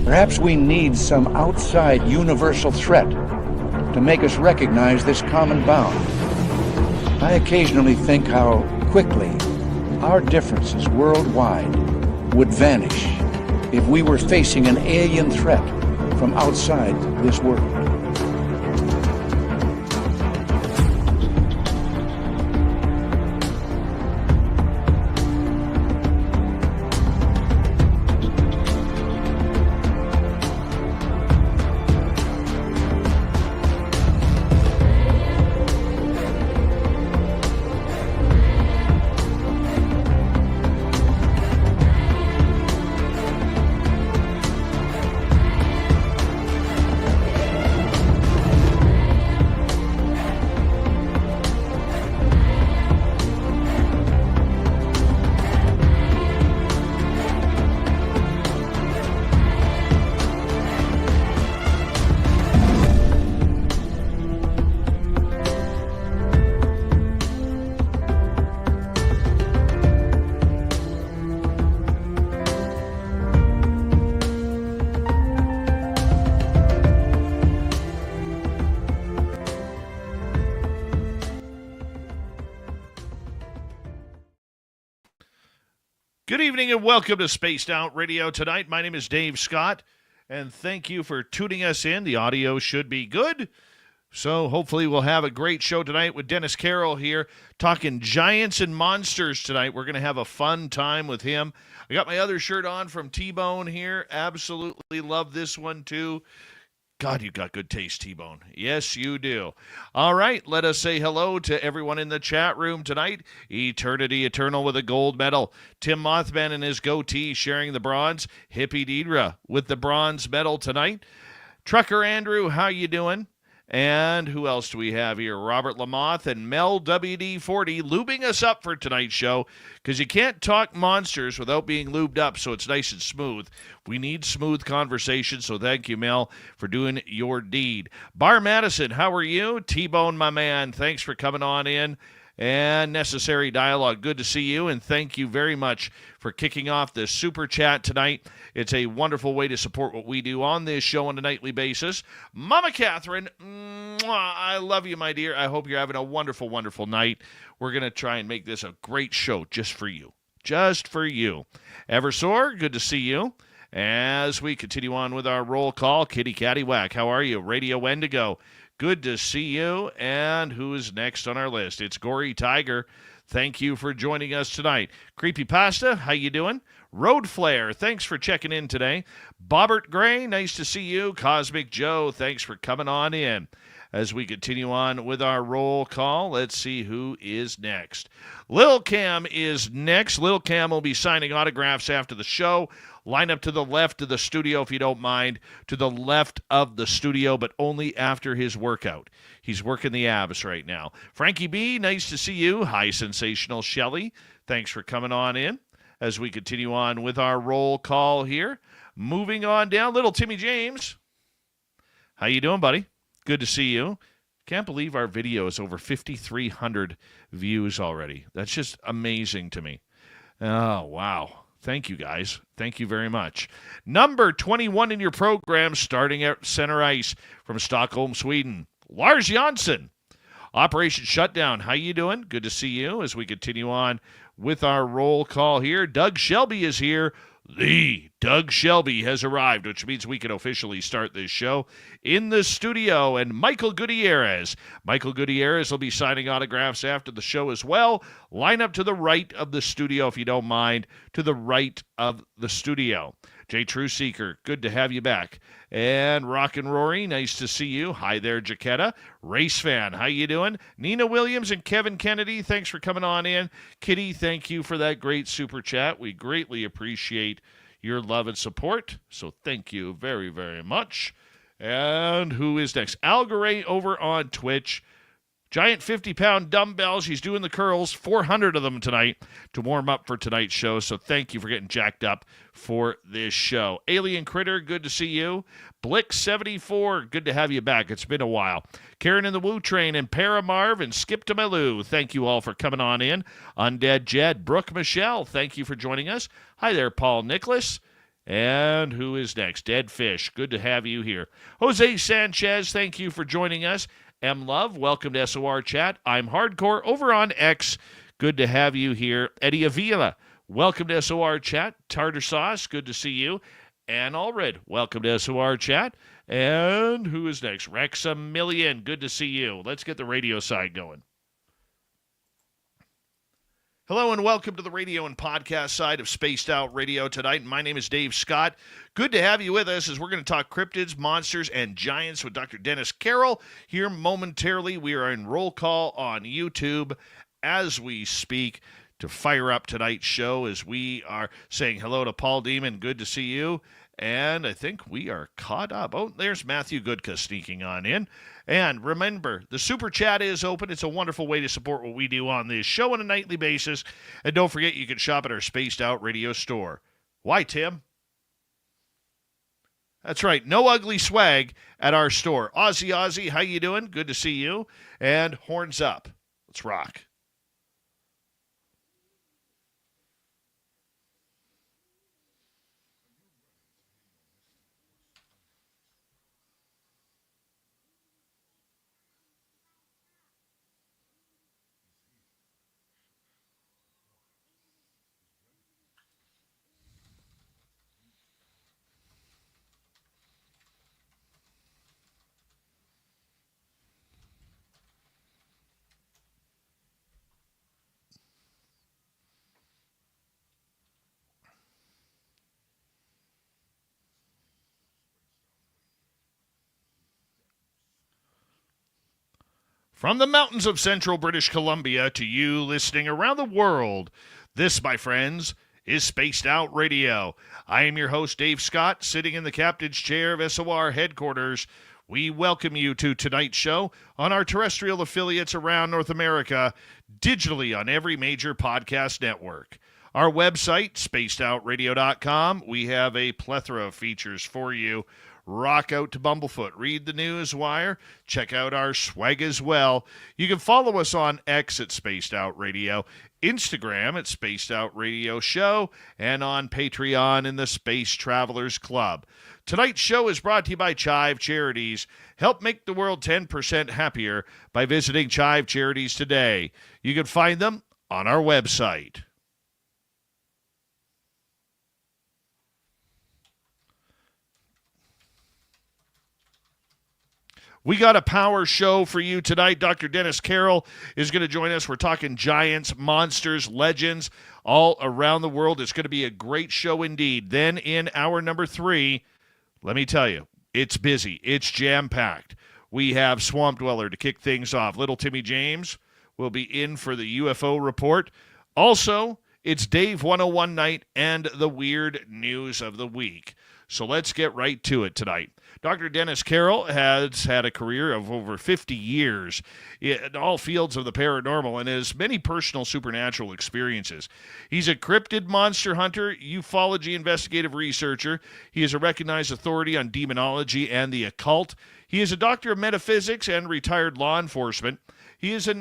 Perhaps we need some outside universal threat to make us recognize this common bound. I occasionally think how quickly our differences worldwide would vanish if we were facing an alien threat from outside this world. Good evening and welcome to Spaced Out Radio tonight. My name is Dave Scott, and thank you for tuning us in. The audio should be good, so hopefully we'll have a great show tonight with Dennis Carroll here, talking giants and monsters tonight. We're going to have a fun time with him. I got my other shirt on from T-Bone here. Absolutely love this one, too. God, you got good taste, T-Bone. Yes, you do. All right, let us say hello to everyone in the chat room tonight. Eternity Eternal with a gold medal. Tim Mothman and his goatee sharing the bronze. Hippie Deidre with the bronze medal tonight. Trucker Andrew, how you doing? And who else do we have here? Robert Lamoth and Mel WD40 lubing us up for tonight's show, because you can't talk monsters without being lubed up, so it's nice and smooth. We need smooth conversation, so thank you, Mel, for doing your deed. Bar Madison, how are you? T-Bone, my man, thanks for coming on in. And Necessary Dialogue, good to see you, and thank you very much for kicking off this super chat tonight. It's a wonderful way to support what we do on this show on a nightly basis. Mama Catherine, I love you, my dear. I hope you're having a wonderful, wonderful night. We're going to try and make this a great show just for you. Just for you. Eversore, good to see you. As we continue on with our roll call, Kitty Cattywhack, how are you? Radio Wendigo, good to see you. And who is next on our list? It's Gory Tiger. Thank you for joining us tonight. Creepy Pasta, how you doing? Road Flare, thanks for checking in today. Bobbert Gray, nice to see you. Cosmic Joe, thanks for coming on in. As we continue on with our roll call, let's see who is next. Lil Cam is next. Lil Cam will be signing autographs after the show. Line up to the left of the studio if you don't mind. To the left of the studio, but only after his workout. He's working the abs right now. Frankie B, nice to see you. Hi, Sensational Shelley. Thanks for coming on in. As we continue on with our roll call here. Moving on down, little Timmy James. How you doing, buddy? Good to see you. Can't believe our video is over 5,300 views already. That's just amazing to me. Oh, wow. Thank you, guys. Thank you very much. Number 21 in your program, starting at center ice from Stockholm, Sweden. Lars Jansson. Operation Shutdown. How you doing? Good to see you as we continue on with our roll call here. Doug Shelby is here. The Doug Shelby has arrived, which means we can officially start this show in the studio. And Michael Gutierrez. Michael Gutierrez will be signing autographs after the show as well. Line up to the right of the studio, if you don't mind, to the right of the studio. Jay Trueseeker, good to have you back. And Rock and Rory, nice to see you. Hi there, Jaquetta. Race Fan, how you doing? Nina Williams and Kevin Kennedy, thanks for coming on in. Kitty, thank you for that great super chat. We greatly appreciate your love and support, so thank you very, very much. And who is next? Algaray over on Twitch. Giant 50-pound dumbbells. He's doing the curls, 400 of them tonight to warm up for tonight's show. So thank you for getting jacked up for this show. Alien Critter, good to see you. Blick74, good to have you back. It's been a while. Karen in the Woo Train and Paramarv and Skip to Malou, thank you all for coming on in. Undead Jed, Brooke Michelle, thank you for joining us. Hi there, Paul Nicholas. And who is next? Dead Fish. Good to have you here. Jose Sanchez, thank you for joining us. M. Love, welcome to SOR Chat. I'm Hardcore over on X. Good to have you here. Eddie Avila, welcome to SOR Chat. Tartar Sauce, good to see you. Ann Allred, welcome to SOR Chat. And who is next? Rexamillion, good to see you. Let's get the radio side going. Hello and welcome to the radio and podcast side of Spaced Out Radio tonight. My name is Dave Scott. Good to have you with us as we're going to talk cryptids, monsters, and giants with Dr. Dennis Carroll. Here momentarily, we are in roll call on YouTube as we speak to fire up tonight's show as we are saying hello to Paul Demon. Good to see you. And I think we are caught up. Oh, there's Matthew Goodka sneaking on in. And remember, the Super Chat is open. It's a wonderful way to support what we do on this show on a nightly basis. And don't forget, you can shop at our Spaced Out Radio store. Why, Tim? That's right. No ugly swag at our store. Ozzy, how you doing? Good to see you. And horns up. Let's rock. From the mountains of central British Columbia to you listening around the world, this, my friends, is Spaced Out Radio. I am your host, Dave Scott, sitting in the captain's chair of SOR headquarters. We welcome you to tonight's show on our terrestrial affiliates around North America, digitally on every major podcast network. Our website, spacedoutradio.com, we have a plethora of features for you. Rock out to Bumblefoot, read the news wire, check out our swag as well. You can follow us on X at Spaced Out Radio, Instagram at Spaced Out Radio Show, and on Patreon in the Space Travelers Club. Tonight's show is brought to you by Chive Charities. Help make the world 10% happier by visiting Chive Charities today. You can find them on our website. We got a power show for you tonight. Dr. Dennis Carroll is going to join us. We're talking giants, monsters, legends all around the world. It's going to be a great show indeed. Then in hour number 3, let me tell you, it's busy. It's jam-packed. We have Swamp Dweller to kick things off. Little Timmy James will be in for the UFO report. Also, it's Dave 101 night and the weird news of the week. So let's get right to it tonight. Dr. Dennis Carroll has had a career of over 50 years in all fields of the paranormal and has many personal supernatural experiences. He's a cryptid monster hunter, ufology investigative researcher. He is a recognized authority on demonology and the occult. He is a doctor of metaphysics and retired law enforcement. He is a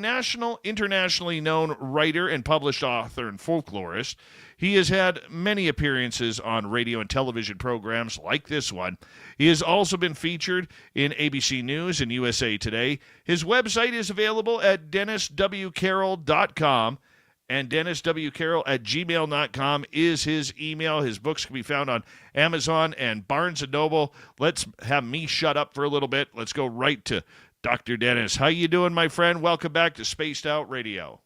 internationally known writer and published author and folklorist. He has had many appearances on radio and television programs like this one. He has also been featured in ABC News and USA Today. His website is available at denniswcarroll.com, and denniswcarroll@gmail.com is his email. His books can be found on Amazon and Barnes & Noble. Let's have me shut up for a little bit. Let's go right to Dr. Dennis. How you doing, my friend? Welcome back to Spaced Out Radio.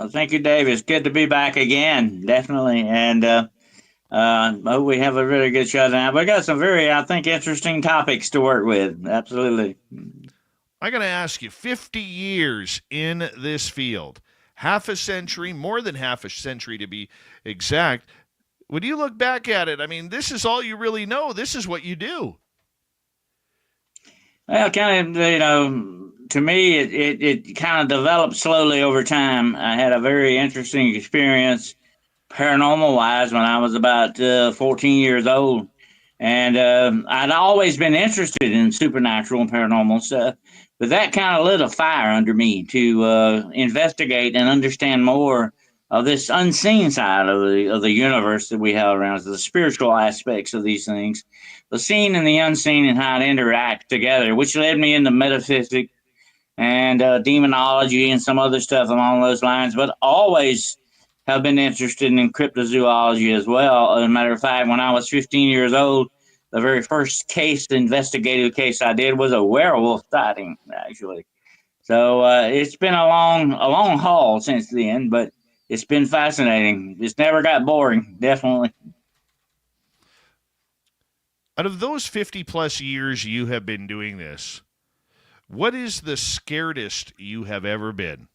Thank you, Dave. It's good to be back again, definitely. And hope we have a really good show now. We got some very, I think, interesting topics to work with. Absolutely. I got to ask you, 50 years in this field, half a century, more than half a century to be exact. When you look back at it, I mean, this is all you really know. This is what you do. Well, kind of, to me, it kind of developed slowly over time. I had a very interesting experience paranormal-wise when I was about 14 years old. And I'd always been interested in supernatural and paranormal stuff. But that kind of lit a fire under me to investigate and understand more this unseen side of the universe that we have around us, the spiritual aspects of these things, the seen and the unseen, and how it interacts together, which led me into metaphysics and demonology and some other stuff along those lines. But always have been interested in cryptozoology as well. As a matter of fact, when I was 15 years old, the very first investigative case I did was a werewolf sighting, actually. So it's been a long haul since then, but it's been fascinating. It's never got boring, definitely. Out of those 50 plus years you have been doing this, what is the scaredest you have ever been?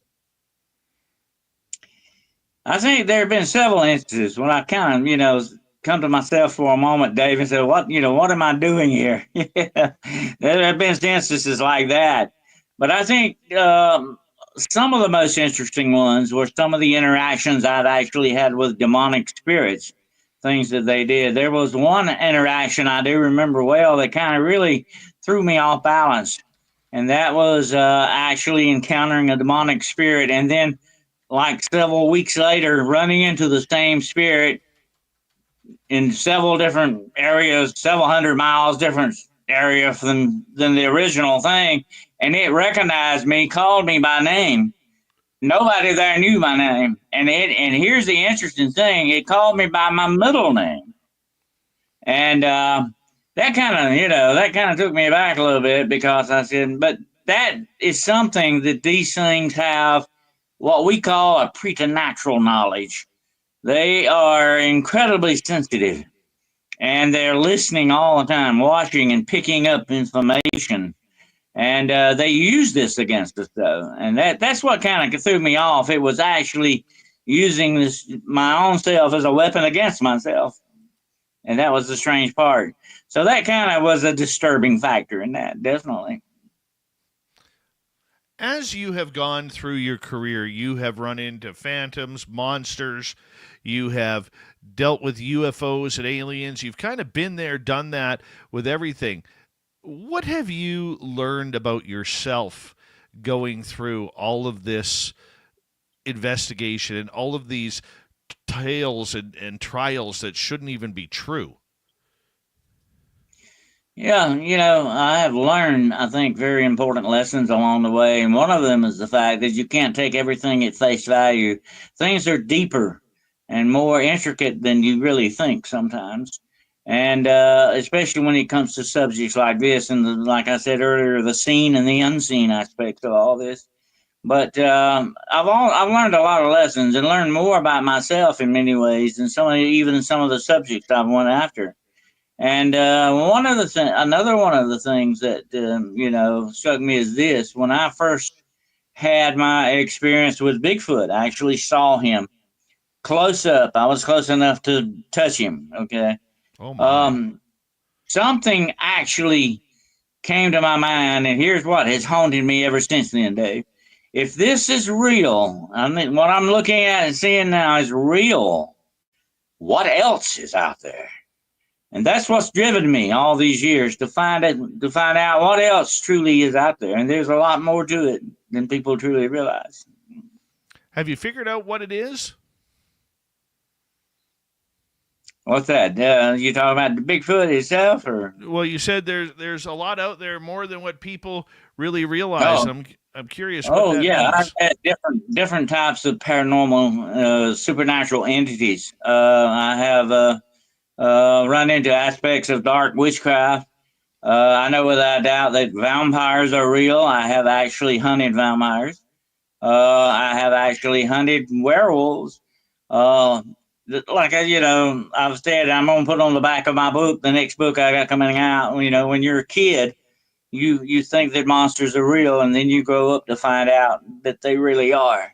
I think there have been several instances when I kind of, come to myself for a moment, Dave, and say, what am I doing here? There have been instances like that. But I think some of the most interesting ones were some of the interactions I'd actually had with demonic spirits, things that they did. There was one interaction I do remember well that kind of really threw me off balance. And that was actually encountering a demonic spirit, and then like several weeks later running into the same spirit in several different areas, several hundred miles different area than the original thing. And it recognized me, called me by name. Nobody there knew my name. And here's the interesting thing. It called me by my middle name. And that kind of took me back a little bit, because I said, but that is something that these things have what we call a preternatural knowledge. They are incredibly sensitive, and they're listening all the time, watching and picking up information. And they use this against us, though. And that's what kind of threw me off. It was actually using my own self as a weapon against myself. And that was the strange part. So that kind of was a disturbing factor in that, definitely. As you have gone through your career, you have run into phantoms, monsters, you have dealt with UFOs and aliens. You've kind of been there, done that with everything. What have you learned about yourself going through all of this investigation and all of these tales and trials that shouldn't even be true? Yeah, I have learned, I think, very important lessons along the way. And one of them is the fact that you can't take everything at face value. Things are deeper and more intricate than you really think sometimes. And especially when it comes to subjects like this, and like I said earlier, the seen and the unseen aspects of all this. But I've learned a lot of lessons and learned more about myself in many ways than even some of the subjects I've went after. And another one of the things that struck me is this: when I first had my experience with Bigfoot, I actually saw him close up. I was close enough to touch him. Okay. Oh my. Something actually came to my mind, and here's what has haunted me ever since then, Dave. If this is real, I mean, what I'm looking at and seeing now is real, what else is out there? And that's what's driven me all these years, to find out what else truly is out there. And there's a lot more to it than people truly realize. Have you figured out what it is? What's that? You talking about the Bigfoot itself, or? Well, you said there's a lot out there, more than what people really realize. Oh. I'm curious what that Yeah, means. I've had different types of paranormal, supernatural entities. I have run into aspects of dark witchcraft. I know without a doubt that vampires are real. I have actually hunted vampires. I have actually hunted werewolves. I've said, I'm going to put on the back of my book, the next book I got coming out. When you're a kid, you think that monsters are real, and then you grow up to find out that they really are.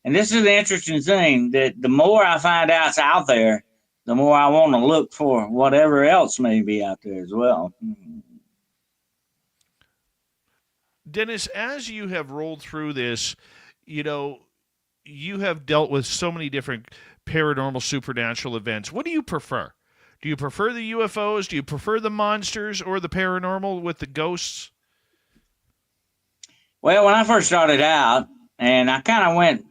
And this is the interesting thing, that the more I find out's out there, the more I want to look for whatever else may be out there as well. Dennis, as you have rolled through this, you have dealt with so many different paranormal, supernatural events. What do you prefer? Do you prefer the UFOs? Do you prefer the monsters or the paranormal with the ghosts? Well, when I first started out, and I kind of went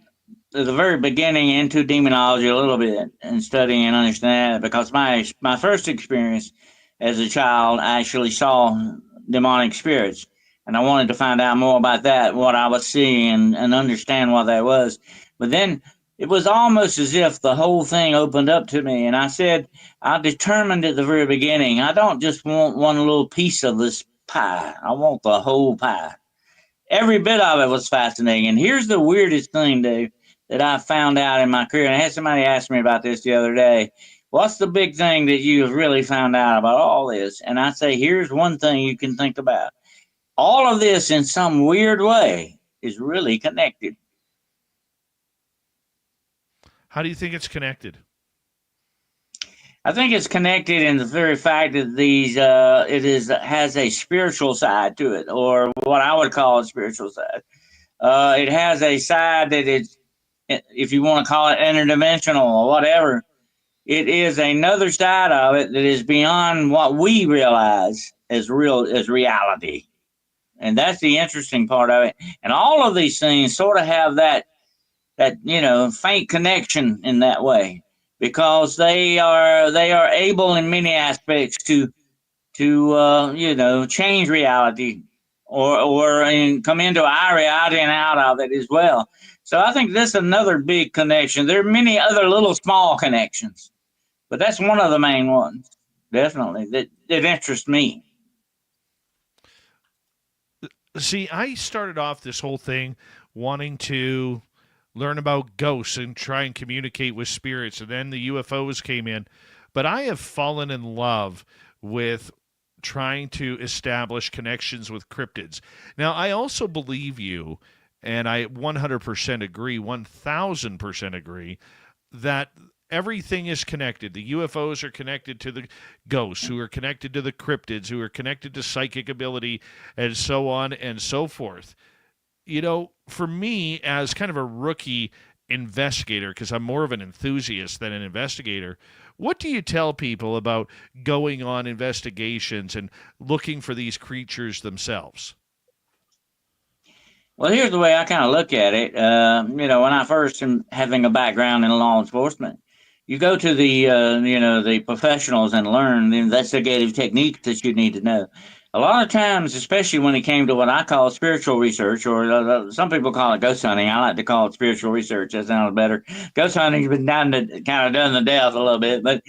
the very beginning into demonology a little bit and studying and understanding it, because my first experience as a child, I actually saw demonic spirits, and I wanted to find out more about that, what I was seeing, and understand what that was. But then it was almost as if the whole thing opened up to me, and I determined at the very beginning, I don't just want one little piece of this pie. I want the whole pie. Every bit of it was fascinating. And here's the weirdest thing, Dave, that I found out in my career. And I had somebody ask me about this the other day. What's the big thing that you have really found out about all this? And I say, here's one thing you can think about. All of this, in some weird way, is really connected. How do you think it's connected? I think it's connected in the very fact that has a spiritual side to it, or what I would call a spiritual side. It has a side that is, if you want to call it interdimensional or whatever, it is another side of it that is beyond what we realize as reality. And that's the interesting part of it. And all of these things sort of have that faint connection in that way, because they are able in many aspects to change reality, or come into our reality and out of it as well. So I think this is another big connection. There are many other little small connections, but that's one of the main ones, definitely, that interests me. See, I started off this whole thing wanting to learn about ghosts and try and communicate with spirits, and then the UFOs came in. But I have fallen in love with trying to establish connections with cryptids. Now, I also believe you, and I 100% agree, 1000% agree, that everything is connected. The UFOs are connected to the ghosts, who are connected to the cryptids, who are connected to psychic ability, and so on and so forth. You know, for me, as kind of a rookie investigator, because I'm more of an enthusiast than an investigator, what do you tell people about going on investigations and looking for these creatures themselves? Well, here's the way I kind of look at it. When I first am having a background in law enforcement, you go to the professionals and learn the investigative techniques that you need to know. A lot of times, especially when it came to what I call spiritual research, or some people call it ghost hunting. I like to call it spiritual research. That sounds better. Ghost hunting's been done to death a little bit, but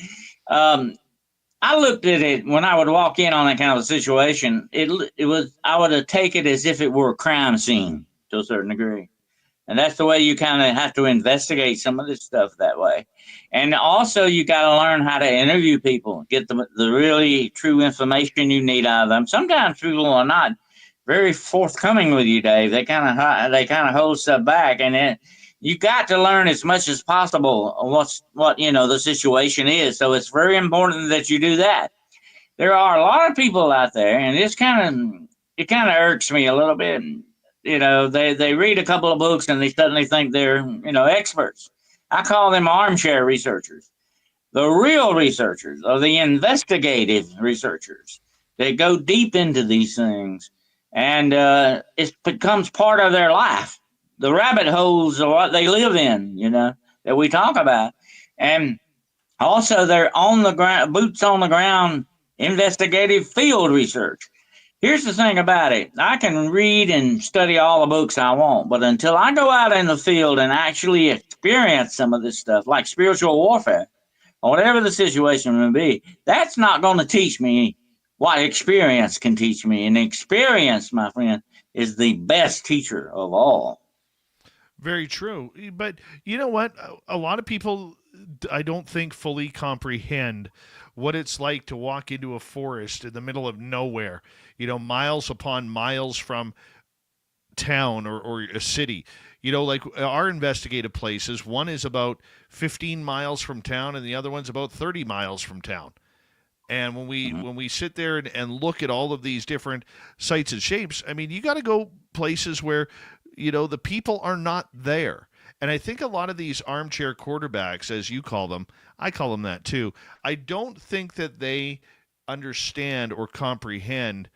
I looked at it when I would walk in on that kind of a situation. I would take it as if it were a crime scene to a certain degree. And that's the way you kind of have to investigate some of this stuff that way. And also, you got to learn how to interview people, get the really true information you need out of them. Sometimes people are not very forthcoming with you, Dave. They kind of hold stuff back, and you got to learn as much as possible what the situation is. So it's very important that you do that. There are a lot of people out there, and it kind of irks me a little bit. They read a couple of books and they suddenly think they're, experts. I call them armchair researchers. The real researchers are the investigative researchers. They go deep into these things, and it becomes part of their life. The rabbit holes are what they live in, that we talk about. And also, they're on the ground, boots on the ground, investigative field research. Here's the thing about it. I can read and study all the books I want, but until I go out in the field and actually experience some of this stuff, like spiritual warfare, or whatever the situation may be, that's not going to teach me what experience can teach me. And experience, my friend, is the best teacher of all. Very true. But you know what? A lot of people, I don't think, fully comprehend what it's like to walk into a forest in the middle of nowhere, miles upon miles from town or a city. Like our investigative places, one is about 15 miles from town and the other one's about 30 miles from town. And when we sit there and look at all of these different sites and shapes, I mean, you got to go places where, the people are not there. And I think a lot of these armchair quarterbacks, as you call them, I call them that too, I don't think that they understand or comprehend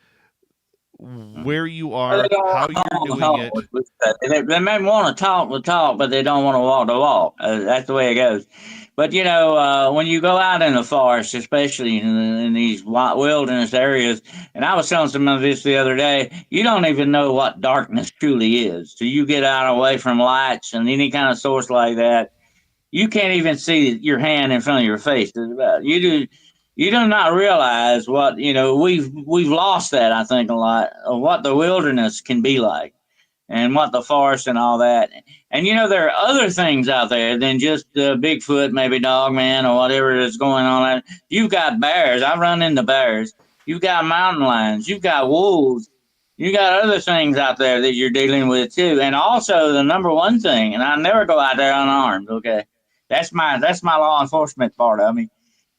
where you Well, are, they don't how want to you're talk the doing talk. it. They may want to talk the talk, but they don't want to walk the walk. That's the way it goes. But when you go out in the forest, especially in these wilderness areas, and I was telling someone this the other day, you don't even know what darkness truly is. So you get out away from lights and any kind of source like that. You can't even see your hand in front of your face. You do not realize what we've lost that, I think, a lot of what the wilderness can be like and what the forest and all that. And there are other things out there than just Bigfoot, maybe Dogman or whatever is going on. You've got bears. I've run into bears. You've got mountain lions. You've got wolves. You got other things out there that you're dealing with too. And also the number one thing, and I never go out there unarmed. Okay, that's my law enforcement part of me.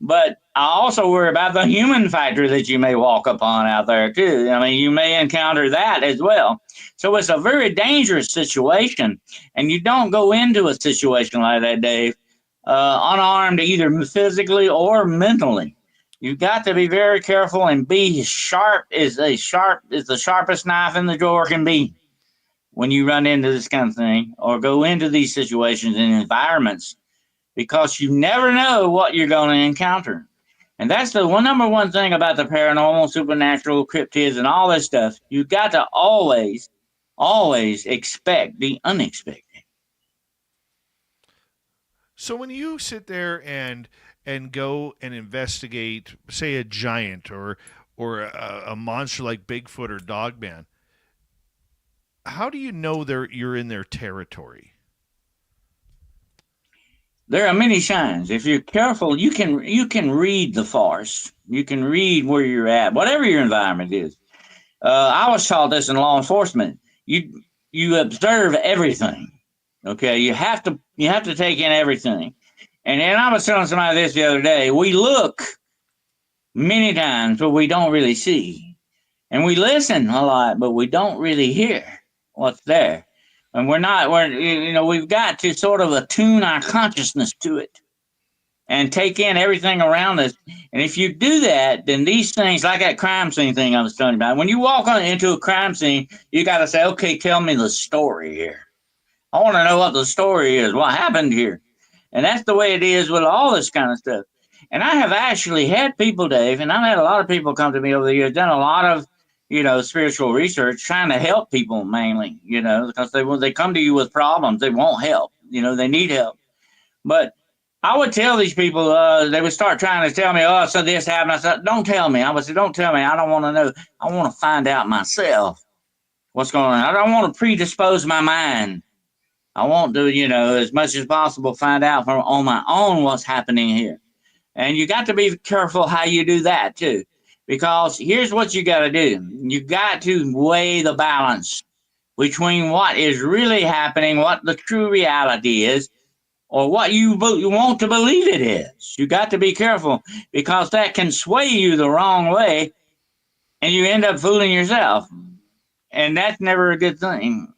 But I also worry about the human factor that you may walk upon out there too. I mean, you may encounter that as well. So it's a very dangerous situation, and you don't go into a situation like that, Dave, unarmed either physically or mentally. You've got to be very careful and be sharp as the sharpest knife in the drawer can be when you run into this kind of thing or go into these situations and environments, because you never know what you're going to encounter. And that's the number one thing about the paranormal, supernatural, cryptids, and all this stuff. You've got to always expect the unexpected. So when you sit there and go and investigate, say, a giant or a monster like Bigfoot or Dogman, how do you know you're in their territory? There are many signs. If you're careful, you can read the forest. You can read where you're at, whatever your environment is. I was taught this in law enforcement. You observe everything. Okay, you have to take in everything. And I was telling somebody this the other day. We look many times, but we don't really see, and we listen a lot, but we don't really hear what's there. And we've got to sort of attune our consciousness to it and take in everything around us. And if you do that, then these things, like that crime scene thing I was telling you about, when you walk into a crime scene, you got to say, okay, tell me the story here. I want to know what the story is, what happened here. And that's the way it is with all this kind of stuff. And I have actually had people, Dave, and I've had a lot of people come to me over the years, done a lot of spiritual research, trying to help people mainly, because they come to you with problems. They want help, they need help. But I would tell these people, they would start trying to tell me, oh, so this happened. I said, don't tell me. I would say, don't tell me. I don't want to know. I want to find out myself what's going on. I don't want to predispose my mind. I want to, as much as possible, find out on my own what's happening here. And you got to be careful how you do that too. Because here's what you got to do. You got to weigh the balance between what is really happening, what the true reality is, or what you want to believe it is. You got to be careful, because that can sway you the wrong way, and you end up fooling yourself. And that's never a good thing.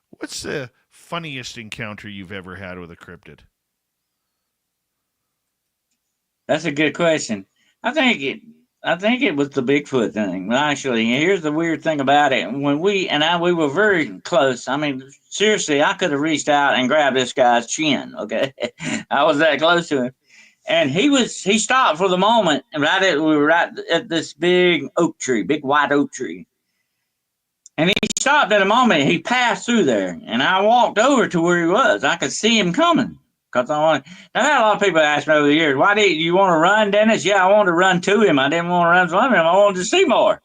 What's the funniest encounter you've ever had with a cryptid? That's a good question. I think it was the Bigfoot thing. Well, actually, here's the weird thing about it. When we were very close. I mean, seriously, I could have reached out and grabbed this guy's chin. Okay, I was that close to him, and he stopped for the moment. And we were right at this big white oak tree, and he stopped at a moment. He passed through there, and I walked over to where he was. I could see him coming. Because I had a lot of people ask me over the years, why do you want to run, Dennis? Yeah, I wanted to run to him. I didn't want to run from him. I wanted to see more.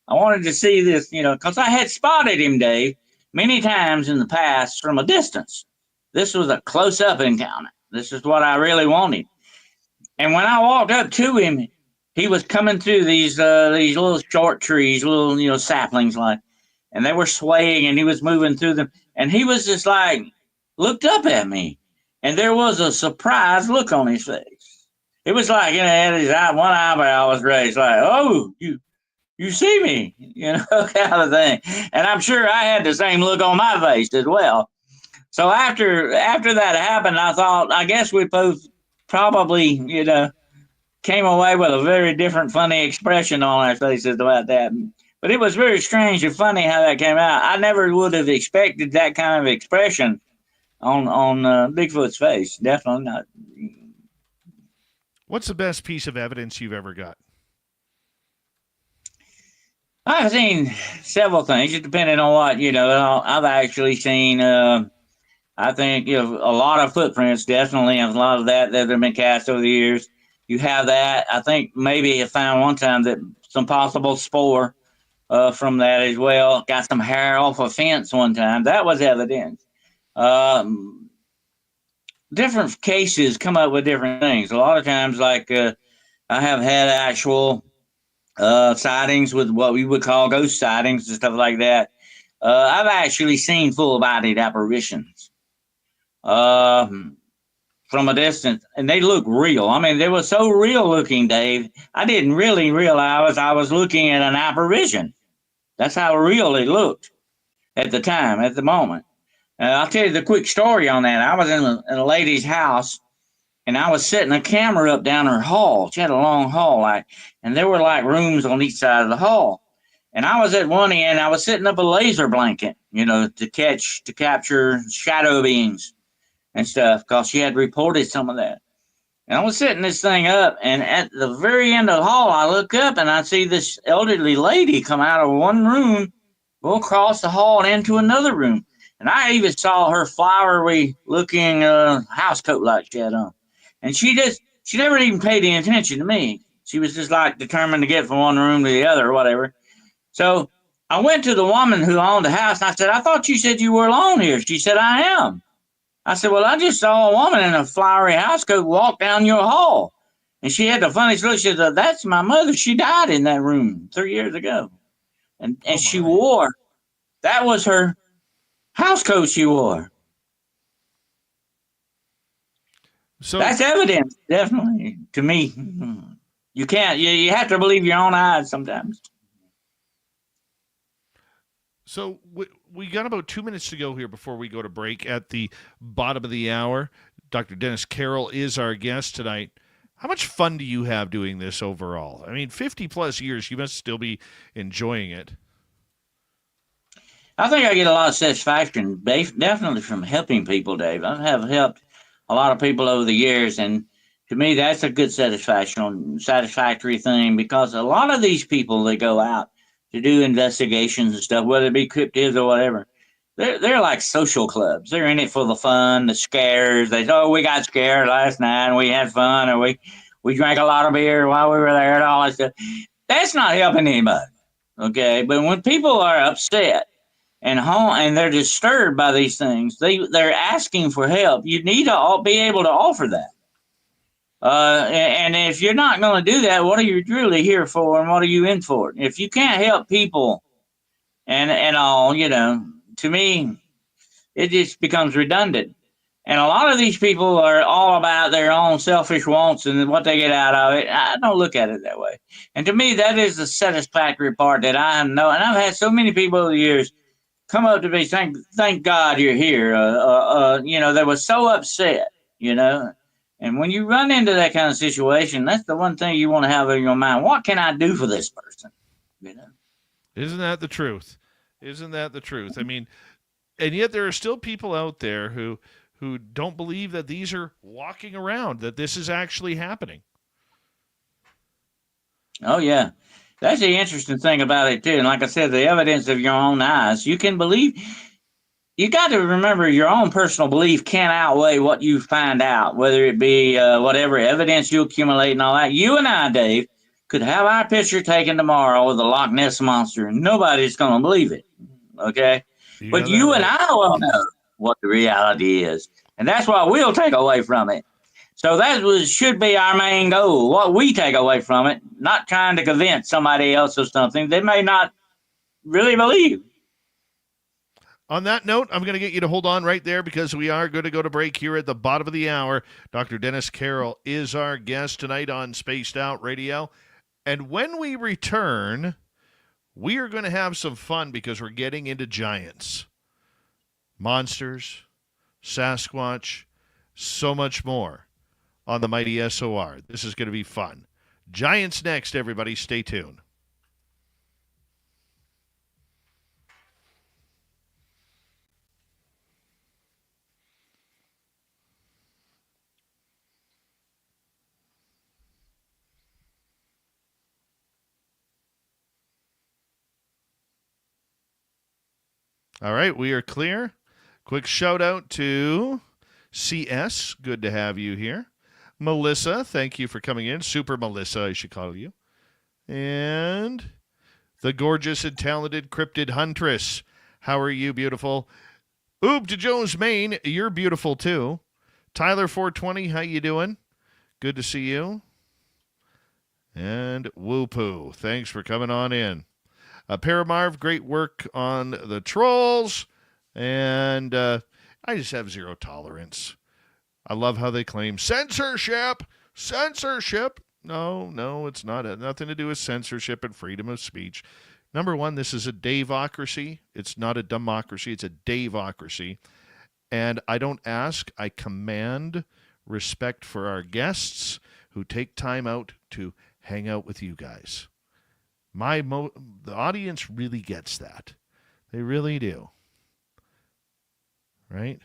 I wanted to see this, because I had spotted him, Dave, many times in the past from a distance. This was a close-up encounter. This is what I really wanted. And when I walked up to him, he was coming through these little short trees, little, saplings like, and they were swaying, and he was moving through them. And he was just like, looked up at me. And there was a surprised look on his face. It was like, his one eyebrow was raised, like, oh, you see me, kind of thing. And I'm sure I had the same look on my face as well. So after that happened, I thought, I guess we both probably, came away with a very different, funny expression on our faces about that. But it was very strange and funny how that came out. I never would have expected that kind of expression on Bigfoot's face. Definitely not. What's the best piece of evidence you've ever got? I've seen several things, just depending on what, I've actually seen, I think, a lot of footprints, definitely, and a lot of that have been cast over the years. You have that. I think maybe I found one time that some possible spore from that as well. Got some hair off a fence one time. That was evidence. Different cases come up with different things. A lot of times, like I have had actual sightings with what we would call ghost sightings and stuff like that. I've actually seen full-bodied apparitions from a distance, and they look real. I mean, they were so real looking, Dave. I didn't really realize I was looking at an apparition. That's how real it looked at the time, at the moment. I'll tell you the quick story on that. I was in a lady's house, and I was setting a camera up down her hall. She had a long hall, and there were like rooms on each side of the hall. And I was at one end. I was setting up a laser blanket, to capture shadow beings and stuff, because she had reported some of that. And I was setting this thing up, and at the very end of the hall, I look up and I see this elderly lady come out of one room, go across the hall and into another room. And I even saw her flowery looking house coat like she had on. And she never even paid any attention to me. She was just like determined to get from one room to the other or whatever. So I went to the woman who owned the house and I said, I thought you said you were alone here. She said, I am. I said, well, I just saw a woman in a flowery house coat walk down your hall. And she had the funniest look. She said, that's my mother. She died in that room 3 years ago. And she wore, that was her house coat she wore. So that's evidence, definitely, to me. You can't, you have to believe your own eyes sometimes. So we got about 2 minutes to go here before we go to break. At the bottom of the hour, Dr. Dennis Carroll is our guest tonight. How much fun do you have doing this overall? I mean, 50 plus years, you must still be enjoying it. I think I get a lot of satisfaction, definitely from helping people, Dave. I have helped a lot of people over the years, and to me, that's a good satisfactory thing, because a lot of these people that go out to do investigations and stuff, whether it be cryptids or whatever, they're like social clubs. They're in it for the fun, the scares. They say, oh, we got scared last night and we had fun, or we drank a lot of beer while we were there and all that stuff. That's not helping anybody, okay? But when people are upset and they're disturbed by these things, they're asking for help. You need to be able to offer that. And if you're not going to do that, what are you really here for, and what are you in for? If you can't help people and all, to me, it just becomes redundant. And a lot of these people are all about their own selfish wants and what they get out of it. I don't look at it that way. And to me, that is the satisfactory part that I know. And I've had so many people over the years come up to me, thank God you're here. They were so upset, And when you run into that kind of situation, that's the one thing you want to have in your mind. What can I do for this person? Isn't that the truth? Isn't that the truth? I mean, and yet there are still people out there who don't believe that these are walking around, that this is actually happening. Oh, yeah. That's the interesting thing about it, too. And like I said, the evidence of your own eyes, you can believe. You got to remember your own personal belief can't outweigh what you find out, whether it be whatever evidence you accumulate and all that. You and I, Dave, could have our picture taken tomorrow with the Loch Ness Monster, and nobody's going to believe it, okay? But you and I will know what the reality is, and that's what we'll take away from it. So that should be our main goal, what we take away from it, not trying to convince somebody else of something they may not really believe. On that note, I'm going to get you to hold on right there, because we are going to go to break here at the bottom of the hour. Dr. Dennis Carroll is our guest tonight on Spaced Out Radio. And when we return, we are going to have some fun, because we're getting into giants, monsters, Sasquatch, so much more on the Mighty SOR. This is going to be fun. Giants next, everybody. Stay tuned. All right, we are clear. Quick shout out to CS. Good to have you here. Melissa, thank you for coming in. Super Melissa, I should call you. And the gorgeous and talented Cryptid Huntress. How are you, beautiful? Oob to Jones, Maine. You're beautiful, too. Tyler 420, how you doing? Good to see you. And Whoopoo, thanks for coming on in. Paramarv, great work on the trolls. And I just have zero tolerance. I love how they claim censorship. Censorship. No, it's not. Nothing to do with censorship and freedom of speech. Number one, this is a Daveocracy. It's not a democracy. It's a Daveocracy. And I don't ask. I command respect for our guests who take time out to hang out with you guys. The audience really gets that. They really do. Right?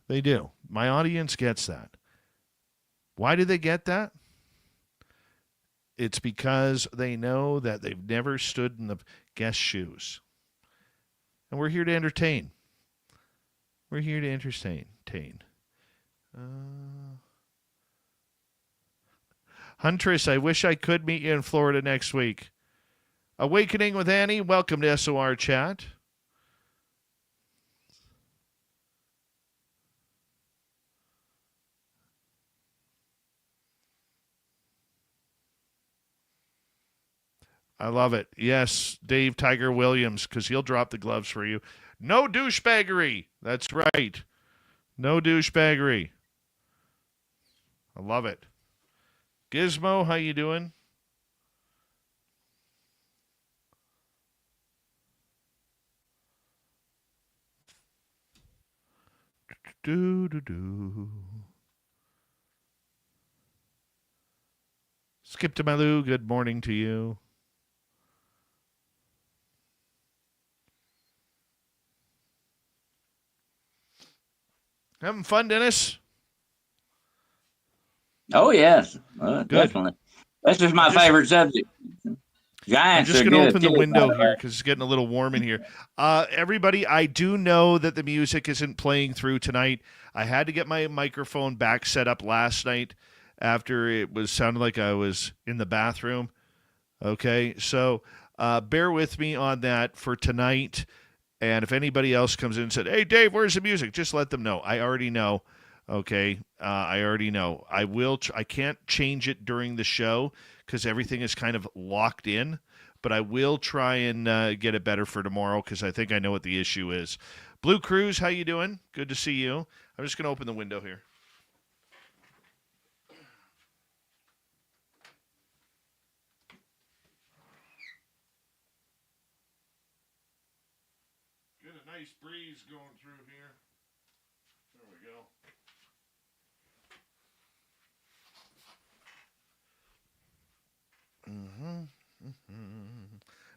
They do. My audience gets that. Why do they get that? It's because they know that they've never stood in the guest's shoes. And we're here to entertain. We're here to entertain. Huntress, I wish I could meet you in Florida next week. Awakening with Annie, welcome to SOR Chat. I love it. Yes, Dave Tiger Williams, because he'll drop the gloves for you. No douchebaggery. That's right. No douchebaggery. I love it. Gizmo, how you doing? Skip to Malou, good morning to you. Having fun, Dennis? Oh, yes. Definitely. That's just my favorite subject. Giants I'm just going to open the window here because it's getting a little warm in here. Everybody, I do know that the music isn't playing through tonight. I had to get my microphone back set up last night after it was sounded like I was in the bathroom. Okay, so bear with me on that for tonight. And if anybody else comes in and said, "Hey, Dave, where's the music?" Just let them know. I already know. Okay, I already know. I will. I can't change it during the show because everything is kind of locked in. But I will try and get it better for tomorrow because I think I know what the issue is. Blue Cruz, how you doing? Good to see you. I'm just going to open the window here. Get a nice breeze going through here. There we go.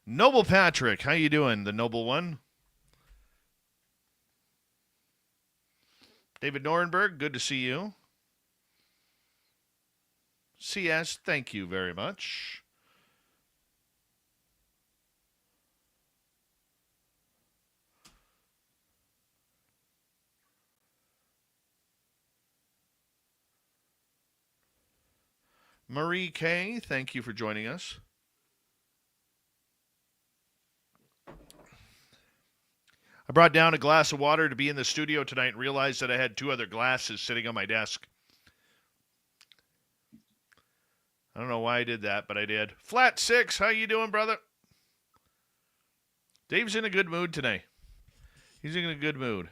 Noble Patrick, how you doing? The noble one. David Norenberg, good to see you. CS, thank you very much. Marie K., thank you for joining us. I brought down a glass of water to be in the studio tonight and realized that I had 2 other glasses sitting on my desk. I don't know why I did that, but I did. Flat 6, how you doing, brother? Dave's in a good mood today. He's in a good mood.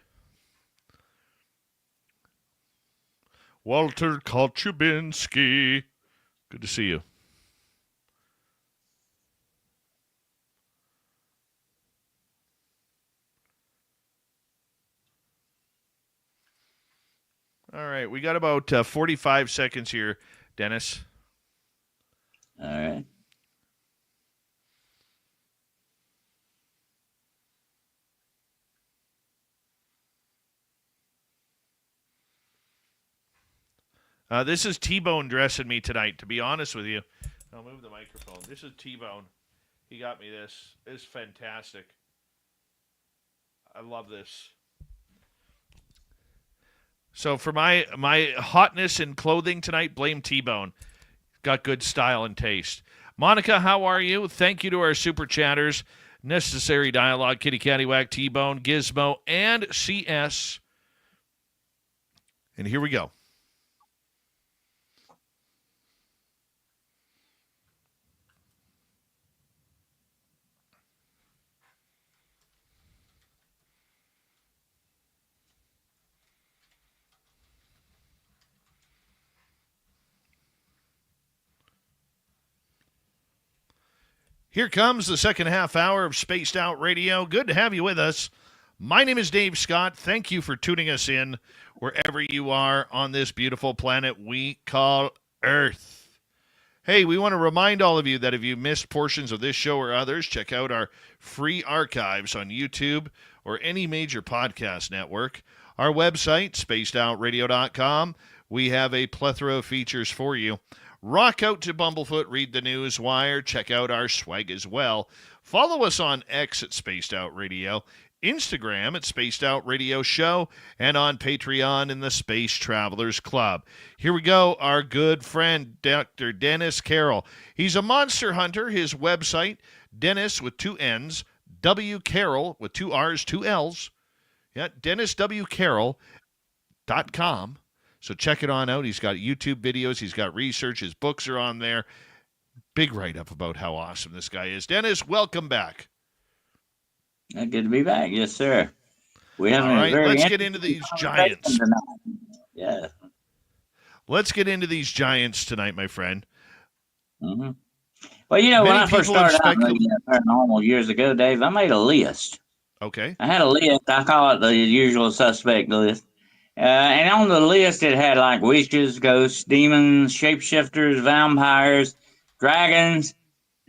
Walter Kolchubinski. Good to see you. All right, we got about 45 seconds here, Dennis. All right. This is T-Bone dressing me tonight, to be honest with you. I'll move the microphone. This is T-Bone. He got me this. It's fantastic. I love this. So for my hotness in clothing tonight, blame T-Bone. Got good style and taste. Monica, how are you? Thank you to our super chatters. Necessary Dialogue, Kitty Cattywack, T-Bone, Gizmo, and CS. And here we go. Here comes the second half hour of Spaced Out Radio. Good to have you with us. My name is Dave Scott. Thank you for tuning us in wherever you are on this beautiful planet we call Earth. Hey, we want to remind all of you that if you missed portions of this show or others, check out our free archives on YouTube or any major podcast network. Our website, spacedoutradio.com. We have a plethora of features for you. Rock out to Bumblefoot, read the news wire, check out our swag as well. Follow us on X at Spaced Out Radio, Instagram at Spaced Out Radio Show, and on Patreon in the Space Travelers Club. Here we go, our good friend, Dr. Dennis Carroll. He's a monster hunter. His website, Dennis with 2 N's, W. Carroll with 2 R's, 2 L's. Yeah, DennisWCarroll.com. So check it on out. He's got YouTube videos. He's got research. His books are on there. Big write-up about how awesome this guy is. Dennis, welcome back. Good to be back. Yes, sir. We have All right, let's get into these giants. Tonight. Yeah. Let's get into these giants tonight, my friend. Mm-hmm. Well, you know, when I first started out in the paranormal years ago, Dave, I made a list. Okay. I had a list. I call it the usual suspect list. And on the list, it had like witches, ghosts, demons, shapeshifters, vampires, dragons,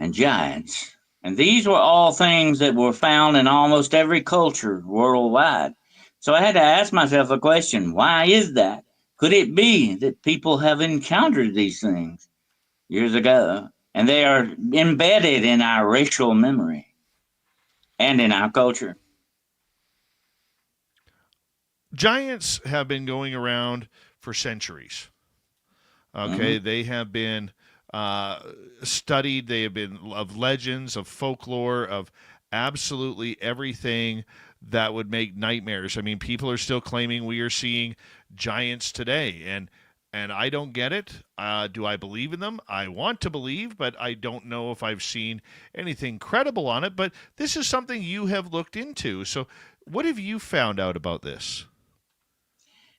and giants. And these were all things that were found in almost every culture worldwide. So I had to ask myself a question. Why is that? Could it be that people have encountered these things years ago, and they are embedded in our racial memory and in our culture? Giants have been going around for centuries. Okay, They have been studied. They have been of legends, of folklore, of absolutely everything that would make nightmares. I mean, people are still claiming we are seeing giants today, and I don't get it. Do I believe in them? I want to believe, but I don't know if I've seen anything credible on it. But this is something you have looked into. So what have you found out about this?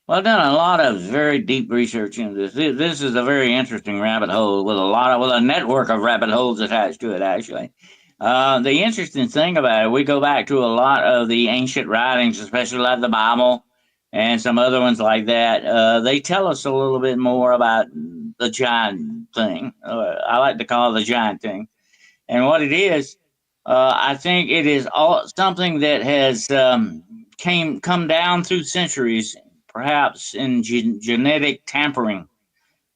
Well, I've done a lot of very deep research into this. This is a very interesting rabbit hole with a network of rabbit holes attached to it, actually. The interesting thing about it, we go back to a lot of the ancient writings, especially like the Bible and some other ones like that. They tell us a little bit more about the giant thing. I like to call it the giant thing. And what it is, I think it is something that has come down through centuries, perhaps in genetic tampering.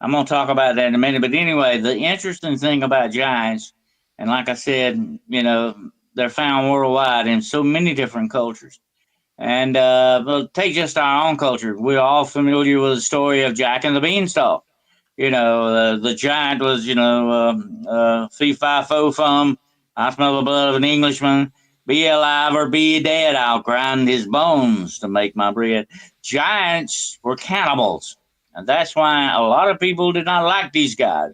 I'm going to talk about that in a minute. But anyway, the interesting thing about giants, and like I said, you know, they're found worldwide in so many different cultures. And we'll take just our own culture. We're all familiar with the story of Jack and the Beanstalk. You know, the giant was, fee, fi, fo, fum. I smell the blood of an Englishman. Be alive or be dead, I'll grind his bones to make my bread. Giants were cannibals, and that's why a lot of people did not like these guys.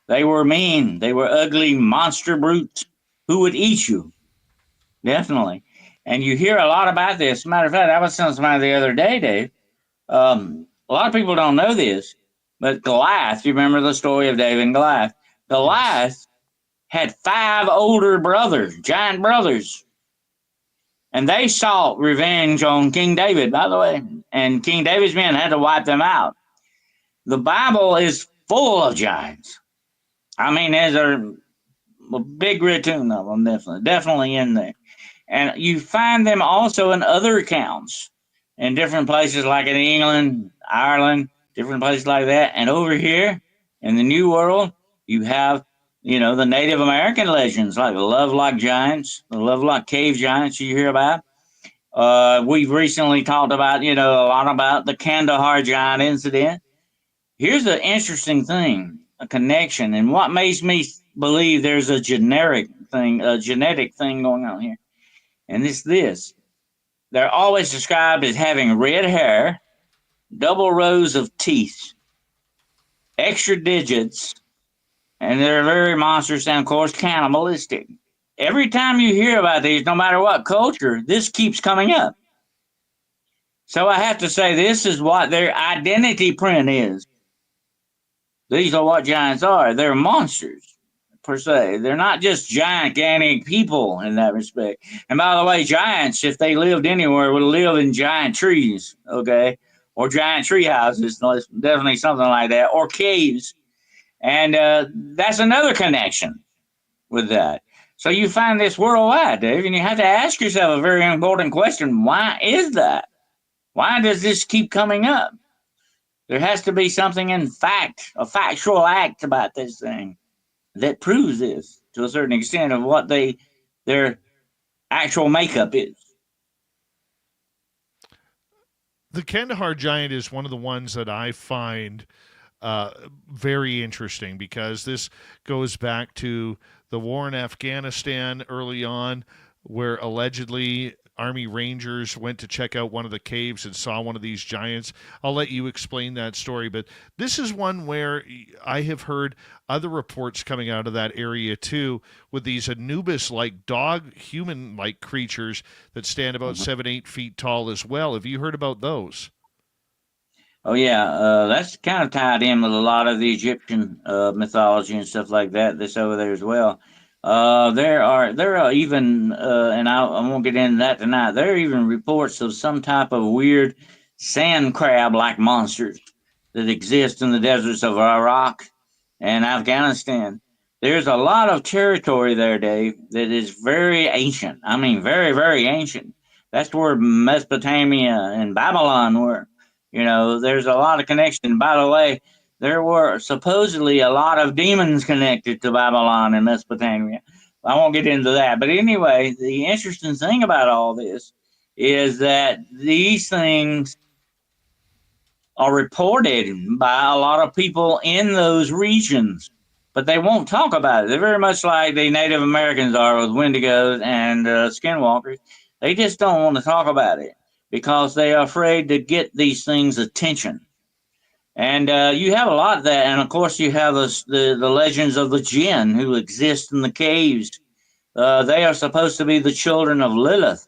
They were mean. They were ugly monster brutes who would eat you, definitely. And you hear a lot about this. Matter of fact, I was telling somebody the other day, Dave, a lot of people don't know this, but Goliath, you remember the story of David and Goliath? Goliath had 5 older brothers, giant brothers. And they sought revenge on King David, by the way. And King David's men had to wipe them out. The Bible is full of giants. I mean, there's a big return of them, definitely in there. And you find them also in other accounts in different places, like in England, Ireland, different places like that. And over here in the New World, you have, the Native American legends, like the Lovelock Giants, the Lovelock Cave Giants you hear about. We've recently talked about, a lot about the Kandahar Giant incident. Here's an interesting thing, a connection, and what makes me believe there's a genetic thing going on here. And it's this. They're always described as having red hair, double rows of teeth, extra digits, and they're very monstrous and, of course, cannibalistic. Every time you hear about these, no matter what culture, this keeps coming up. So I have to say, this is what their identity print is. These are what giants are. They're monsters, per se. They're not just gigantic people in that respect. And by the way, giants, if they lived anywhere, would live in giant trees, okay? Or giant tree houses, definitely something like that, or caves. And that's another connection with that. So you find this worldwide, Dave, and you have to ask yourself a very important question. Why is that? Why does this keep coming up? There has to be something in fact, a factual act about this thing that proves this to a certain extent of what their actual makeup is. The Kandahar Giant is one of the ones that I find very interesting, because this goes back to the war in Afghanistan early on, where allegedly Army Rangers went to check out one of the caves and saw one of these giants. I'll let you explain that story, but this is one where I have heard other reports coming out of that area too, with these Anubis-like dog, human-like creatures that stand about 7-8 feet tall as well. Have you heard about those? Oh yeah, that's kind of tied in with a lot of the Egyptian mythology and stuff like that. That's over there as well. There are even, and I won't get into that tonight. There are even reports of some type of weird sand crab-like monsters that exist in the deserts of Iraq and Afghanistan. There's a lot of territory there, Dave, that is very ancient. I mean, very, very ancient. That's where Mesopotamia and Babylon were. There's a lot of connection. By the way, there were supposedly a lot of demons connected to Babylon and Mesopotamia. I won't get into that. But anyway, the interesting thing about all this is that these things are reported by a lot of people in those regions, but they won't talk about it. They're very much like the Native Americans are with Wendigos and skinwalkers. They just don't want to talk about it because they are afraid to get these things' attention. And you have a lot of that. And, of course, you have the legends of the jinn who exist in the caves. They are supposed to be the children of Lilith,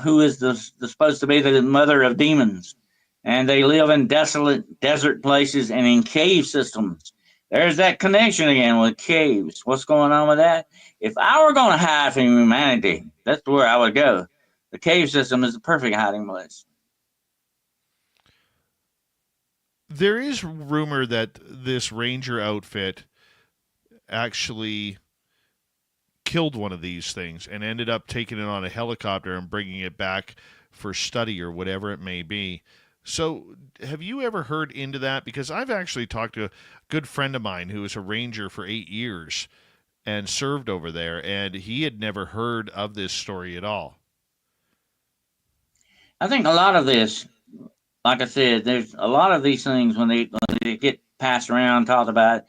who is supposed to be the mother of demons. And they live in desolate desert places and in cave systems. There's that connection again with caves. What's going on with that? If I were going to hide from humanity, that's where I would go. The cave system is the perfect hiding place. There is rumor that this ranger outfit actually killed one of these things and ended up taking it on a helicopter and bringing it back for study or whatever it may be. So have you ever heard into that? Because I've actually talked to a good friend of mine who was a ranger for 8 years and served over there, and he had never heard of this story at all. I think a lot of this, like I said, there's a lot of these things when they get passed around, talked about.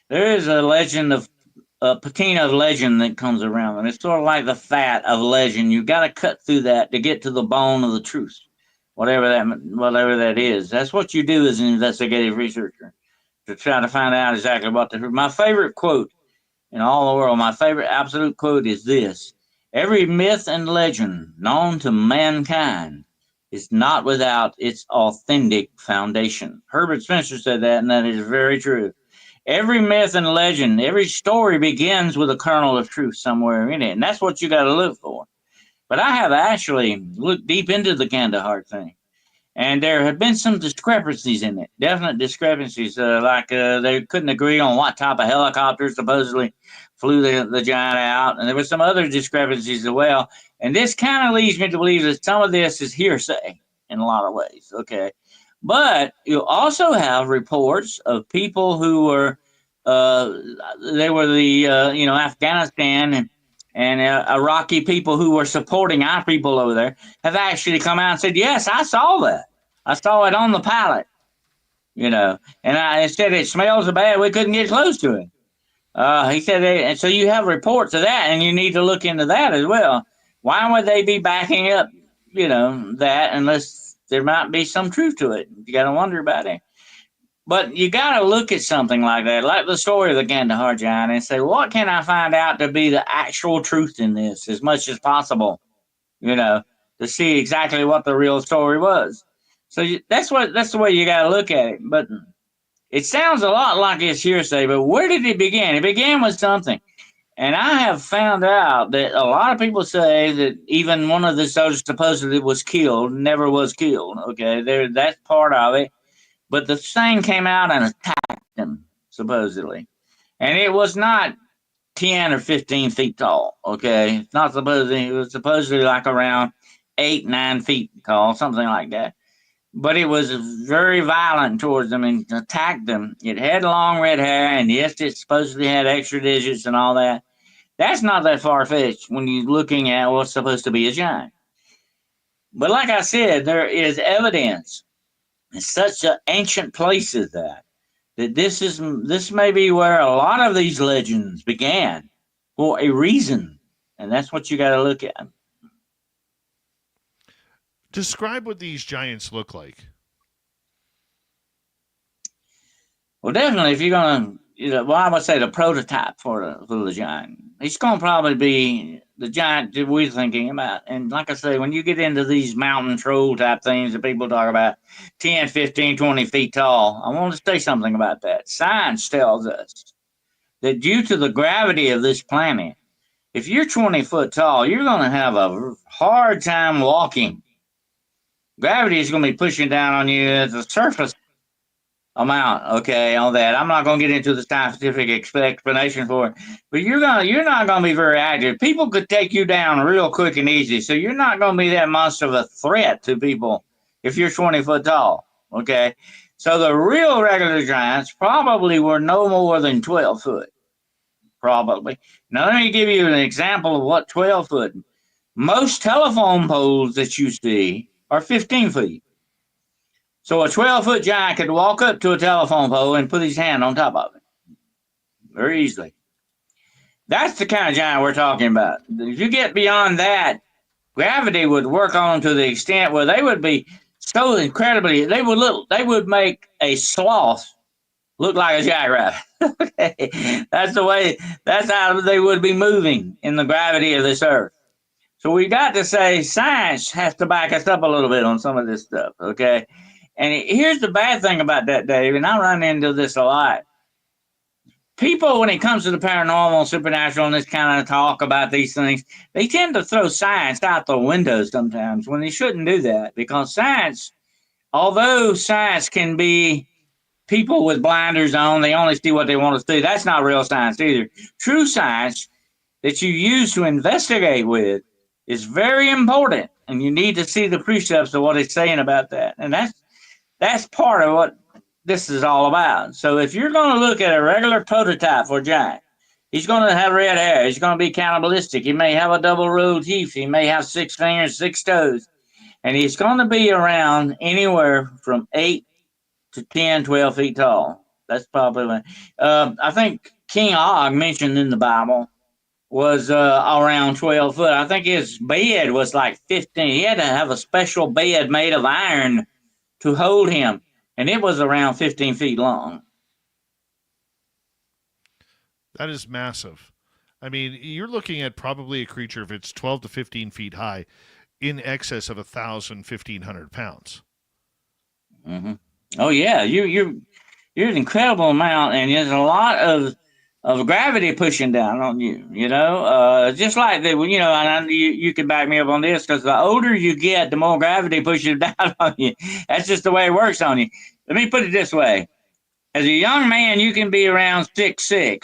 There is a legend of a patina of legend that comes around, and it's sort of like the fat of legend. You got to cut through that to get to the bone of the truth, whatever that is. That's what you do as an investigative researcher, to try to find out exactly what the truth. My favorite quote in all the world, my favorite absolute quote is this: "Every myth and legend known to mankind is not without its authentic foundation." Herbert Spencer said that, and that is very true. Every myth and legend, every story begins with a kernel of truth somewhere in it, and that's what you got to look for. But I have actually looked deep into the Kandahar thing, And there have been some discrepancies in it, definite discrepancies. Like they couldn't agree on what type of helicopter supposedly flew the giant out. And there were some other discrepancies as well. And this kind of leads me to believe that some of this is hearsay in a lot of ways. Okay. But you also have reports of people who were, they were the, Afghanistan and Iraqi people who were supporting our people over there have actually come out and said, yes, I saw that. I saw it on the pallet, and I said it smells so bad we couldn't get close to it. He said, and so you have reports of that, and you need to look into that as well. Why would they be backing up, that unless there might be some truth to it? You got to wonder about it. But you got to look at something like that, like the story of the Kandahar giant, and say, what can I find out to be the actual truth in this as much as possible, to see exactly what the real story was. So that's the way you got to look at it. But it sounds a lot like it's hearsay, but where did it begin? It began with something. And I have found out that a lot of people say that even one of the soldiers supposedly was killed, never was killed. Okay, that's part of it. But the thing came out and attacked him, supposedly. And it was not 10 or 15 feet tall, okay? It's not supposedly, it was supposedly like around 8, 9 feet tall, something like that. But it was very violent towards them and attacked them. It had long red hair, and yes, it supposedly had extra digits and all that. That's not that far-fetched when you're looking at what's supposed to be a giant. But like I said, there is evidence in such an ancient place as that this may be where a lot of these legends began for a reason, and that's what you got to look at. Describe what these giants look like. Well, definitely, if you're going to, I would say the prototype for the giant. It's going to probably be the giant that we're thinking about. And like I say, when you get into these mountain troll type things that people talk about, 10, 15, 20 feet tall, I want to say something about that. Science tells us that due to the gravity of this planet, if you're 20 foot tall, you're going to have a hard time walking. Gravity is going to be pushing down on you at the surface amount, okay, on that. I'm not going to get into the scientific explanation for it, but you're not going to be very active. People could take you down real quick and easy, so you're not going to be that much of a threat to people if you're 20 foot tall, okay? So the real regular giants probably were no more than 12 foot, probably. Now, let me give you an example of what 12 foot. Most telephone poles that you see are 15 feet. So a 12-foot giant could walk up to a telephone pole and put his hand on top of it very easily. That's the kind of giant we're talking about. If you get beyond that, gravity would work on to the extent where they would be so incredibly, they would make a sloth look like a jackrabbit. Okay. That's how they would be moving in the gravity of this earth. So we got to say science has to back us up a little bit on some of this stuff, okay? And here's the bad thing about that, Dave, and I run into this a lot. People, when it comes to the paranormal, supernatural, and this kind of talk about these things, they tend to throw science out the window sometimes when they shouldn't do that, because science, although science can be people with blinders on, they only see what they want to see, that's not real science either. True science that you use to investigate with is very important, and you need to see the precepts of what it's saying about that. And that's part of what this is all about. So if you're going to look at a regular prototype for a giant, he's going to have red hair. He's going to be cannibalistic. He may have a double row of teeth. He may have 6 fingers, 6 toes. And he's going to be around anywhere from 8 to 10, 12 feet tall. That's probably what. I think King Og mentioned in the Bible was around 12 foot. I think his bed was like 15. He had to have a special bed made of iron to hold him, and it was around 15 feet long. That is massive. I mean, you're looking at probably a creature, if it's 12 to 15 feet high, in excess of 1,000, 1,500 pounds. Mm-hmm. Oh, yeah. You're an incredible amount, and there's a lot of of gravity pushing down on you, just like they, and you can back me up on this, because the older you get, the more gravity pushes down on you. That's just the way it works on you. Let me put it this way. As a young man, you can be around 6'6",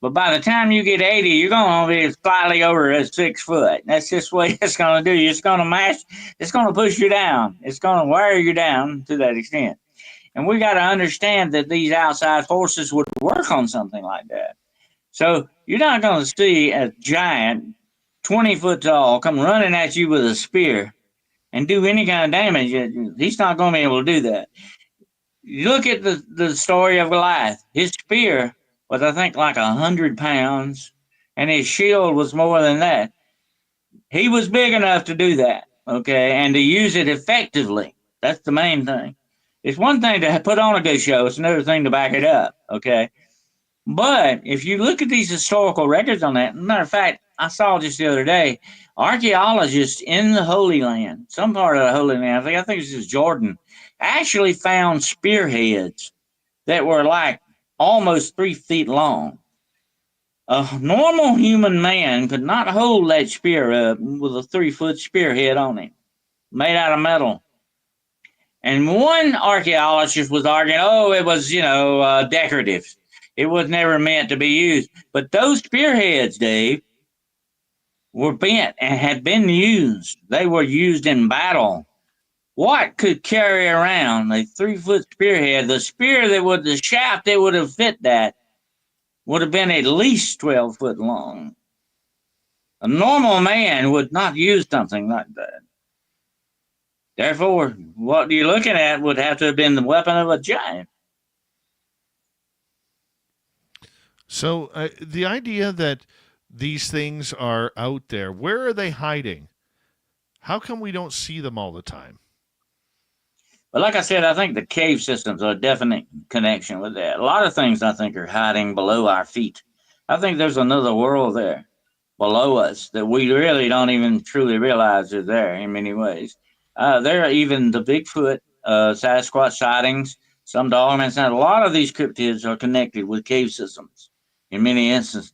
but by the time you get 80, you're going to be slightly over at 6 foot. That's just what it's going to do. It's going to push you down. It's going to wear you down to that extent. And we got to understand that these outside forces would work on something like that. So you're not going to see a giant, 20 foot tall, come running at you with a spear and do any kind of damage. He's not going to be able to do that. You look at the story of Goliath. His spear was, I think, like 100 pounds, and his shield was more than that. He was big enough to do that, okay, and to use it effectively. That's the main thing. It's one thing to put on a good show. It's another thing to back it up, okay? But if you look at these historical records on that, matter of fact, I saw just the other day, archaeologists in the Holy Land, some part of the Holy Land, I think this is Jordan, actually found spearheads that were like almost 3 feet long. A normal human man could not hold that spear up with a 3-foot spearhead on it, made out of metal. And one archaeologist was arguing, it was, decorative. It was never meant to be used. But those spearheads, Dave, were bent and had been used. They were used in battle. What could carry around a 3-foot spearhead? The spear the shaft that would have fit that would have been at least 12 foot long. A normal man would not use something like that. Therefore, what you're looking at would have to have been the weapon of a giant. So the idea that these things are out there, where are they hiding? How come we don't see them all the time? But like I said, I think the cave systems are a definite connection with that. A lot of things I think are hiding below our feet. I think there's another world there below us that we really don't even truly realize is there in many ways. There are even the Bigfoot, Sasquatch sightings, some Dogman sightings. A lot of these cryptids are connected with cave systems in many instances.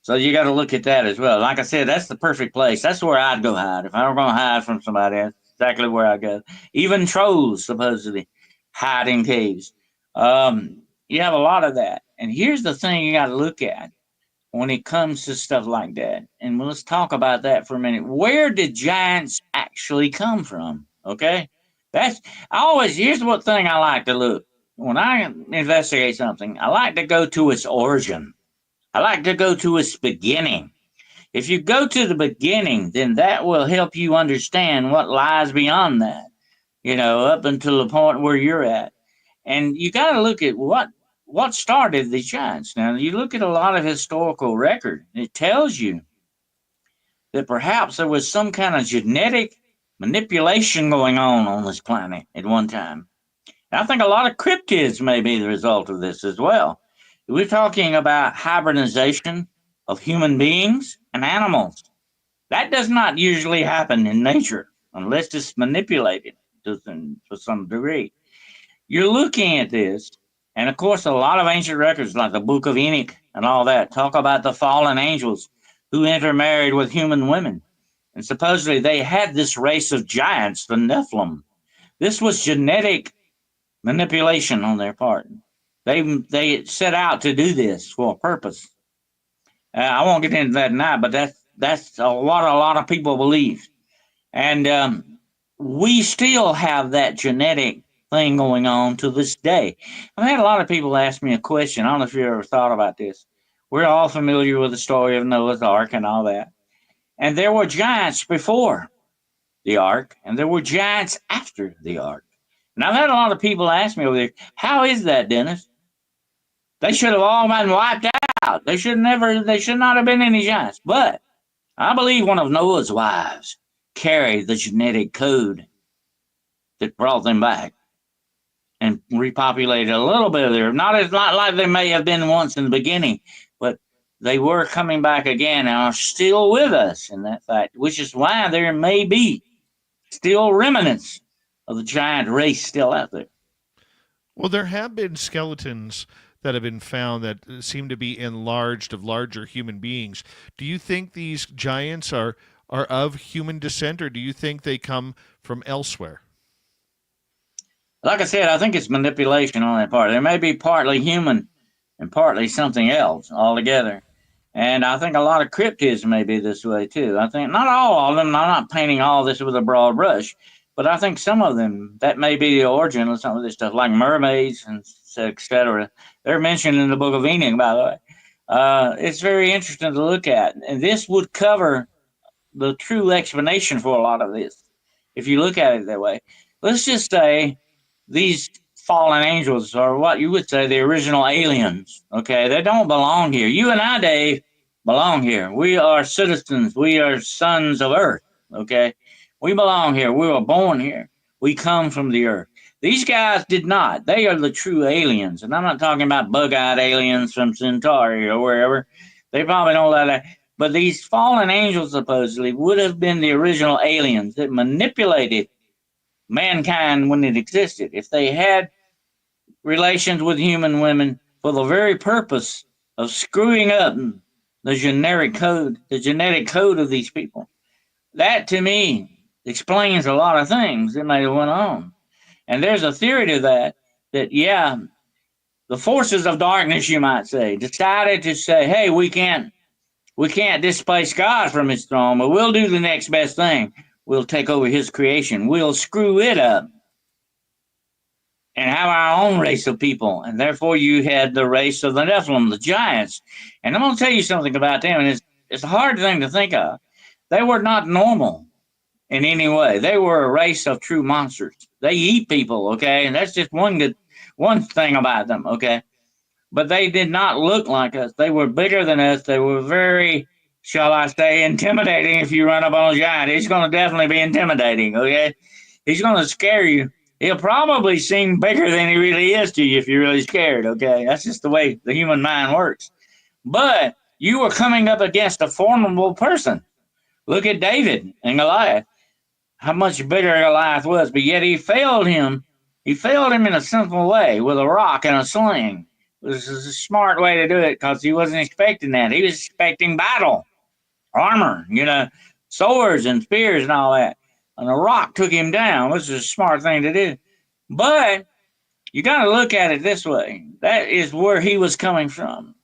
So you got to look at that as well. Like I said, that's the perfect place. That's where I'd go hide. If I were going to hide from somebody, that's exactly where I go. Even trolls supposedly hide in caves. You have a lot of that. And here's the thing you got to look at when it comes to stuff like that. And let's talk about that for a minute. Where did giants actually come from? Okay? Here's what thing I like to look. When I investigate something, I like to go to its origin. I like to go to its beginning. If you go to the beginning, then that will help you understand what lies beyond that, up until the point where you're at. And you got to look at what started the giants. Now, you look at a lot of historical record, it tells you that perhaps there was some kind of genetic manipulation going on this planet at one time. And I think a lot of cryptids may be the result of this as well. We're talking about hybridization of human beings and animals. That does not usually happen in nature unless it's manipulated to some degree. You're looking at this, and of course, a lot of ancient records like the Book of Enoch and all that talk about the fallen angels who intermarried with human women. And supposedly they had this race of giants, the Nephilim. This was genetic manipulation on their part. They set out to do this for a purpose. I won't get into that now, but that's what a lot of people believe. And we still have that genetic thing going on to this day. I've had a lot of people ask me a question. I don't know if you ever thought about this. We're all familiar with the story of Noah's Ark and all that. And there were giants before the Ark, and there were giants after the Ark. And I've had a lot of people ask me over there, how is that, Dennis? They should have all been wiped out. They should not have been any giants. But I believe one of Noah's wives carried the genetic code that brought them back and repopulated a little bit of there. Not like they may have been once in the beginning, but they were coming back again and are still with us in that fact, which is why there may be still remnants of the giant race still out there. Well, there have been skeletons that have been found that seem to be enlarged of larger human beings. Do you think these giants are of human descent, or do you think they come from elsewhere? Like I said, I think it's manipulation on that part. They may be partly human and partly something else altogether. And I think a lot of cryptids may be this way too. I think not all of them. I'm not painting all this with a broad brush, but I think some of them, that may be the origin of some of this stuff, like mermaids and etc. They're mentioned in the Book of Enoch, by the way. It's very interesting to look at, and this would cover the true explanation for a lot of this, if you look at it that way. Let's just say these fallen angels are what you would say the original aliens. Okay, they don't belong here. You and I, Dave, belong here. We are citizens. We are sons of Earth. Okay, we belong here. We were born here. We come from the Earth. These guys did not. They are the true aliens, and I'm not talking about bug-eyed aliens from Centauri or wherever. They probably don't let that. But these fallen angels supposedly would have been the original aliens that manipulated mankind when it existed. If they had relations with human women for the very purpose of screwing up the genetic code of these people, that to me explains a lot of things that may have went on. And there's a theory to that yeah, the forces of darkness, you might say, decided to say, hey, we can't displace God from his throne, but we'll do the next best thing. We'll take over his creation. We'll screw it up and have our own race of people. And therefore you had the race of the Nephilim, the giants. And I'm going to tell you something about them, and it's a hard thing to think of. They were not normal in any way. They were a race of true monsters. They eat people, okay? And that's just one thing about them, okay? But they did not look like us. They were bigger than us. They were very, shall I say, intimidating. If you run up on a giant, he's going to definitely be intimidating, okay? He's going to scare you. He'll probably seem bigger than he really is to you if you're really scared, okay? That's just the way the human mind works. But you were coming up against a formidable person. Look at David and Goliath, how much bigger Goliath was, but yet he failed him. He failed him in a simple way with a rock and a sling. It was a smart way to do it because he wasn't expecting that. He was expecting battle, armor, swords and spears and all that. And a rock took him down, which is a smart thing to do. But you got to look at it this way. That is where he was coming from.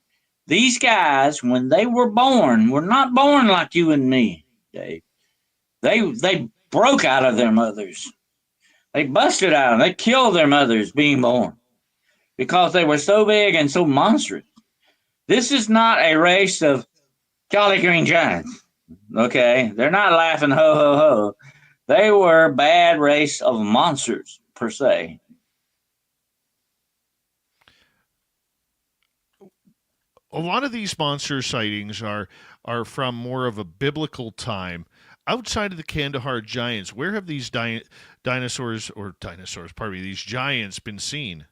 These guys, when they were born, were not born like you and me, Dave. They broke out of their mothers. They busted out. They killed their mothers being born because they were so big and so monstrous. This is not a race of Jolly Green Giants, okay? They're not laughing ho, ho, ho. They were a bad race of monsters, per se. A lot of these monster sightings are from more of a biblical time. Outside of the Kandahar giants, where have these these giants been seen?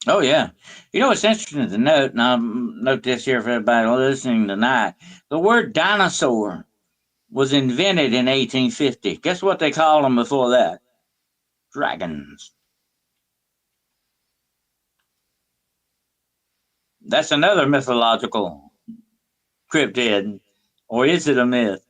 Oh, yeah. It's interesting to note, and I'll note this here for everybody listening tonight. The word dinosaur was invented in 1850. Guess what they called them before that? Dragons. That's another mythological cryptid. Or is it a myth?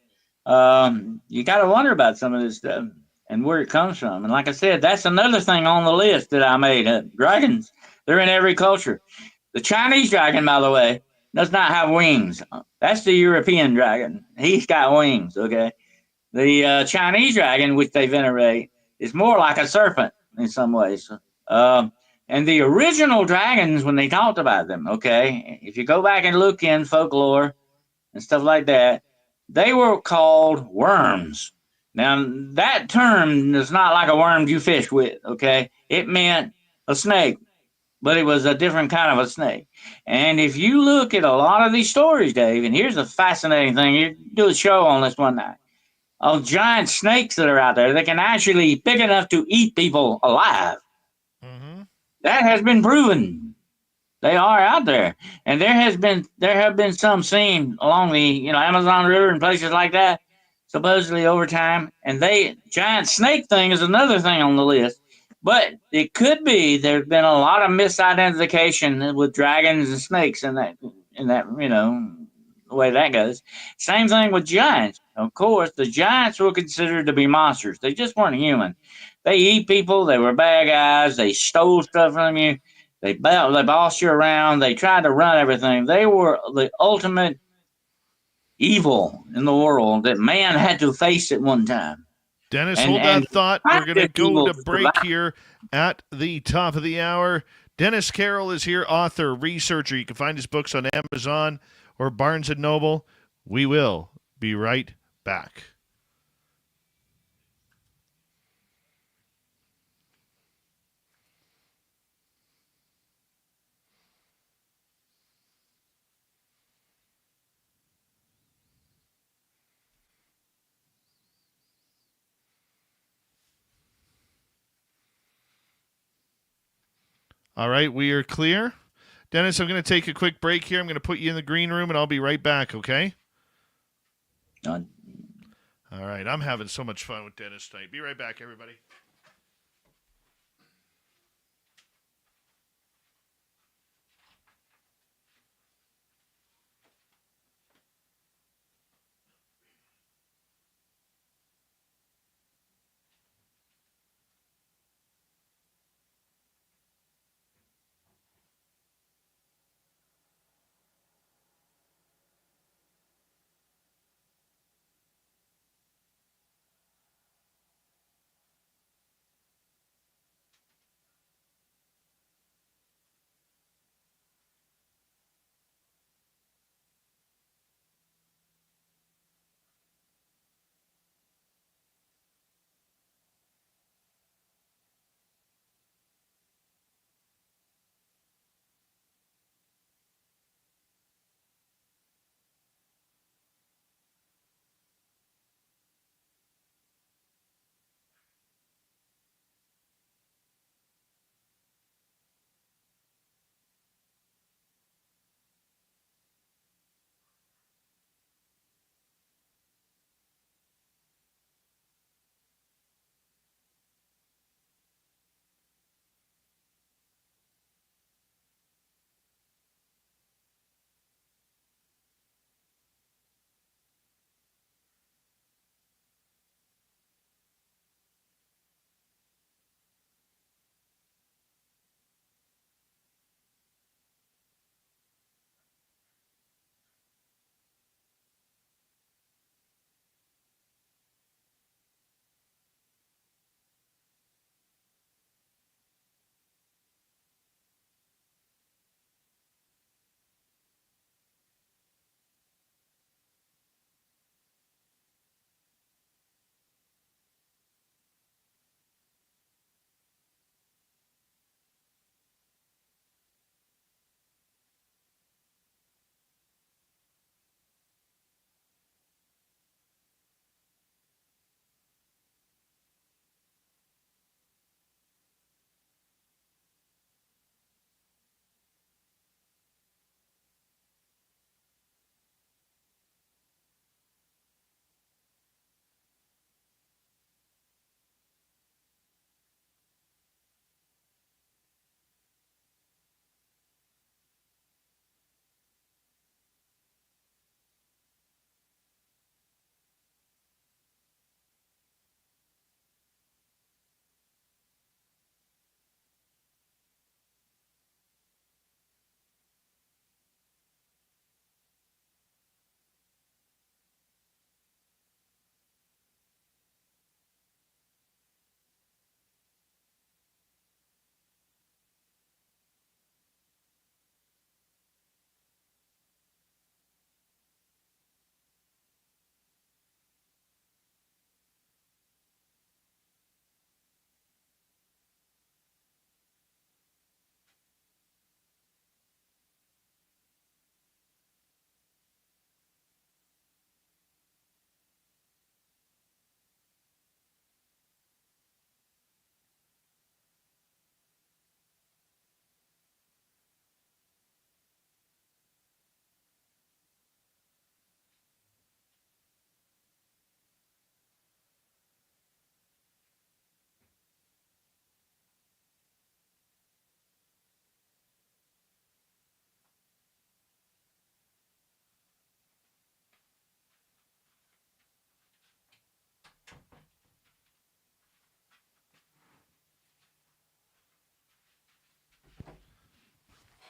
You got to wonder about some of this stuff and where it comes from. And like I said, that's another thing on the list that I made. Dragons, they're in every culture. The Chinese dragon, by the way, does not have wings. That's the European dragon. He's got wings, okay? The Chinese dragon, which they venerate, is more like a serpent in some ways. And the original dragons, when they talked about them, okay, if you go back and look in folklore and stuff like that, they were called worms. Now, that term is not like a worm you fish with, okay? It meant a snake, but it was a different kind of a snake. And if you look at a lot of these stories, Dave, and here's the fascinating thing, you do a show on this one night, of giant snakes that are out there that can actually be big enough to eat people alive. Mm-hmm. That has been proven. They are out there. And there have been some seen along the Amazon River and places like that, supposedly over time. And giant snake thing is another thing on the list. But it could be there's been a lot of misidentification with dragons and snakes in that the way that goes. Same thing with giants. Of course, the giants were considered to be monsters. They just weren't human. They eat people. They were bad guys. They stole stuff from you. They bossed you around. They tried to run everything. They were the ultimate evil in the world that man had to face at one time. Dennis, And hold that thought. We're going to practice go evil to to break survive. here at the top of the hour. Dennis Carroll is here, author, researcher. You can find his books on Amazon or Barnes & Noble. We will be right back. All right, we are clear. Dennis, I'm going to take a quick break here. I'm going to put you in the green room, and I'll be right back, okay? Done. All right, I'm having so much fun with Dennis tonight. Be right back, everybody.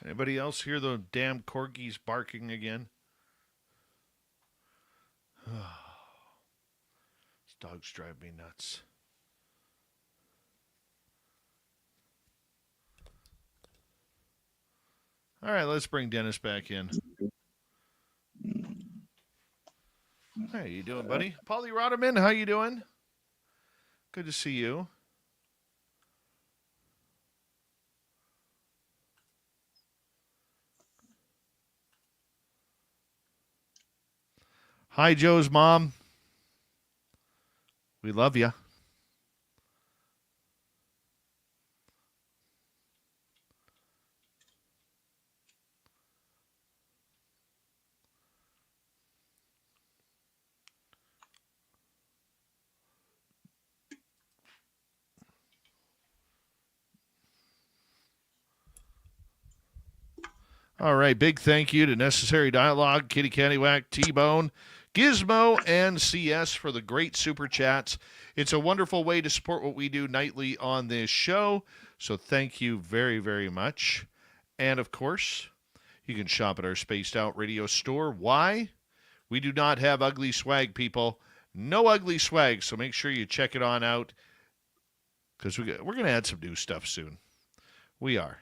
Anybody else hear the damn corgis barking again? These dogs drive me nuts. All right, let's bring Dennis back in. How you doing, buddy? Paulie Roderman, how you doing? Good to see you. Hi, Joe's mom. We love you. All right, big thank you to Necessary Dialogue, Kitty Cattywack, T-Bone, Gizmo, and CS for the great super chats. It's a wonderful way to support what we do nightly on this show, so thank you very, very much. And, of course, you can shop at our Spaced Out Radio store. Why? We do not have ugly swag, people. No ugly swag, so make sure you check it on out because we're going to add some new stuff soon. We are.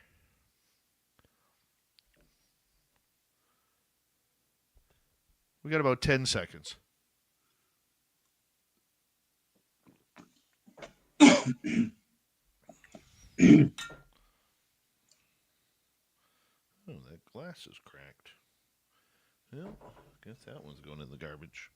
We got about 10 seconds. Oh, that glass is cracked. Well, I guess that one's going in the garbage.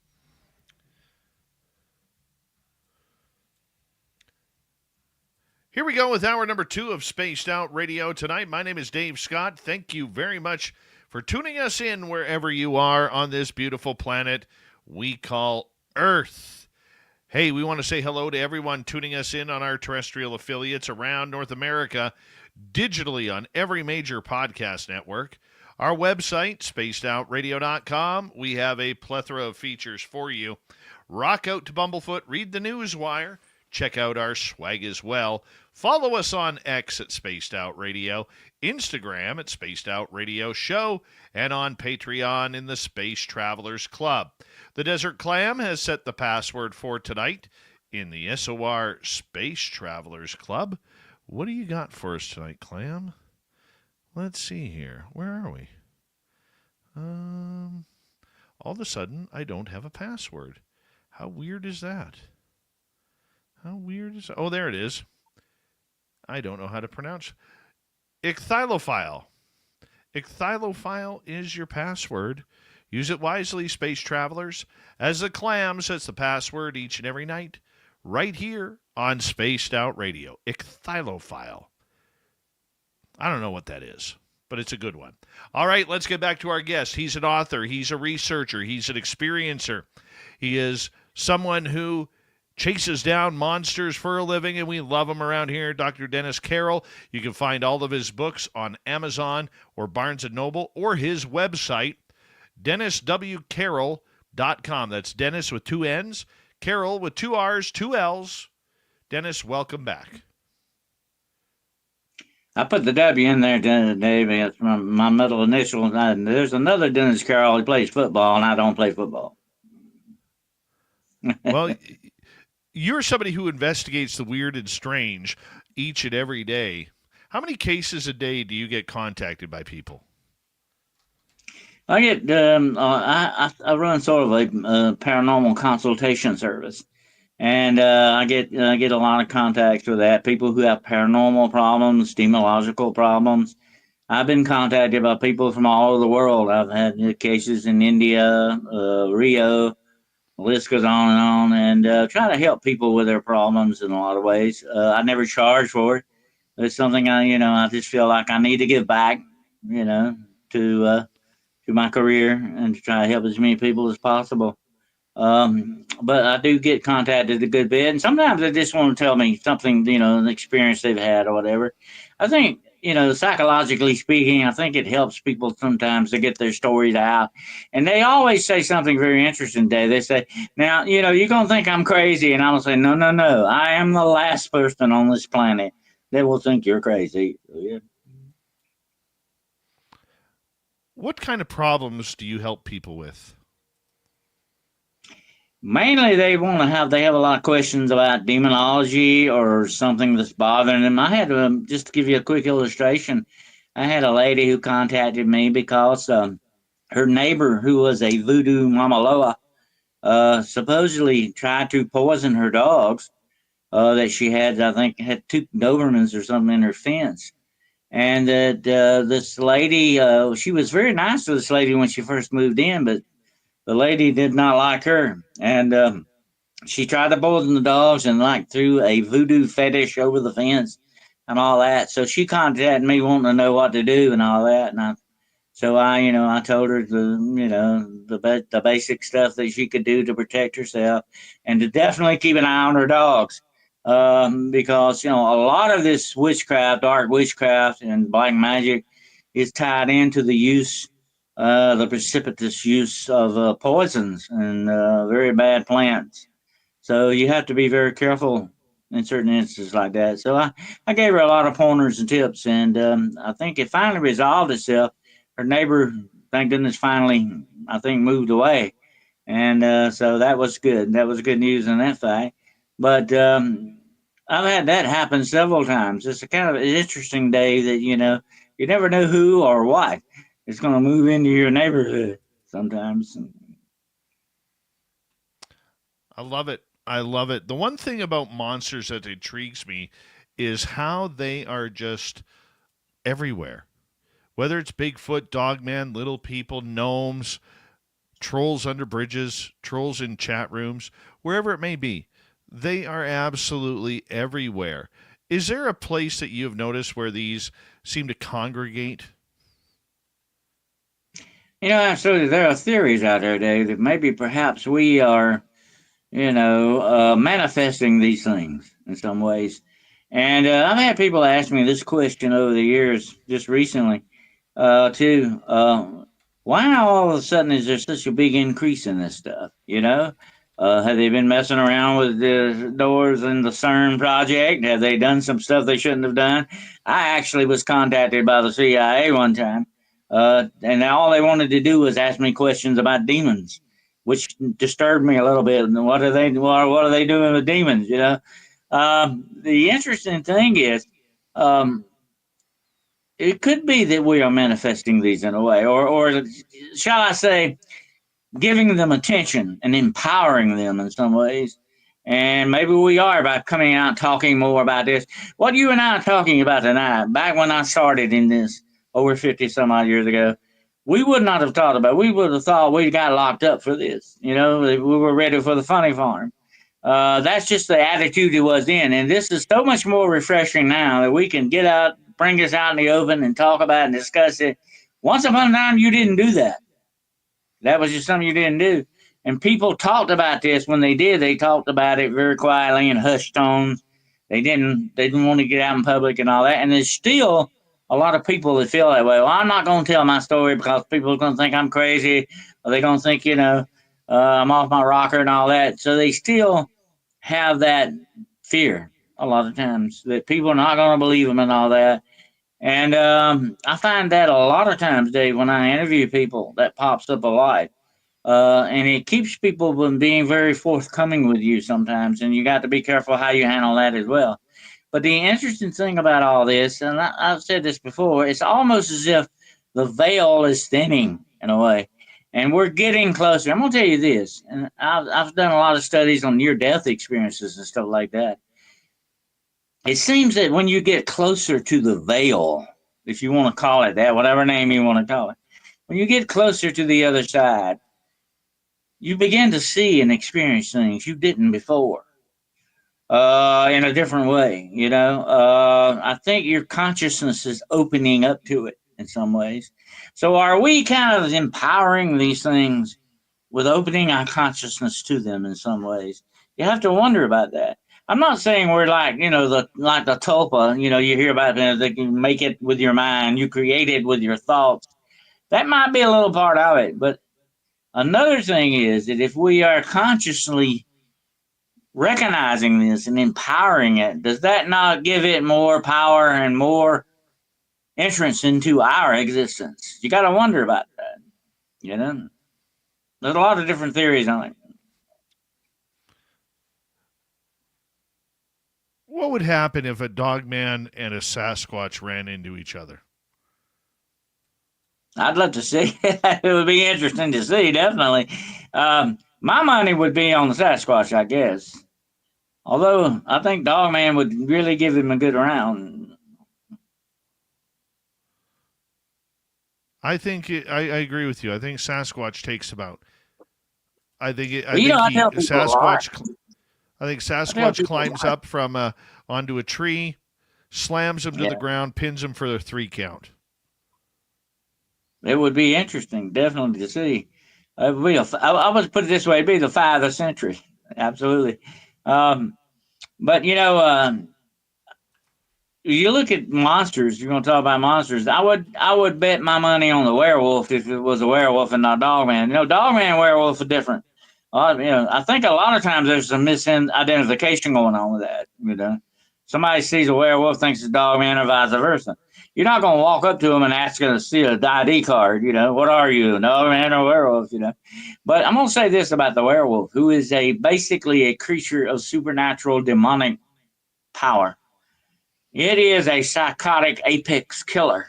Here we go with hour number 2 of Spaced Out Radio tonight. My name is Dave Scott. Thank you very much for tuning us in wherever you are on this beautiful planet we call Earth. Hey, we want to say hello to everyone tuning us in on our terrestrial affiliates around North America, digitally on every major podcast network. Our website, spacedoutradio.com, we have a plethora of features for you. Rock out to Bumblefoot, read the Newswire, check out our swag as well. Follow us on X at Spaced Out Radio, Instagram at Spaced Out Radio Show, and on Patreon in the Space Travelers Club. The Desert Clam has set the password for tonight in the SOR Space Travelers Club. What do you got for us tonight, Clam? Let's see here. Where are we? All of a sudden, I don't have a password. How weird is that? How weird is that? Oh, there it is. I don't know how to pronounce. Ichthylophile. Ichthylophile is your password. Use it wisely, space travelers. As the Clam sets the password each and every night, right here on Spaced Out Radio. Ichthylophile. I don't know what that is, but it's a good one. All right, let's get back to our guest. He's an author. He's a researcher. He's an experiencer. He is someone who chases down monsters for a living, and we love him around here. Dr. Dennis Carroll. You can find all of his books on Amazon or Barnes & Noble or his website, DennisWCarroll.com. That's Dennis with 2 N's, Carroll with 2 R's, 2 L's. Dennis, welcome back. I put the W in there, Dave. It's my middle initial. There's another Dennis Carroll. He plays football, and I don't play football. Well, you're somebody who investigates the weird and strange each and every day. How many cases a day do you get contacted by people? I get I run sort of a paranormal consultation service, and I get a lot of contacts with that. People who have paranormal problems, demonological problems. I've been contacted by people from all over the world. I've had cases in India, Rio. The list goes on, and try to help people with their problems in a lot of ways. I never charge for it. It's something I just feel like I need to give back, to my career and to try to help as many people as possible. But I do get contacted a good bit, and sometimes they just want to tell me something, an experience they've had or whatever. I think, psychologically speaking, I think it helps people sometimes to get their stories out. And they always say something very interesting, Dave. They say, now, you're going to think I'm crazy. And I'm going to say, no. I am the last person on this planet that will think you're crazy. Yeah. What kind of problems do you help people with? Mainly, they have a lot of questions about demonology or something that's bothering them. I had to, just to give you a quick illustration, I had a lady who contacted me because her neighbor, who was a voodoo mamaloa, supposedly tried to poison her dogs. That she had, I think, had two Dobermans or something in her fence. And that this lady, she was very nice to this lady when she first moved in, but the lady did not like her. And she tried to poison the dogs and like threw a voodoo fetish over the fence and all that. So she contacted me wanting to know what to do and all that. And I told her the basic stuff that she could do to protect herself, and to definitely keep an eye on her dogs, because a lot of this witchcraft, dark witchcraft, and black magic is tied into the precipitous use of poisons and very bad plants. So you have to be very careful in certain instances like that. So I gave her a lot of pointers and tips, and I think it finally resolved itself. Her neighbor, thank goodness, finally, I think, moved away. And so that was good. That was good news in that fact. But I've had that happen several times. It's a kind of an interesting day that, you never know who or what is going to move into your neighborhood sometimes. I love it. I love it. The one thing about monsters that intrigues me is how they are just everywhere. Whether it's Bigfoot, Dogman, little people, gnomes, trolls under bridges, trolls in chat rooms, wherever it may be, they are absolutely everywhere. Is there a place that you have noticed where these seem to congregate? Absolutely. There are theories out there, Dave, that maybe perhaps we are manifesting these things in some ways. And I've had people ask me this question over the years, just recently, too. Why all of a sudden is there such a big increase in this stuff? Have they been messing around with the doors in the CERN project? Have they done some stuff they shouldn't have done? I actually was contacted by the CIA one time, and all they wanted to do was ask me questions about demons, which disturbed me a little bit. And what are they doing with demons? The interesting thing is, it could be that we are manifesting these in a way, or shall I say, giving them attention and empowering them in some ways. And maybe we are by coming out talking more about this. What you and I are talking about tonight, back when I started in this over 50 some odd years ago, we would not have thought about it. We would have thought we got locked up for this. We were ready for the funny farm. That's just the attitude it was in. And this is so much more refreshing now that we can get out, bring this out in the open and talk about it and discuss it. Once upon a time, you didn't do that. That was just something you didn't do. And people talked about this. When they did, they talked about it very quietly in hushed tones. They didn't want to get out in public and all that. And there's still a lot of people that feel that way. Well, I'm not going to tell my story because people are going to think I'm crazy, or they're going to think, I'm off my rocker and all that. So they still have that fear a lot of times that people are not going to believe them and all that. And I find that a lot of times, Dave, when I interview people, that pops up a lot. And it keeps people from being very forthcoming with you sometimes. And you got to be careful how you handle that as well. But the interesting thing about all this, and I've said this before, it's almost as if the veil is thinning in a way. And we're getting closer. I'm going to tell you this, and I've done a lot of studies on near-death experiences and stuff like that. It seems that when you get closer to the veil, if you want to call it that, whatever name you want to call it, when you get closer to the other side, you begin to see and experience things you didn't before in a different way. I think your consciousness is opening up to it in some ways. So are we kind of empowering these things with opening our consciousness to them in some ways? You have to wonder about that. I'm not saying we're like, like the tulpa, you hear about that you make it with your mind, you create it with your thoughts. That might be a little part of it. But another thing is that if we are consciously recognizing this and empowering it, does that not give it more power and more entrance into our existence? You got to wonder about that. You know, there's a lot of different theories on it. What would happen if a Dogman and a Sasquatch ran into each other? I'd love to see. It would be interesting to see, definitely. My money would be on the Sasquatch, I guess. Although I think Dogman would really give him a good round. I think I agree with you. I think Sasquatch takes about. I think I tell people Sasquatch. I think Sasquatch climbs up from onto a tree, slams him to the ground, pins him for the 3 count. It would be interesting, definitely, to see. I would put it this way: it'd be the 5 of the century, absolutely. But you look at monsters. You're going to talk about monsters. I would bet my money on the werewolf if it was a werewolf and not Dogman. Dogman and werewolf are different. I think a lot of times there's some misidentification going on with that. Somebody sees a werewolf, thinks it's Dogman, or vice versa. You're not going to walk up to them and ask them to see an ID card. What are you, Dogman or werewolf? But I'm going to say this about the werewolf, who is basically a creature of supernatural demonic power. It is a psychotic apex killer.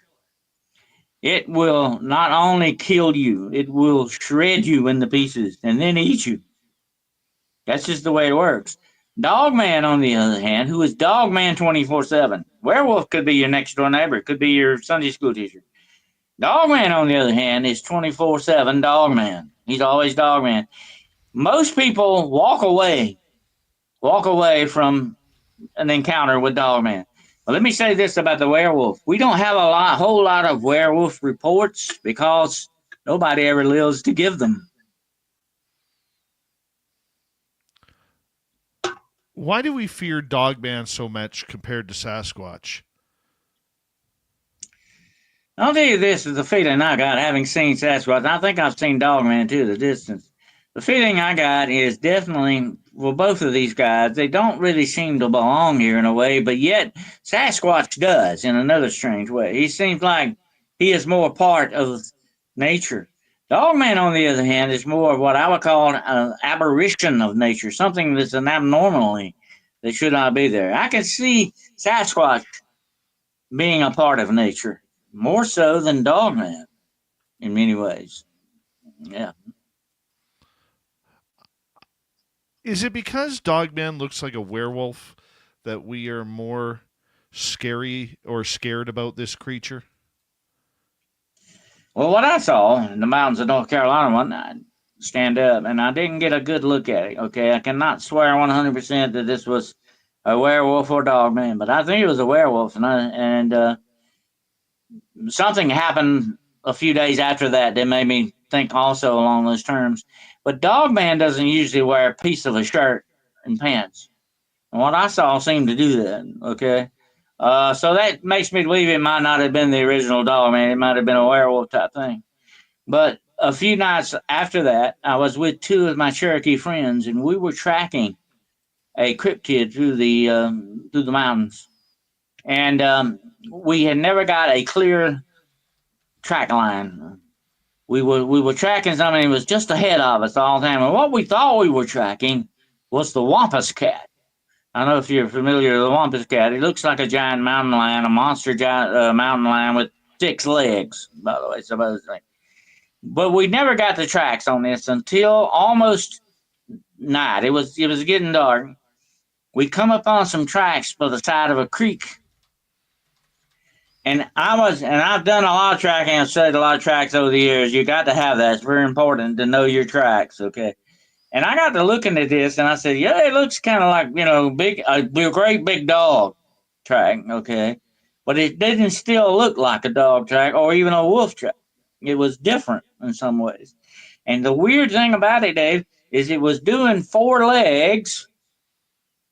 It will not only kill you, it will shred you into pieces and then eat you. That's just the way it works. Dogman, on the other hand, who is Dogman 24/7. Werewolf could be your next door neighbor, could be your Sunday school teacher. Dogman, on the other hand, is 24/7 Dogman. He's always Dogman. Most people walk away from an encounter with Dogman. Well, let me say this about the werewolf. We don't have a whole lot of werewolf reports because nobody ever lives to give them. Why do we fear Dogman so much compared to Sasquatch? I'll tell you this is the feeling I got having seen Sasquatch. I think I've seen Dogman too, the distance. The feeling I got is definitely, well, both of these guys, they don't really seem to belong here in a way, but yet Sasquatch does in another strange way. He seems like he is more part of nature. Dogman, on the other hand, is more of what I would call an aberration of nature, something that's an abnormality that should not be there. I can see Sasquatch being a part of nature, more so than Dogman in many ways. Yeah. Is it because Dogman looks like a werewolf that we are more scary or scared about this creature? Well, what I saw in the mountains of North Carolina one night, stand up, and I didn't get a good look at it, okay? I cannot swear 100% that this was a werewolf or Dogman, but I think it was a werewolf, and something happened a few days after that made me think also along those terms. But Dogman doesn't usually wear a piece of a shirt and pants. And what I saw seemed to do that, okay? So that makes me believe it might not have been the original Dogman. It might have been a werewolf type thing. But a few nights after that, I was with 2 of my Cherokee friends, and we were tracking a cryptid through the mountains. And we had never got a clear track line. We were tracking something that was just ahead of us all the time. And what we thought we were tracking was the Wampus cat. I don't know if you're familiar with the Wampus cat. It looks like a giant mountain lion, a monster giant mountain lion with 6 legs, by the way, supposedly. But we never got the tracks on this until almost night. It was getting dark. We come up on some tracks by the side of a creek. And I've done a lot of tracking. I've studied a lot of tracks over the years. You got to have that. It's very important to know your tracks, okay? And I got to looking at this, and I said, yeah, it looks kind of like, a great big dog track, okay? But it didn't still look like a dog track or even a wolf track. It was different in some ways. And the weird thing about it, Dave, is it was doing 4 legs,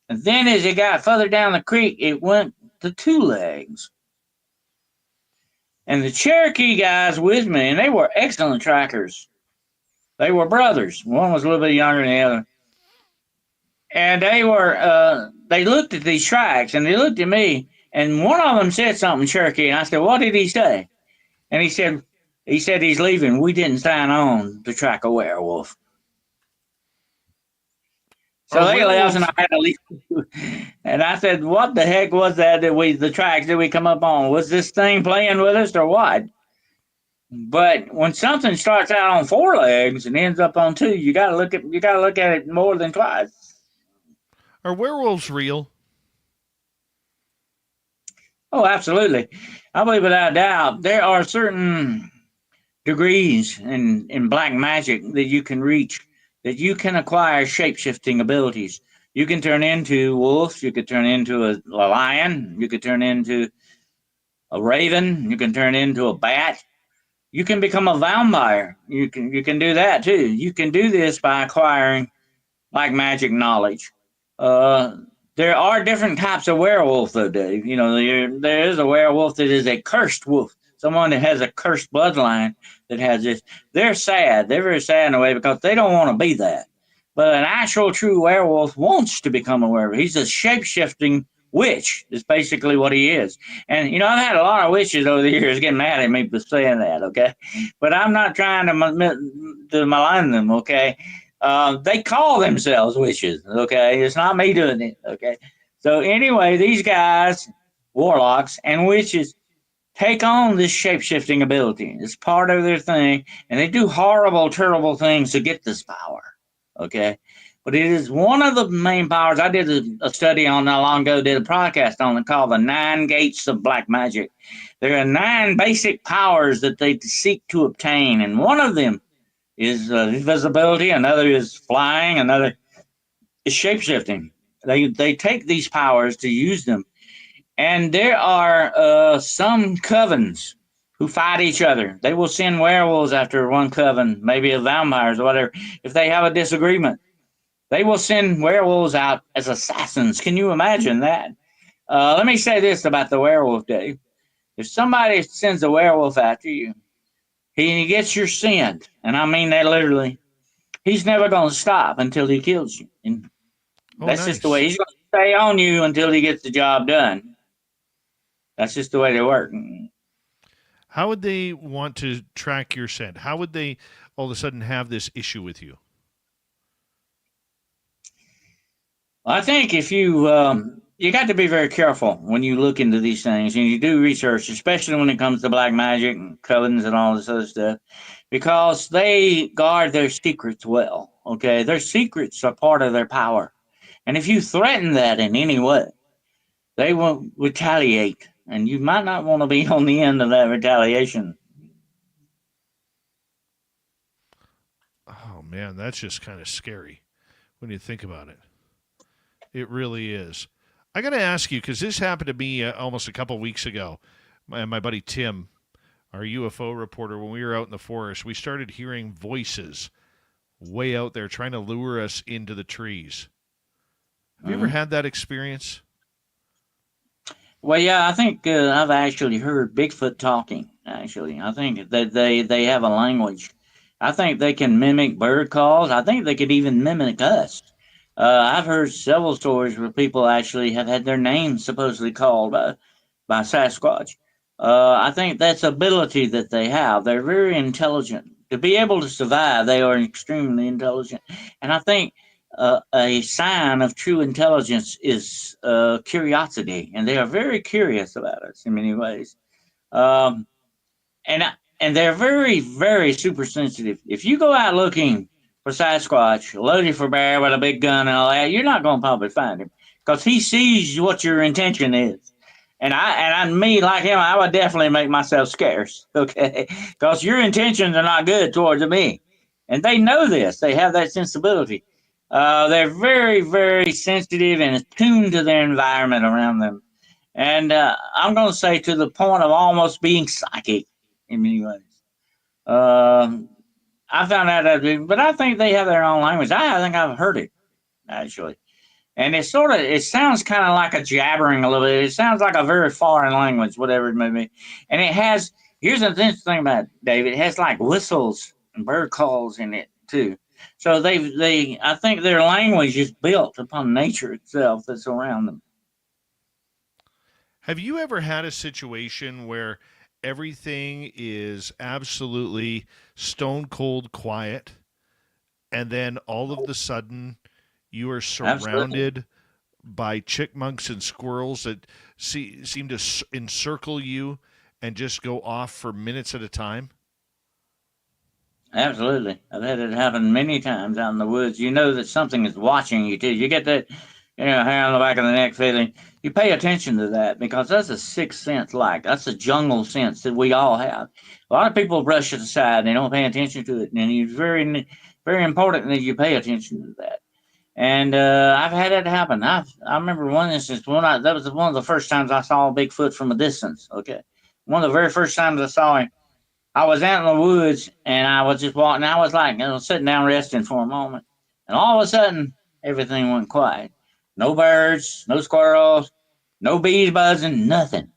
and then as it got further down the creek, it went to 2 legs. And the Cherokee guys with me, and they were excellent trackers. They were brothers. One was a little bit younger than the other. And they looked at these tracks, and they looked at me, and one of them said something Cherokee, and I said, what did he say? And he said, he said he's leaving. We didn't sign on to track a werewolf. So Are they left, and werewolves I had to leave. And I said, "What the heck was that the tracks that we come up on? Was this thing playing with us or what?" But when something starts out on 4 legs and ends up on 2, you gotta look at it more than twice. are werewolves real? Oh, absolutely. I believe without a doubt there are certain degrees in black magic that you can reach, that you can acquire shape-shifting abilities. You can turn into wolves, you could turn into a lion, you could turn into a raven, you can turn into a bat. You can become a vampire. You can do that too. You can do this by acquiring like magic knowledge. Uh, there are different types of werewolf, though, Dave. You know, there is a werewolf that is a cursed wolf, someone that has a cursed bloodline that has this. They're sad. They're very sad in a way because they don't want to be that. But an actual true werewolf wants to become a werewolf. He's a shape shifting witch, is basically what he is. And, you know, I've had a lot of witches over the years get mad at me for saying that, okay? But I'm not trying to malign them, okay? They call themselves witches, okay? It's not me doing it, okay? So anyway, these guys, warlocks and witches, take on this shape-shifting ability. It's part of their thing, and they do horrible, terrible things to get this power, okay? But it is one of the main powers. I did a study on not long ago, did a podcast on it called the 9 Gates of Black Magic. There are 9 basic powers that they seek to obtain, and one of them is invisibility, another is flying, another is shape-shifting. They take these powers to use them. And there are some covens who fight each other. They will send werewolves after one coven, maybe a vampires or whatever, if they have a disagreement. They will send werewolves out as assassins. Can you imagine that? Let me say this about the werewolf, Dave. If somebody sends a werewolf after you, he gets your scent, and I mean that literally, he's never going to stop until he kills you. And that's just the way he's going to stay on you until he gets the job done. That's just the way they work. How would they want to track your scent? How would they all of a sudden have this issue with you? I think if you got to be very careful when you look into these things and you do research, especially when it comes to black magic and covens and all this other stuff, because they guard their secrets well. Okay, their secrets are part of their power, and if you threaten that in any way, they will retaliate, and you might not want to be on the end of that retaliation. Oh man, that's just kind of scary when you think about it. It really is. I got to ask you, because this happened to me almost a couple weeks ago. My buddy Tim, our UFO reporter, when we were out in the forest, we started hearing voices way out there trying to lure us into the trees. Have you ever had that experience? Well, yeah, I think I've actually heard Bigfoot talking. Actually, I think that they have a language. I think they can mimic bird calls. I think they could even mimic us. I've heard several stories where people actually have had their names supposedly called by Sasquatch. I think that's ability that they have. They're very intelligent. To be able to survive, they are extremely intelligent. And I think a sign of true intelligence is curiosity, and they are very curious about us in many ways. Um, and and they're very, very super sensitive. If you go out looking for Sasquatch, loaded for bear with a big gun and all that, you're not going to probably find him because he sees what your intention is. And me, like him, I would definitely make myself scarce, okay? Because your intentions are not good towards me. And they know this. They have that sensibility. They're very, very sensitive and attuned to their environment around them. And I'm going to say to the point of almost being psychic in many ways. I found out but I think they have their own language. I think I've heard it, actually. And it sounds kind of like a jabbering a little bit. It sounds like a very foreign language, whatever it may be. And here's the interesting thing about it, David, it has like whistles and bird calls in it too. So I think their language is built upon nature itself that's around them. Have you ever had a situation where everything is absolutely stone cold quiet, and then all of the sudden you are Absolutely. surrounded by chipmunks and squirrels that seem to encircle you and just go off for minutes at a time? Absolutely. I've had it happen many times out in the woods. You know that something is watching you too. You get that, hair on the back of the neck feeling. You pay attention to that because that's a sixth sense like. That's a jungle sense that we all have. A lot of people brush it aside. They don't pay attention to it. And it's very, very important that you pay attention to that. And I've had it happen. I remember one instance that was one of the first times I saw Bigfoot from a distance. Okay, one of the very first times I saw him, I was out in the woods and I was just walking. I was like, sitting down resting for a moment, and all of a sudden everything went quiet. No birds, no squirrels, no bees buzzing, nothing.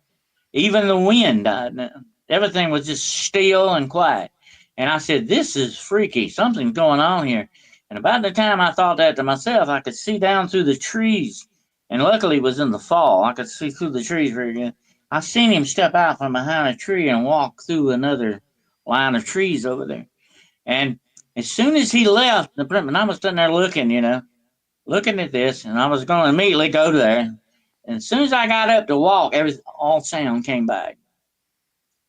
Even the wind died down. Everything was just still and quiet. And I said, "This is freaky. Something's going on here." And about the time I thought that to myself, I could see down through the trees. And luckily it was in the fall. I could see through the trees very good. I seen him step out from behind a tree and walk through another line of trees over there. And as soon as he left, and I was sitting there looking, looking at this, and I was going to immediately go there. And as soon as I got up to walk, all sound came back.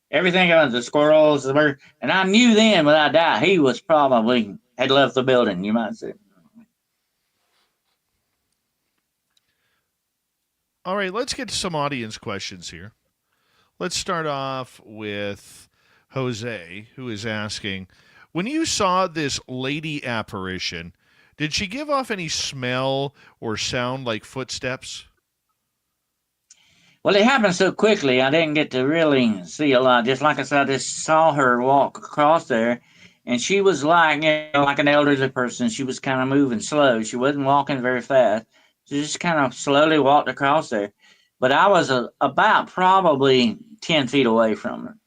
Everything else, the squirrels, the bird, and I knew then without doubt he was probably had left the building. You might say. All right, let's get to some audience questions here. Let's start off with Jose, who is asking, when you saw this lady apparition, did she give off any smell or sound like footsteps? Well, it happened so quickly, I didn't get to really see a lot. Just like I said, I just saw her walk across there, and she was like, like an elderly person. She was kind of moving slow. She wasn't walking very fast. She just kind of slowly walked across there. But I was about probably 10 feet away from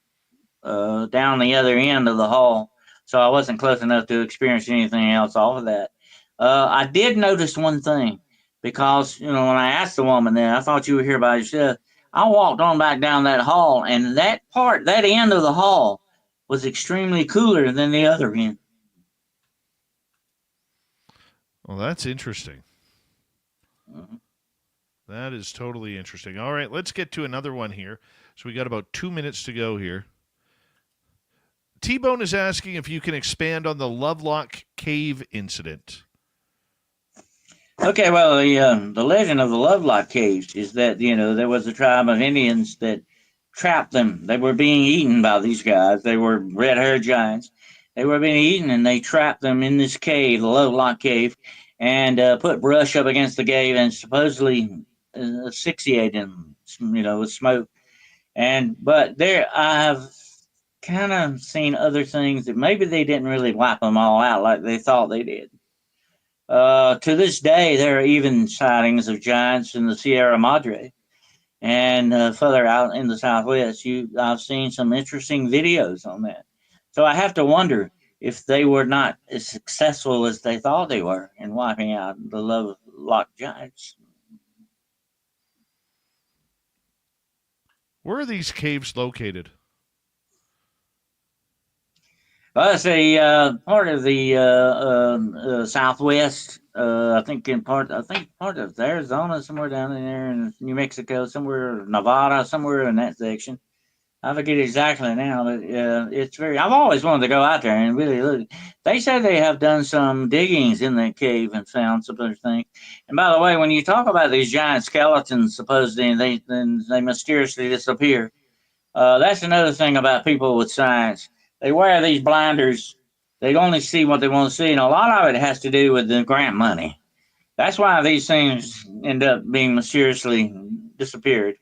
her, down the other end of the hall. So I wasn't close enough to experience anything else off of that. I did notice one thing because, when I asked the woman there, I thought you were here by yourself. I walked on back down that hall, and that end of the hall was extremely cooler than the other end. Well, that's interesting. Mm-hmm. That is totally interesting. All right, let's get to another one here. So we got about 2 minutes to go here. T-Bone is asking if you can expand on the Lovelock Cave incident. Okay, well, the legend of the Lovelock Caves is that there was a tribe of Indians that trapped them. They were being eaten by these guys. They were red-haired giants. They were being eaten, and they trapped them in this cave, the Lovelock Cave, and put brush up against the cave and supposedly asphyxiated them, with smoke. But there, I have kind of seen other things that maybe they didn't really wipe them all out like they thought they did. To this day, there are even sightings of giants in the Sierra Madre, and further out in the Southwest. I've seen some interesting videos on that. So I have to wonder if they were not as successful as they thought they were in wiping out the Lovelock giants. Where are these caves located? Well, it's a part of the Southwest. I think part of Arizona, somewhere down in there, in New Mexico, somewhere Nevada, somewhere in that section. I forget exactly now, but it's very. I've always wanted to go out there and really look. They say they have done some diggings in that cave and found some other things. And by the way, when you talk about these giant skeletons, supposedly they mysteriously disappear. That's another thing about people with science. They wear these blinders. They only see what they want to see, and a lot of it has to do with the grant money. That's why these things end up being mysteriously disappeared.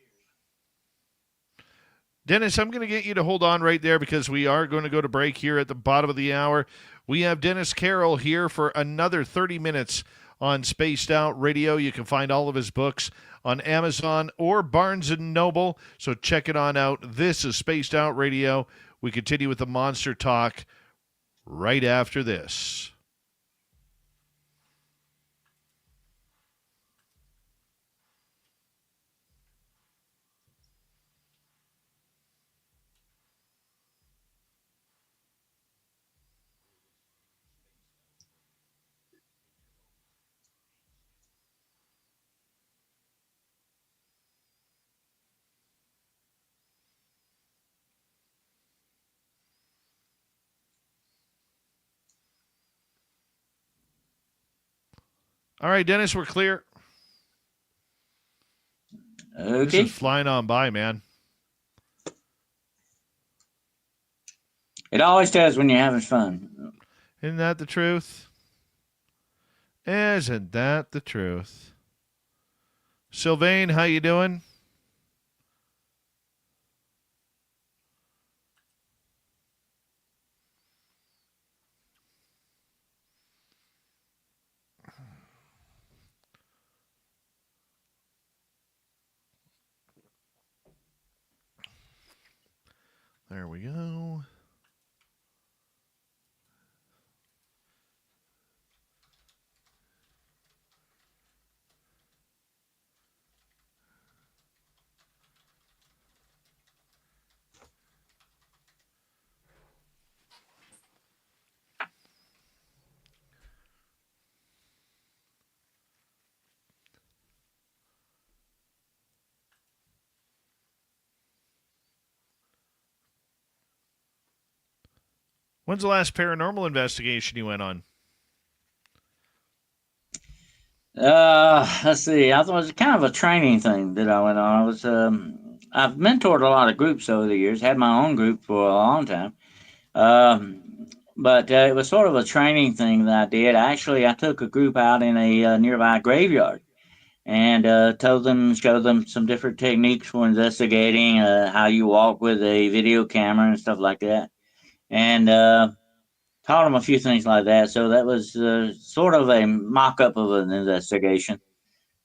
Dennis, I'm going to get you to hold on right there because we are going to go to break here at the bottom of the hour. We have Dennis Carroll here for another 30 minutes on Spaced Out Radio. You can find all of his books on Amazon or Barnes & Noble, so check it on out. This is Spaced Out Radio. We continue with the Monster Talk right after this. All right, Dennis, we're clear. This Okay. is flying on by, man. It always does when you're having fun. Isn't that the truth? Isn't that the truth? Sylvain, how you doing? There we go. When's the last paranormal investigation you went on? Let's see. I thought it was kind of a training thing that I went on. I've mentored a lot of groups over the years. Had my own group for a long time. But it was sort of a training thing that I did. Actually, I took a group out in a nearby graveyard and showed them some different techniques for investigating, how you walk with a video camera and stuff like that, and taught them a few things like that. So that was sort of a mock up of an investigation.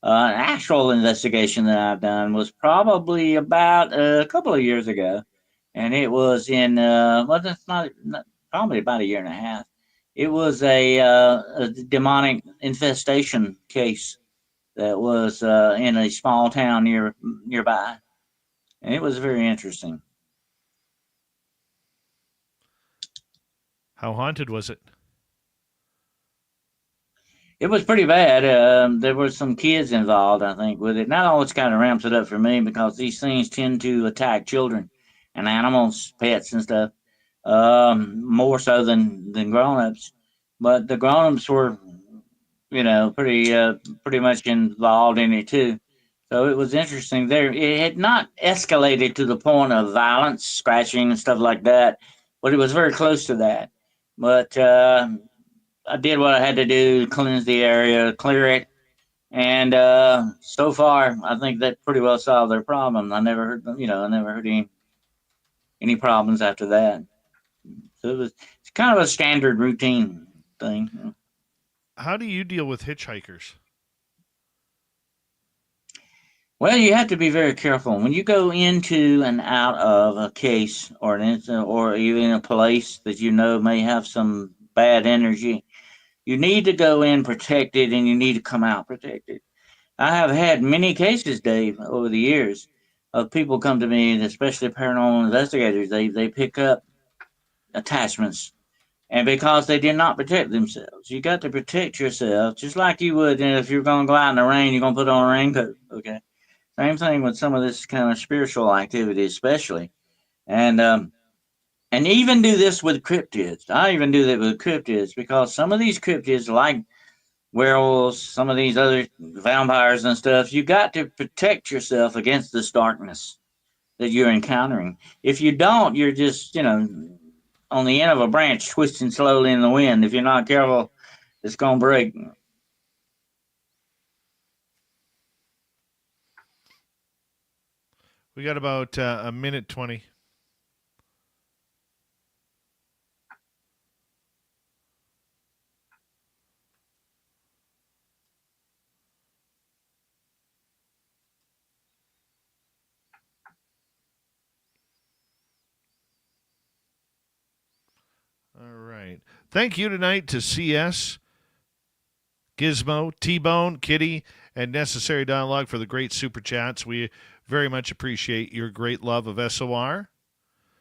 An actual investigation that I've done was probably about a couple of years ago, and it was in well, that's not probably about a year and a half. It was a demonic infestation case that was in a small town nearby, and it was very interesting. How haunted was it? It was pretty bad. There were some kids involved, I think, with it. Not always kind of ramps it up for me because these things tend to attack children and animals, pets, and stuff, more so than grown-ups. But the grown-ups were, pretty much involved in it too. So it was interesting. There, it had not escalated to the point of violence, scratching, and stuff like that, but it was very close to that. But I did what I had to do, cleanse the area, clear it, and so far, I think that pretty well solved their problem. I never heard any problems after that. So it's kind of a standard routine thing. How do you deal with hitchhikers? Well, you have to be very careful when you go into and out of a case or an incident or even a place that you know may have some bad energy. You need to go in protected and you need to come out protected. I have had many cases, Dave, over the years of people come to me, especially paranormal investigators. They pick up attachments, and because they did not protect themselves, you got to protect yourself just like you would. And if you're going to go out in the rain, you're going to put on a raincoat. Okay, same thing with some of this kind of spiritual activity, especially, and and even do this with cryptids. I even do that with cryptids because some of these cryptids, like werewolves, some of these other vampires and stuff, you got to protect yourself against this darkness that you're encountering. If you don't, you're just, on the end of a branch twisting slowly in the wind. If you're not careful, it's going to break. We got about a minute 20. All right. Thank you tonight to CS, Gizmo, T-Bone, Kitty, and Necessary Dialogue for the great super chats. We very much appreciate your great love of SOR.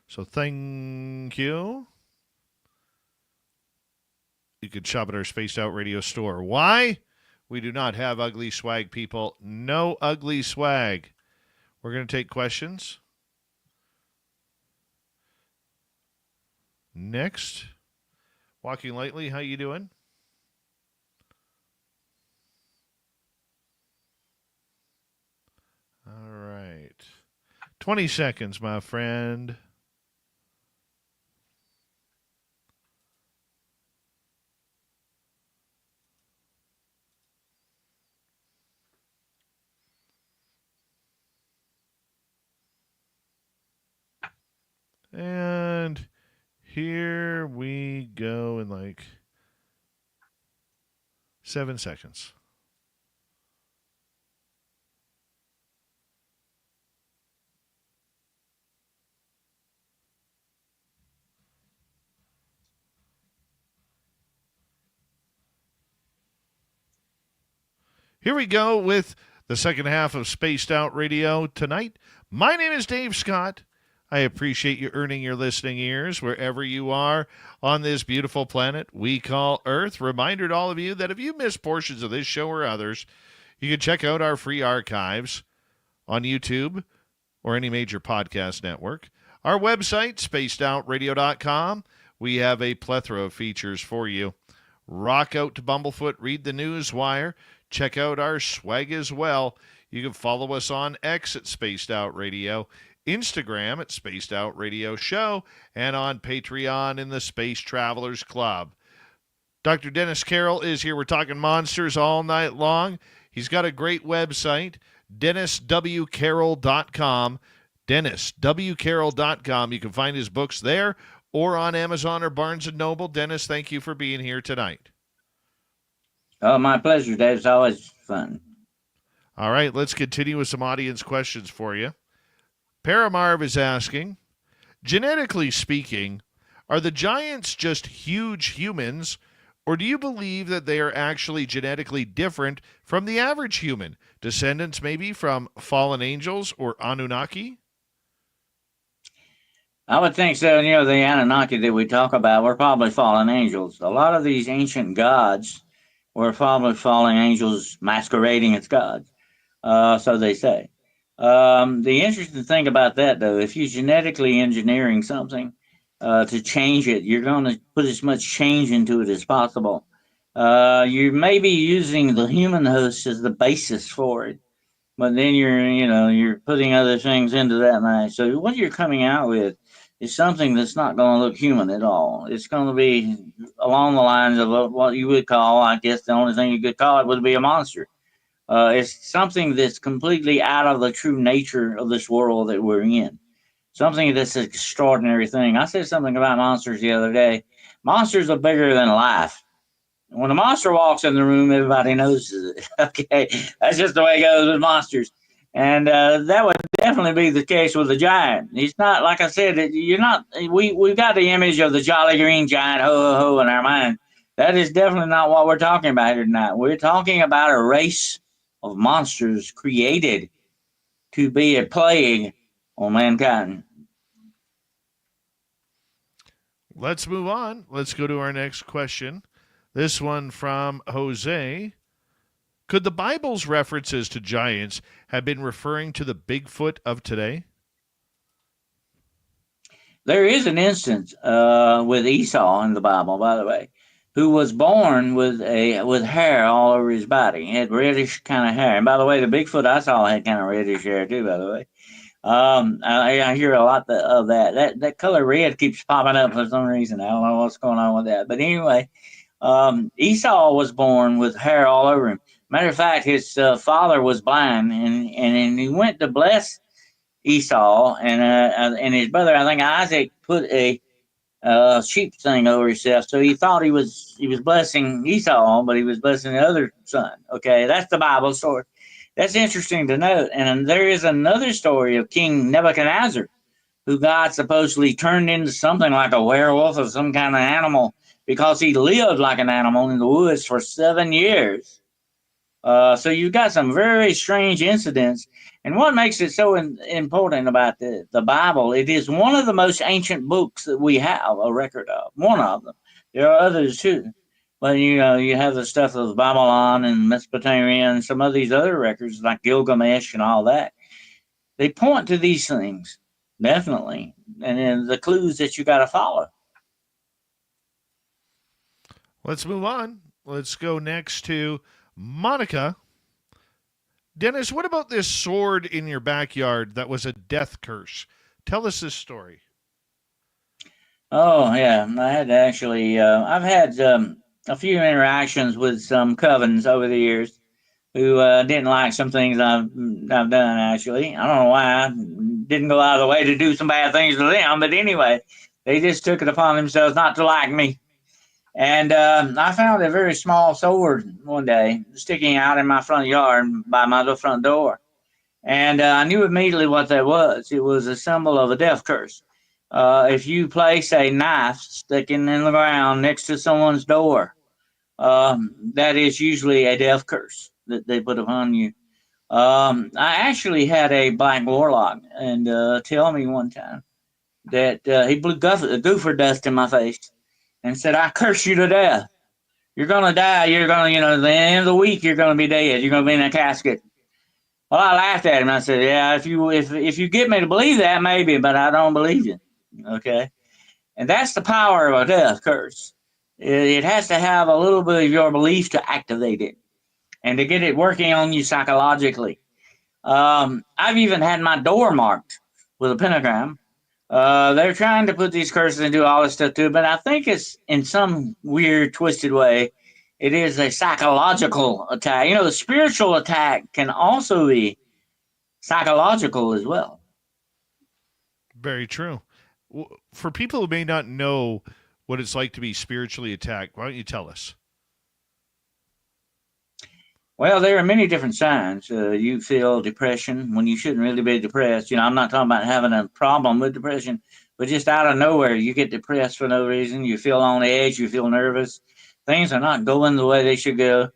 So thank you. You could shop at our Spaced Out Radio store. Why? We do not have ugly swag, people. No ugly swag. We're going to take questions. Next. Walking Lightly, how you doing? 20 seconds, my friend. And here we go in like 7 seconds. Here we go with the second half of Spaced Out Radio tonight. My name is Dave Scott. I appreciate you earning your listening ears wherever you are on this beautiful planet we call Earth. Reminder to all of you that if you miss portions of this show or others, you can check out our free archives on YouTube or any major podcast network. Our website, spacedoutradio.com. We have a plethora of features for you. Rock out to Bumblefoot, read the news wire, check out our swag as well. You can follow us on X at Spaced Out Radio, Instagram at Spaced Out Radio Show, and on Patreon in the Space Travelers Club. Dr. Dennis Carroll is here. We're talking monsters all night long. He's got a great website, DennisWCarroll.com. DennisWCarroll.com. You can find his books there or on Amazon or Barnes & Noble. Dennis, thank you for being here tonight. Oh, my pleasure, Dave. It's always fun. All right, let's continue with some audience questions for you. Paramarv is asking, genetically speaking, are the giants just huge humans, or do you believe that they are actually genetically different from the average human? Descendants maybe from fallen angels or Anunnaki? I would think so. You know, the Anunnaki that we talk about were probably fallen angels. A lot of these ancient gods were probably fallen angels masquerading as gods. So they say. The interesting thing about that, though, if you're genetically engineering something to change it, you're going to put as much change into it as possible. You may be using the human host as the basis for it, but then you're putting other things into that match. So what you're coming out with is something that's not going to look human at all. It's going to be along the lines of what you would call, I guess the only thing you could call it would be a monster. It's something that's completely out of the true nature of this world that we're in. Something that's an extraordinary thing. I said something about monsters the other day. Monsters are bigger than life. When a monster walks in the room, everybody notices it. Okay, that's just the way it goes with monsters. And that would definitely be the case with the giant. He's not, like I said, you're not. We've got the image of the jolly green giant, ho ho ho, in our mind. That is definitely not what we're talking about here tonight. We're talking about a race of monsters created to be a plague on mankind. Let's move on. Let's go to our next question. This one from Jose. Could the Bible's references to giants have been referring to the Bigfoot of today? There is an instance with Esau in the Bible, by the way, who was born with hair all over his body. He had reddish kind of hair. And by the way, the Bigfoot I saw had kind of reddish hair too, by the way. I hear a lot of that. That color red keeps popping up for some reason. I don't know what's going on with that. But anyway, Esau was born with hair all over him. Matter of fact, his father was blind, and he went to bless Esau, and his brother, I think Isaac, put a sheep thing over himself. So he thought he was blessing Esau, but he was blessing the other son. Okay, that's the Bible story. That's interesting to note. And there is another story of King Nebuchadnezzar, who God supposedly turned into something like a werewolf or some kind of animal because he lived like an animal in the woods for 7 years. So you've got some very strange incidents. And what makes it so important about the Bible, it is one of the most ancient books that we have a record of, one of them. There are others too. But, you have the stuff of Babylon and Mesopotamia and some of these other records like Gilgamesh and all that. They point to these things, definitely, and then the clues that you got to follow. Let's move on. Let's go next to Monica. Dennis, what about this sword in your backyard that was a death curse? Tell us this story. Oh yeah, I had actually. I've had a few interactions with some covens over the years who didn't like some things I've done. Actually, I don't know why I didn't go out of the way to do some bad things to them, but anyway, they just took it upon themselves not to like me. And I found a very small sword one day sticking out in my front yard by my little front door. And I knew immediately what that was. It was a symbol of a death curse. If you place a knife sticking in the ground next to someone's door, that is usually a death curse that they put upon you. I actually had a black warlock and tell me one time that he blew goofer dust in my face and said, "I curse you to death. You're gonna die. You're gonna, at the end of the week, you're gonna be dead. You're gonna be in a casket." Well, I laughed at him. I said, "Yeah, if you get me to believe that, maybe, but I don't believe you." Okay, and that's the power of a death curse. It has to have a little bit of your belief to activate it and to get it working on you psychologically. I've even had my door marked with a pentagram. They're trying to put these curses and do all this stuff too, but I think it's in some weird, twisted way. It is a psychological attack. The spiritual attack can also be psychological as well. Very true. For people who may not know what it's like to be spiritually attacked, why don't you tell us? Well, there are many different signs. You feel depression when you shouldn't really be depressed. I'm not talking about having a problem with depression, but just out of nowhere, you get depressed for no reason. You feel on edge. You feel nervous. Things are not going the way they should go.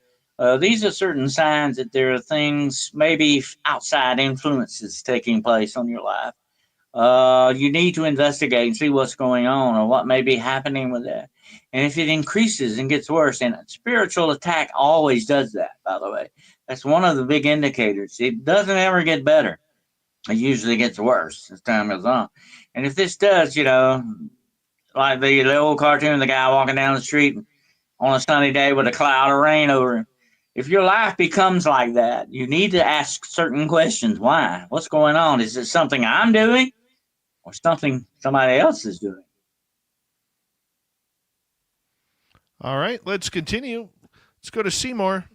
These are certain signs that there are things, maybe outside influences taking place on your life. You need to investigate and see what's going on or what may be happening with that. And if it increases and gets worse, and a spiritual attack always does that, by the way, that's one of the big indicators. It doesn't ever get better. It usually gets worse as time goes on. And if this does, like the old cartoon, the guy walking down the street on a sunny day with a cloud of rain over him. If your life becomes like that, you need to ask certain questions. Why? What's going on? Is it something I'm doing? Or something somebody else is doing? All right, let's continue. Let's go to Seymour.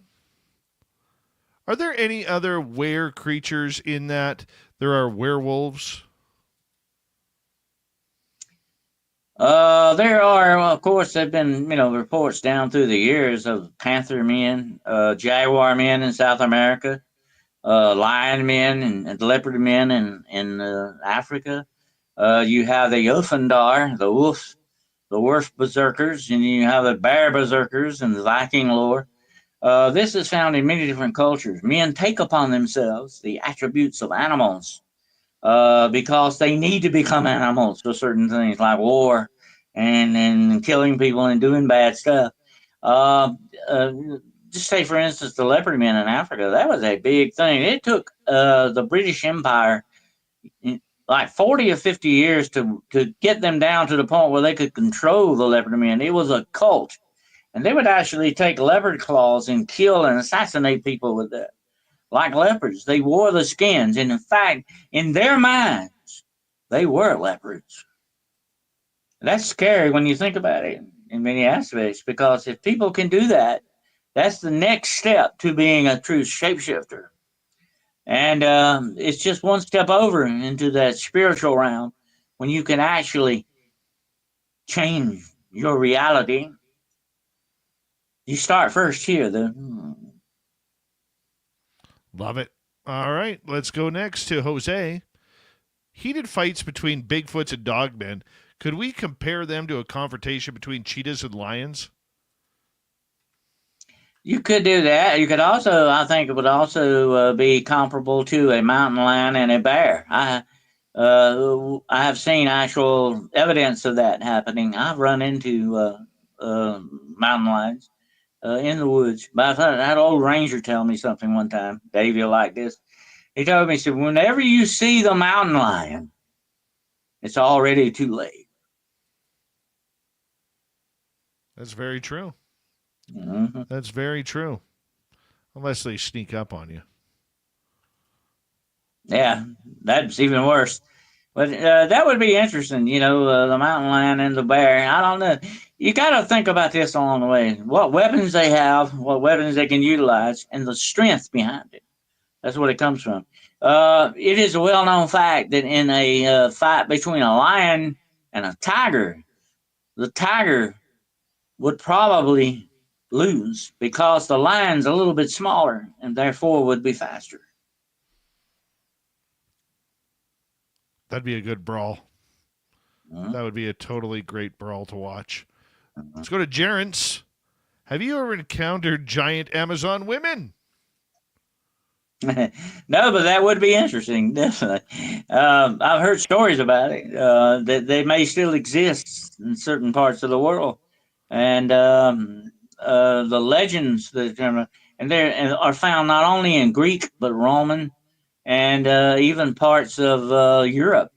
Are there any other were creatures in that there are werewolves? There are, well, of course, there have been, reports down through the years of panther men, jaguar men in South America, lion men and leopard men in Africa. You have the Ufandar, the wolf berserkers, and you have the bear berserkers and the Viking lore. This is found in many different cultures. Men take upon themselves the attributes of animals because they need to become animals for certain things like war and killing people and doing bad stuff. Uh, uh, just say, for instance, the leopard men in Africa. That was a big thing. It took the British Empire like 40 or 50 years to get them down to the point where they could control the leopard men. It was a cult. And they would actually take leopard claws and kill and assassinate people with that. Like leopards, they wore the skins. And in fact, in their minds, they were leopards. That's scary when you think about it in many aspects, because if people can do that, that's the next step to being a true shapeshifter. And it's just one step over into that spiritual realm when you can actually change your reality. You start first here, though. Love it. All right, let's go next to Jose. Heated fights between Bigfoots and Dogmen. Could we compare them to a confrontation between cheetahs and lions? You could do that. You could also, I think, it would also be comparable to a mountain lion and a bear. I have seen actual evidence of that happening. I've run into mountain lions in the woods. But I had an old ranger tell me something one time. Dave, you'll like this. He told me, he said, whenever you see the mountain lion, it's already too late. That's very true. Mm-hmm. That's very true. Unless they sneak up on you. Yeah, that's even worse. But that would be interesting, the mountain lion and the bear. I don't know. You got to think about this along the way. What weapons they have, what weapons they can utilize, and the strength behind it. That's what it comes from. It is a well-known fact that in a fight between a lion and a tiger, the tiger would probably lose because the lion's a little bit smaller and therefore would be faster. That'd be a good brawl. Uh-huh. That would be a totally great brawl to watch. Let's go to Jerence. Have you ever encountered giant Amazon women? No, but that would be interesting, definitely. I've heard stories about it, that they may still exist in certain parts of the world. And the legends that are found not only in Greek, but Roman, and even parts of Europe.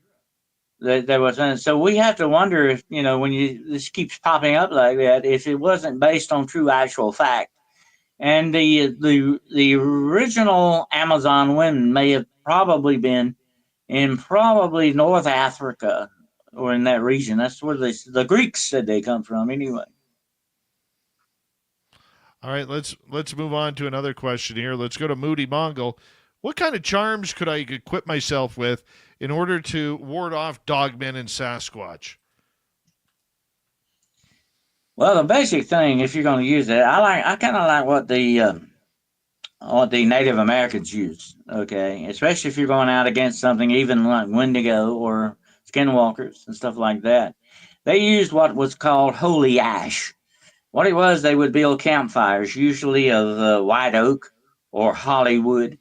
There was, so we have to wonder if, when this keeps popping up like that, if it wasn't based on true actual fact. And the original Amazon women may have probably been in probably North Africa or in that region. That's where the Greeks said they come from anyway. All right, let's move on to another question here. Let's go to Moody Mongol. What kind of charms could I equip myself with in order to ward off Dogman and Sasquatch? Well, the basic thing, if you're going to use it, I kind of like what the Native Americans use. Okay, especially if you're going out against something even like Wendigo or Skinwalkers and stuff like that. They used what was called holy ash. What it was, they would build campfires, usually of white oak or holly wood,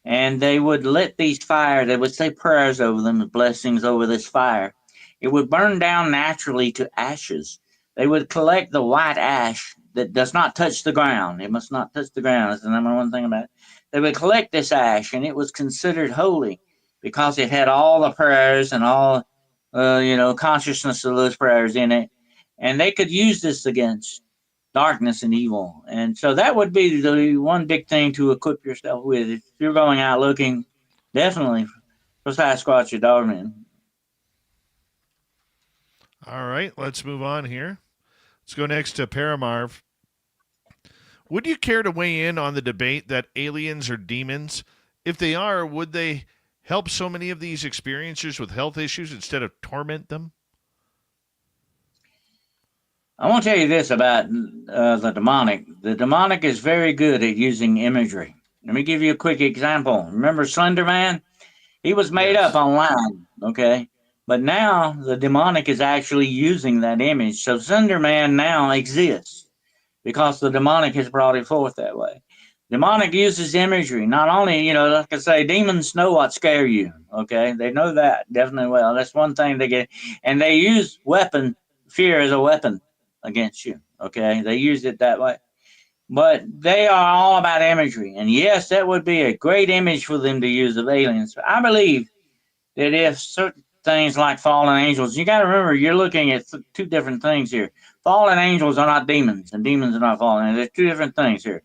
and they would lit these fires. They would say prayers over them, blessings over this fire. It would burn down naturally to ashes. They would collect the white ash that does not touch the ground. It must not touch the ground. That's the number one thing about it. They would collect this ash, and it was considered holy because it had all the prayers and all, consciousness of those prayers in it, and they could use this against darkness and evil. And so that would be the one big thing to equip yourself with if you're going out looking, definitely for Sasquatch or Dogman. All right, let's move on here. Let's go next to Paramarv. Would you care to weigh in on the debate that aliens are demons? If they are, would they help so many of these experiencers with health issues instead of torment them? I want to tell you this about the demonic. The demonic is very good at using imagery. Let me give you a quick example. Remember Slender Man? He was made up online, okay? But now the demonic is actually using that image. So Slender Man now exists because the demonic has brought it forth that way. Demonic uses imagery. Not only, like I say, demons know what scare you, okay? They know that definitely well. That's one thing they get. And they use fear as a weapon against you, okay? They use it that way. But they are all about imagery. And yes, that would be a great image for them to use of aliens. But I believe that if certain things like fallen angels, you got to remember, you're looking at two different things here. Fallen angels are not demons, and demons are not fallen. There's two different things here.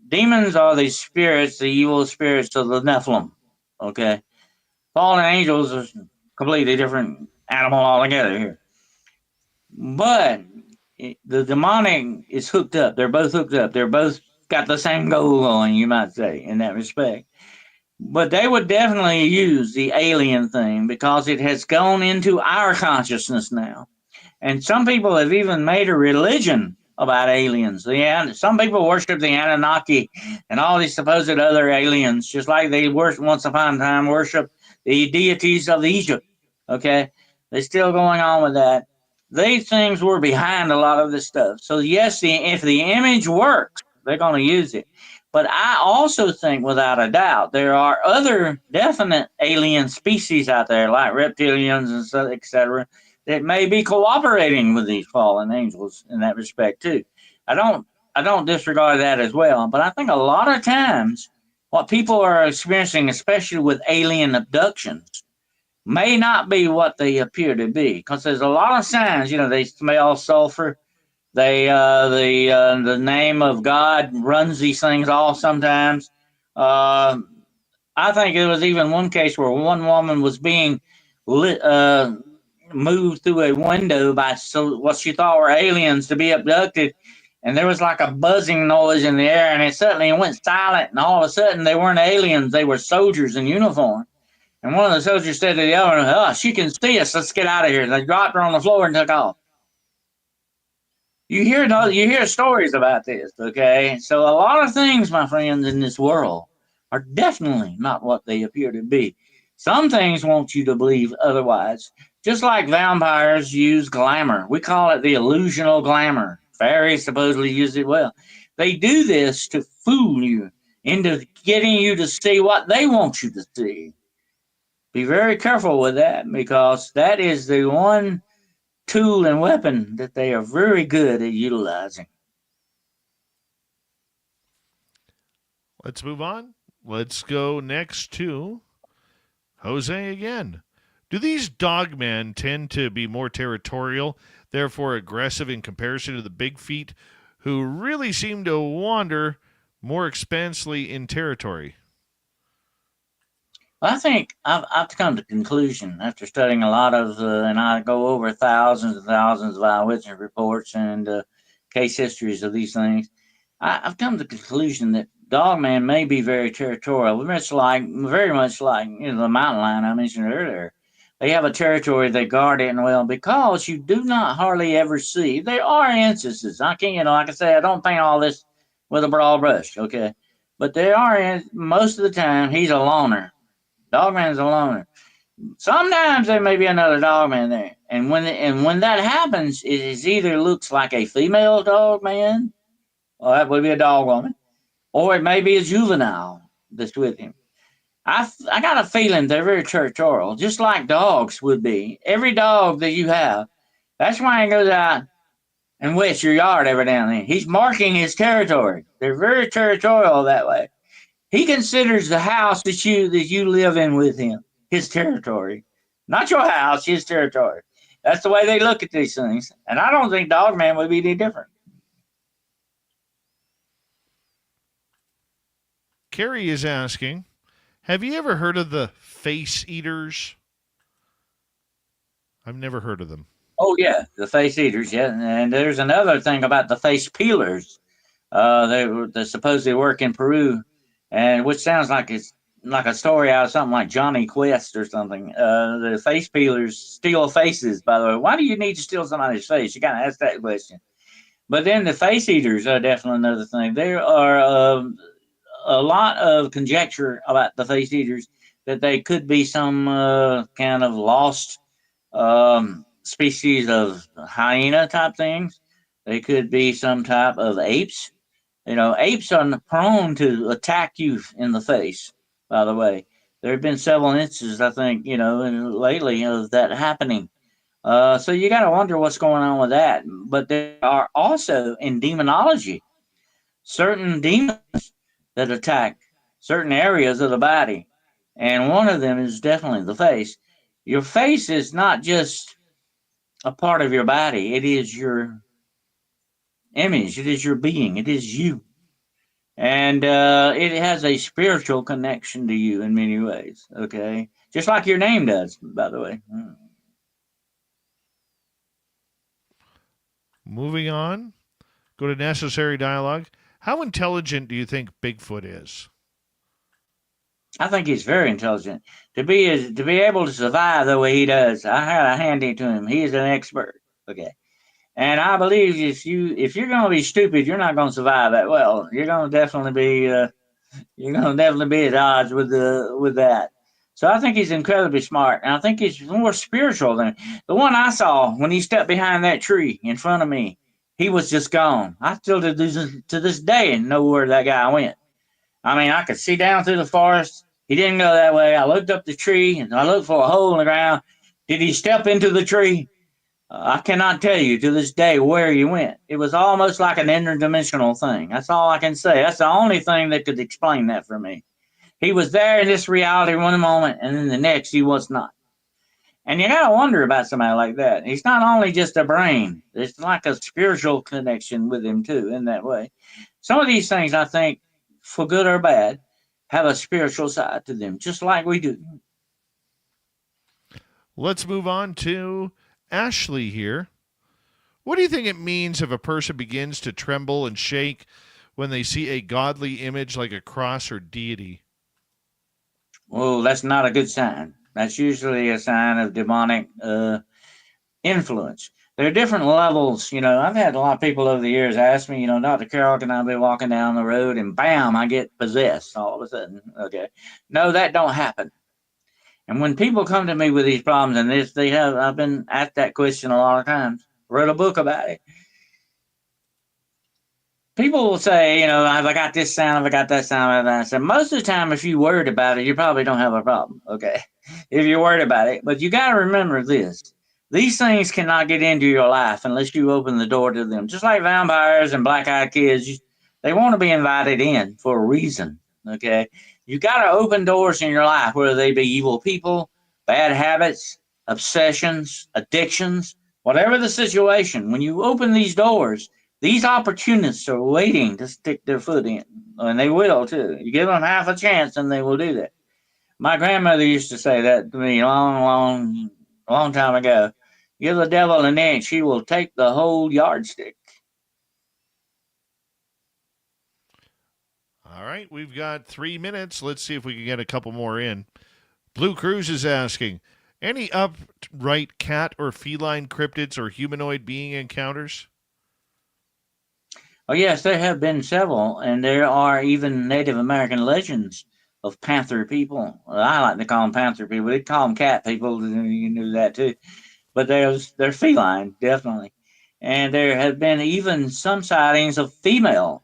Demons are the spirits, the evil spirits of the Nephilim, okay? Fallen angels are completely different animal altogether here. But the demonic is hooked up. They're both hooked up. They're both got the same goal going, you might say, in that respect. But they would definitely use the alien thing because it has gone into our consciousness now. And some people have even made a religion about aliens. Some people worship the Anunnaki and all these supposed other aliens, just like they once upon a time worship the deities of Egypt. Okay, they're still going on with that. These things were behind a lot of this stuff. So yes, if the image works, they're going to use it. But I also think, without a doubt, there are other definite alien species out there, like reptilians and so, etc., that may be cooperating with these fallen angels in that respect too. I don't disregard that as well. But I think a lot of times what people are experiencing, especially with alien abductions, may not be what they appear to be, because there's a lot of signs. They smell sulfur. The name of God runs these things off sometimes. I I think there was even one case where one woman was being lit, moved through a window by what she thought were aliens to be abducted. And there was like a buzzing noise in the air, and it suddenly went silent. And all of a sudden, they weren't aliens; they were soldiers in uniform. And one of the soldiers said to the other, "Oh, she can see us. Let's get out of here." And they dropped her on the floor and took off. You hear stories about this, okay? So a lot of things, my friends, in this world are definitely not what they appear to be. Some things want you to believe otherwise. Just like vampires use glamour. We call it the illusional glamour. Fairies supposedly use it well. They do this to fool you into getting you to see what they want you to see. Be very careful with that, because that is the one tool and weapon that they are very good at utilizing. Let's move on. Let's go next to Jose again. Do these dogmen tend to be more territorial, therefore aggressive in comparison to the big feet, who really seem to wander more expansively in territory? I think I've come to the conclusion after studying a lot of, and I go over thousands and thousands of eyewitness reports and case histories of these things. I've come to the conclusion that dogman may be very territorial, very much like the mountain lion I mentioned earlier. They have a territory, they guard it, and well, because you do not hardly ever see. There are instances. I can't, like I say, I don't paint all this with a broad brush, okay? But there are, most of the time, he's a loner. Dogman's a loner. Sometimes there may be another dogman there, and when that happens, it is either looks like a female dogman, or that would be a dog woman, or it may be a juvenile that's with him. I got a feeling they're very territorial, just like dogs would be. Every dog that you have, that's why he goes out and wets your yard every now and then. He's marking his territory. They're very territorial that way. He considers the house that you live in with him his territory, not your house, his territory. That's the way they look at these things, and I don't think Dogman would be any different. Carrie is asking, have you ever heard of the face eaters? I've never heard of them. Oh yeah, the face eaters. Yeah, and there's another thing about the face peelers. They supposedly work in Peru, and which sounds like it's like a story out of something like Johnny Quest or something. The face peelers steal faces. By the way, why do you need to steal somebody's face? You gotta ask that question. But then the face eaters are definitely another thing. There are a lot of conjecture about the face eaters that they could be some kind of lost species of hyena type things. They could be some type of apes. Apes are prone to attack you in the face, by the way. There have been several instances, I think, lately of that happening. So you got to wonder what's going on with that. But there are also, in demonology, certain demons that attack certain areas of the body. And one of them is definitely the face. Your face is not just a part of your body. It is your image. It is your being. It is you. And it has a spiritual connection to you in many ways, okay? Just like your name does, by the way. Moving on, go to necessary dialogue. How intelligent do you think Bigfoot is? I think he's very intelligent. To be able to survive the way he does, I had to hand it to him. He's an expert, okay? And I believe if you're going to be stupid, you're not going to survive that well. You're going to definitely be at odds with that. So I think he's incredibly smart, and I think he's more spiritual than the one I saw when he stepped behind that tree in front of me. He was just gone. I still to this day know where that guy went. I mean, I could see down through the forest. He didn't go that way. I looked up the tree and I looked for a hole in the ground. Did he step into the tree? I cannot tell you to this day where he went. It was almost like an interdimensional thing. That's all I can say. That's the only thing that could explain that for me. He was there in this reality one moment, and then the next he was not. And you got to wonder about somebody like that. He's not only just a brain. There's like a spiritual connection with him, too, in that way. Some of these things, I think, for good or bad, have a spiritual side to them, just like we do. Let's move on to Ashley here. What do you think it means if a person begins to tremble and shake when they see a godly image like a cross or deity? Well, that's not a good sign. That's usually a sign of demonic influence. There are different levels. I've had a lot of people over the years ask me, Dr. Carroll, can I be walking down the road and bam, I get possessed all of a sudden? Okay. No, that don't happen. And when people come to me with these problems, and I've been asked that question a lot of times, wrote a book about it. People will say, have I got this sound? Have I got that sound? I said, most of the time, if you're worried about it, you probably don't have a problem. Okay. If you're worried about it. But you got to remember this. These things cannot get into your life unless you open the door to them. Just like vampires and black-eyed kids, they want to be invited in for a reason. Okay. You got to open doors in your life, whether they be evil people, bad habits, obsessions, addictions, whatever the situation. When you open these doors, these opportunists are waiting to stick their foot in, and they will too. You give them half a chance, and they will do that. My grandmother used to say that to me long time ago. Give the devil an inch, he will take the whole yardstick. All right, we've got 3 minutes. Let's see if we can get a couple more in. Blue Cruz is asking, any upright cat or feline cryptids or humanoid being encounters? Oh, yes, there have been several, and there are even Native American legends of panther people. Well, I like to call them panther people. They call them cat people. You knew that too. But they're feline, definitely. And there have been even some sightings of female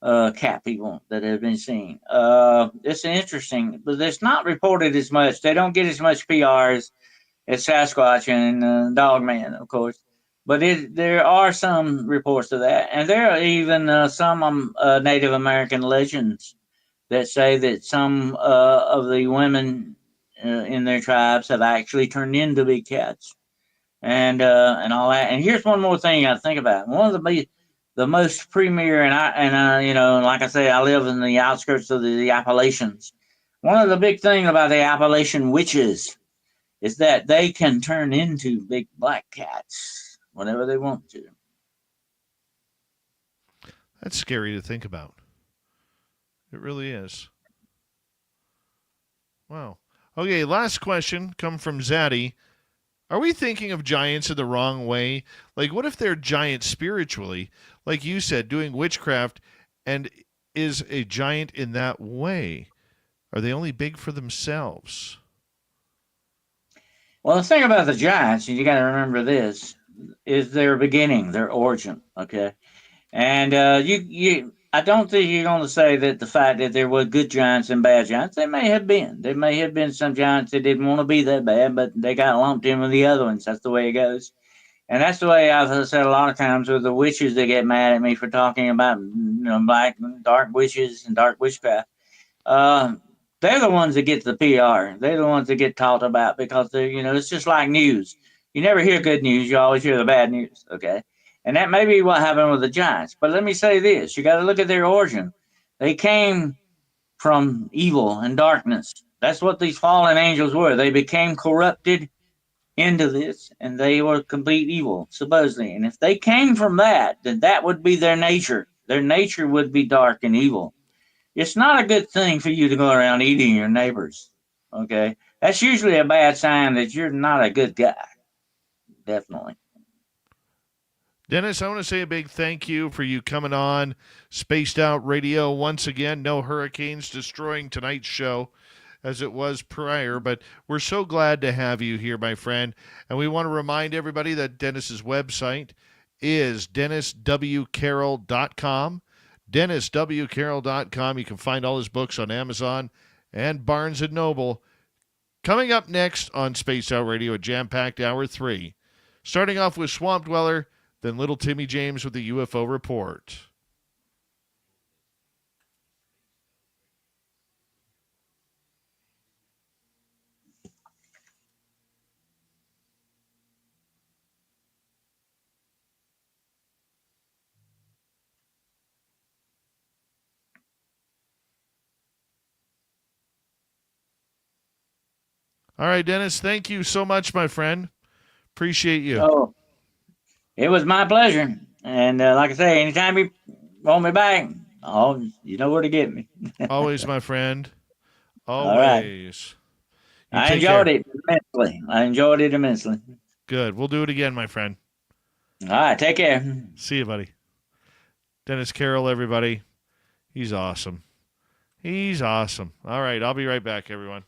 cat people that have been seen. It's interesting, but it's not reported as much. They don't get as much PR as Sasquatch and Dogman, of course. But there are some reports of that, and there are even some Native American legends that say that some of the women in their tribes have actually turned into big cats, and all that. And here's one more thing I think about. One of the most premier, and like I say, I live in the outskirts of the Appalachians. One of the big things about the Appalachian witches is that they can turn into big black cats whenever they want to. That's scary to think about. It really is. Wow. Okay, last question come from Zaddy. Are we thinking of giants in the wrong way? Like, what if they're giants spiritually, like you said, doing witchcraft, and is a giant in that way? Are they only big for themselves? Well, the thing about the giants, and you got to remember this, is their beginning, their origin. Okay, and I don't think you're going to say that the fact that there were good giants and bad giants. They may have been. There may have been some giants that didn't want to be that bad, but they got lumped in with the other ones. That's the way it goes. And that's the way I've said a lot of times with the witches that get mad at me for talking about black dark witches and dark witchcraft. Uh, they're the ones that get the PR. They're the ones that get talked about because it's just like news. You never hear good news. You always hear the bad news. Okay. And that may be what happened with the giants. But let me say this. You got to look at their origin. They came from evil and darkness. That's what these fallen angels were. They became corrupted into this and they were complete evil, supposedly. And if they came from that, then that would be their nature. Their nature would be dark and evil. It's not a good thing for you to go around eating your neighbors. Okay. That's usually a bad sign that you're not a good guy. Definitely. Dennis, I want to say a big thank you for you coming on Spaced Out Radio once again. No hurricanes destroying tonight's show as it was prior, but we're so glad to have you here, my friend. And we want to remind everybody that Dennis's website is denniswcarroll.com. denniswcarroll.com. You can find all his books on Amazon and Barnes & Noble. Coming up next on Spaced Out Radio, a jam-packed hour 3. Starting off with Swamp Dweller, then Little Timmy James with the UFO Report. All right, Dennis, thank you so much, my friend. Appreciate you. Oh, it was my pleasure. And like I say, anytime you want me back, oh, you know where to get me. Always, my friend. All right. Always. You I take enjoyed care. it immensely. I enjoyed it immensely. Good. We'll do it again, my friend. All right. Take care. See you, buddy. Dennis Carroll, everybody. He's awesome. He's awesome. All right. I'll be right back, everyone.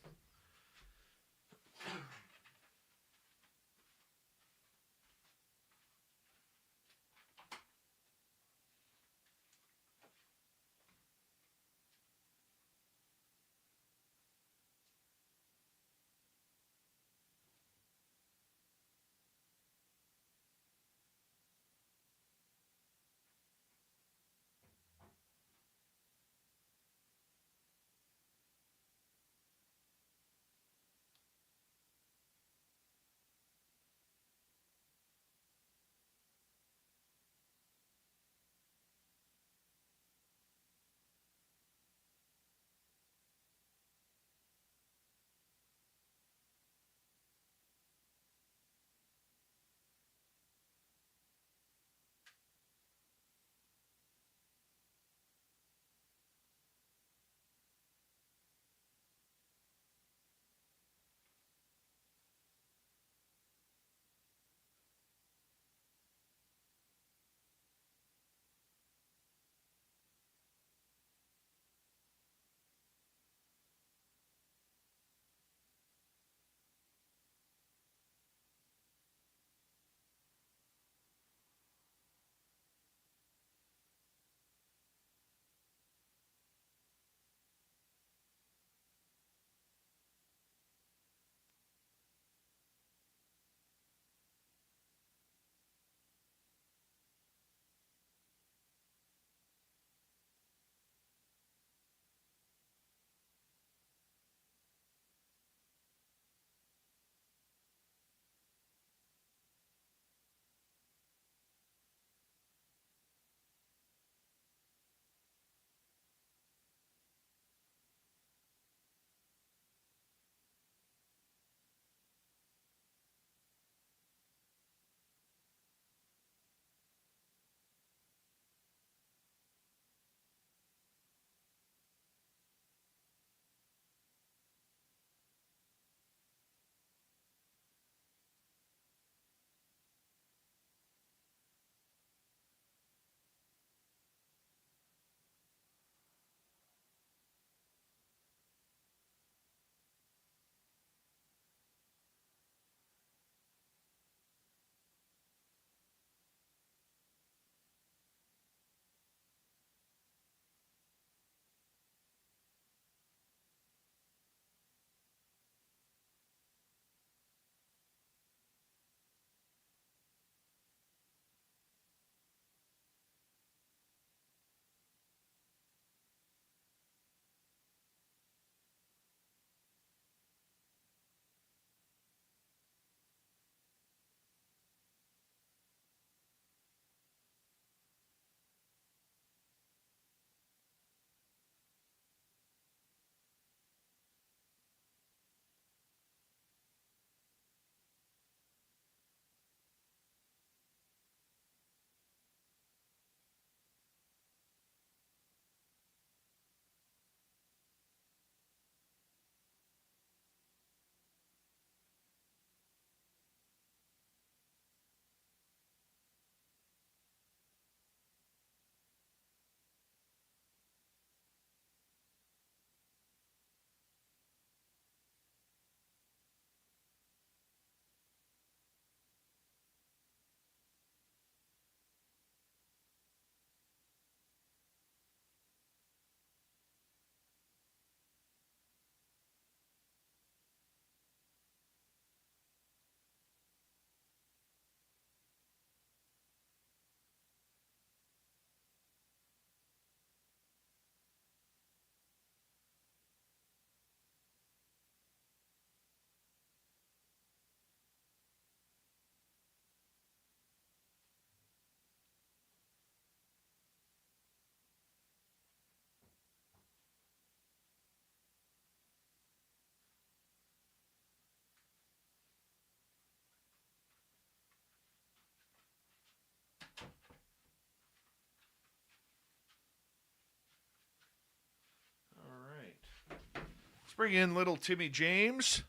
bring in little Timmy James.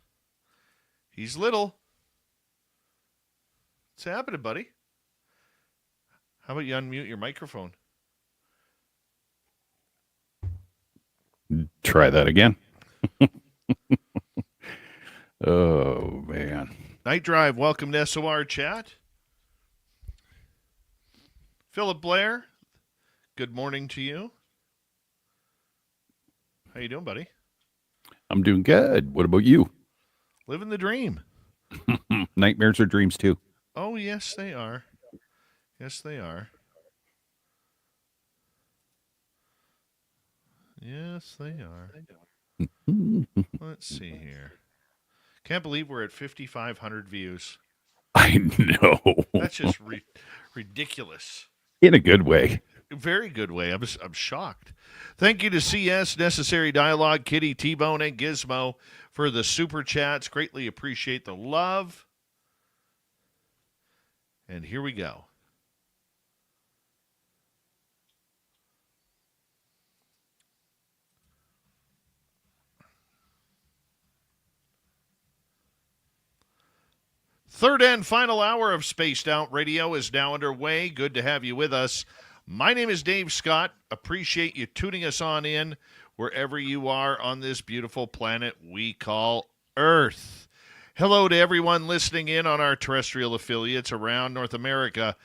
He's little. What's happening, buddy? How about you unmute your microphone? Try that again. Oh, man. Night Drive, welcome to SOR Chat. Philip Blair, good morning to you. How you doing, buddy? I'm doing good. What about you? Living the dream. Nightmares are dreams, too. Oh, yes, they are. Yes, they are. Yes, they are. Let's see here. Can't believe we're at 5,500 views. I know. That's just ridiculous. In a good way. Very good way. I'm shocked. Thank you to CS, Necessary Dialogue, Kitty, T-Bone, and Gizmo for the super chats. Greatly appreciate the love. And here we go. Third and final hour of Spaced Out Radio is now underway. Good to have you with us. My name is Dave Scott. Appreciate you tuning us on in wherever you are on this beautiful planet we call Earth. Hello to everyone listening in on our terrestrial affiliates around North America,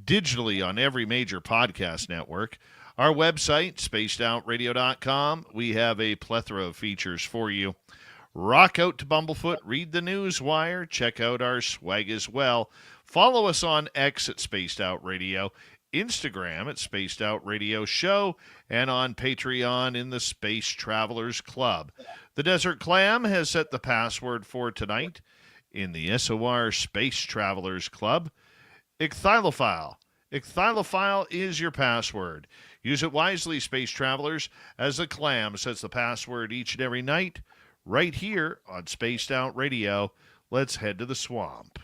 digitally on every major podcast network. Our website, spacedoutradio.com. We have a plethora of features for you. Rock out to Bumblefoot, read the news wire, check out our swag as well. Follow us on X at Spaced Out Radio, Instagram at Spaced Out Radio Show, and on Patreon in the Space Travelers Club. The Desert Clam has set the password for tonight in the SOR Space Travelers Club. Ichthylophile. Ichthylophile is your password. Use it wisely, Space Travelers, as the Clam sets the password each and every night. Right here on Spaced Out Radio, let's head to the swamp.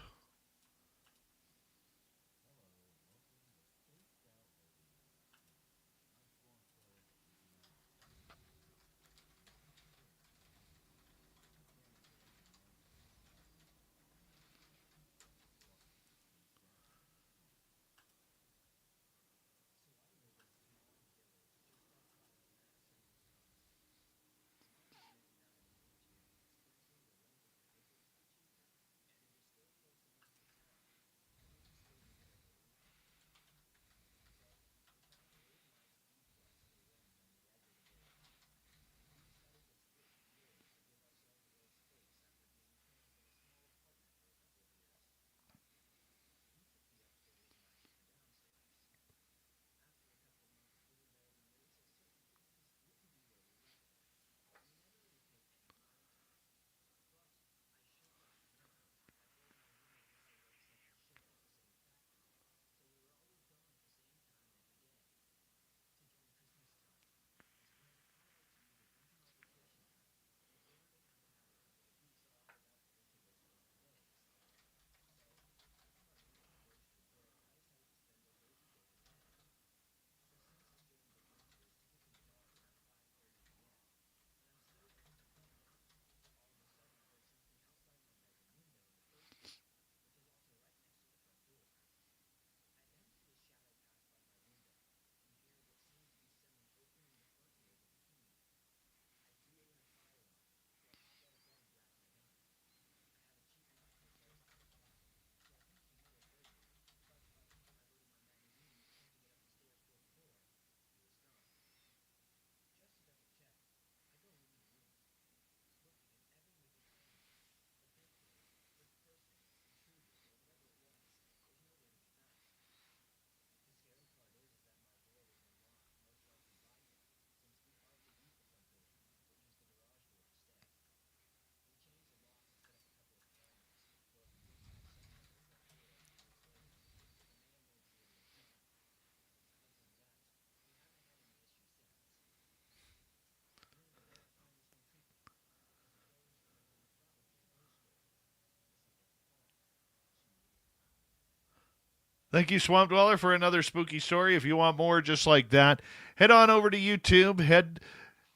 Thank you, Swamp Dweller, for another spooky story. If you want more just like that, head on over to YouTube, head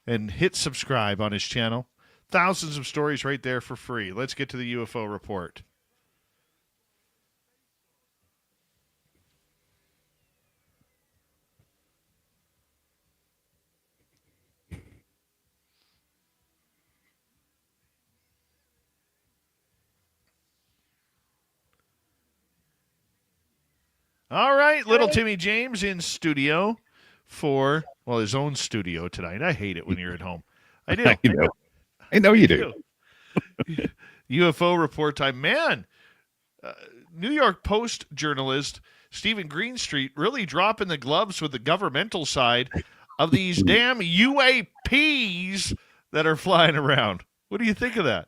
and hit subscribe on his channel. thousands of stories right there for free. Let's get to the UFO report. All right, little Timmy James in studio for, well, his own studio tonight. I hate it when you're at home. I do. I know you do. UFO report time. Man, New York Post journalist Stephen Greenstreet really dropping the gloves with the governmental side of these damn UAPs that are flying around. What do you think of that?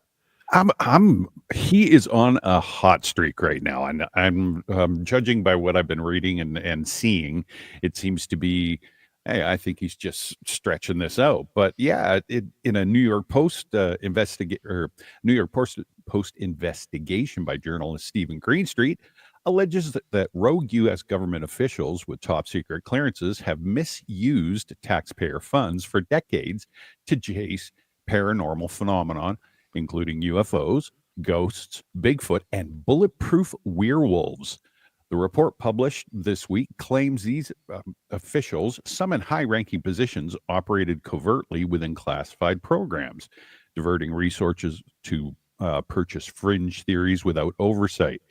He is on a hot streak right now, and I'm judging by what I've been reading and seeing. It seems to be, hey, I think he's just stretching this out. But yeah, in a New York Post New York Post investigation by journalist Stephen Greenstreet alleges that rogue U.S. government officials with top secret clearances have misused taxpayer funds for decades to chase paranormal phenomenon, including UFOs, ghosts, Bigfoot, and bulletproof werewolves. The report published this week claims these officials, some in high-ranking positions, operated covertly within classified programs, diverting resources to purchase fringe theories without oversight.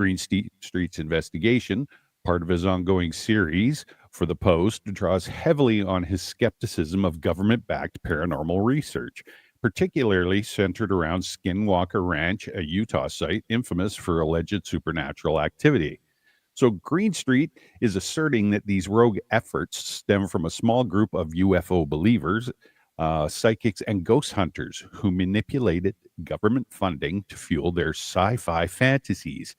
Greenstreet's investigation, part of his ongoing series for the Post, draws heavily on his skepticism of government-backed paranormal research, particularly centered around Skinwalker Ranch, a Utah site infamous for alleged supernatural activity. So Greenstreet is asserting that these rogue efforts stem from a small group of UFO believers, psychics, and ghost hunters who manipulated government funding to fuel their sci-fi fantasies.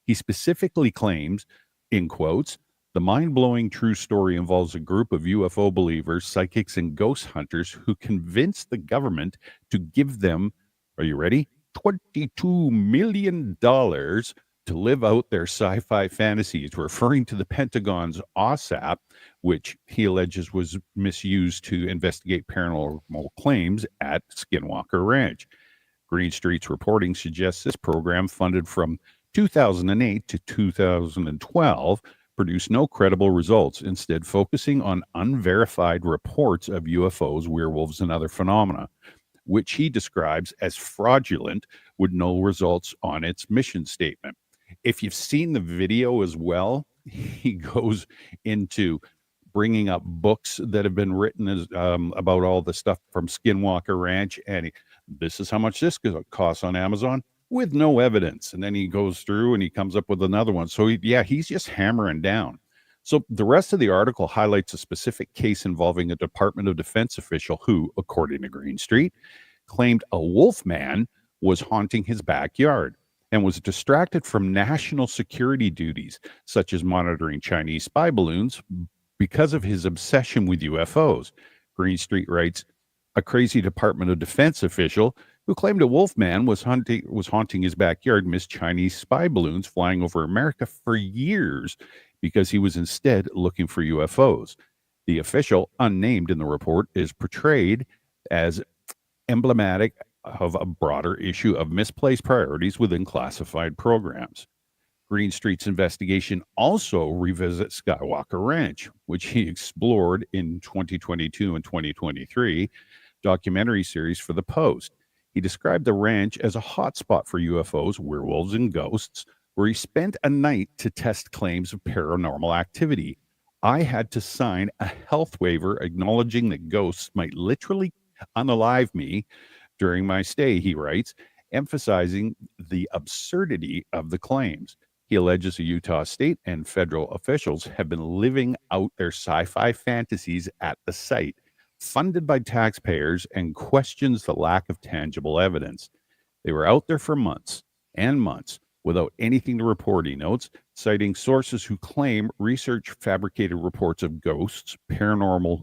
He specifically claims, in quotes, the mind-blowing true story involves a group of UFO believers, psychics, and ghost hunters who convinced the government to give them, are you ready? $22 million to live out their sci-fi fantasies, referring to the Pentagon's OSAP, which he alleges was misused to investigate paranormal claims at Skinwalker Ranch. Greenstreet's reporting suggests this program, funded from 2008 to 2012, produced no credible results, instead focusing on unverified reports of UFOs, werewolves, and other phenomena, which he describes as fraudulent with no results on its mission statement. If you've seen the video as well, he goes into bringing up books that have been written as, about all the stuff from Skinwalker Ranch, and this is how much this costs on Amazon, with no evidence. And then he goes through and he comes up with another one. So he's just hammering down. So the rest of the article highlights a specific case involving a Department of Defense official who, according to Greenstreet, claimed a wolf man was haunting his backyard and was distracted from national security duties, such as monitoring Chinese spy balloons, because of his obsession with UFOs. Greenstreet writes, a crazy Department of Defense official who claimed a wolfman was haunting his backyard missed Chinese spy balloons flying over America for years because he was instead looking for UFOs. The official, unnamed in the report, is portrayed as emblematic of a broader issue of misplaced priorities within classified programs. Greenstreet's investigation also revisits Skywalker Ranch, which he explored in 2022 and 2023 documentary series for the Post. He described the ranch as a hotspot for UFOs, werewolves, and ghosts, where he spent a night to test claims of paranormal activity. I had to sign a health waiver acknowledging that ghosts might literally unalive me during my stay, he writes, emphasizing the absurdity of the claims. He alleges the Utah state and federal officials have been living out their sci-fi fantasies at the site, funded by taxpayers, and questions the lack of tangible evidence. They were out there for months and months without anything to report, he notes, citing sources who claim research fabricated reports of ghosts, paranormal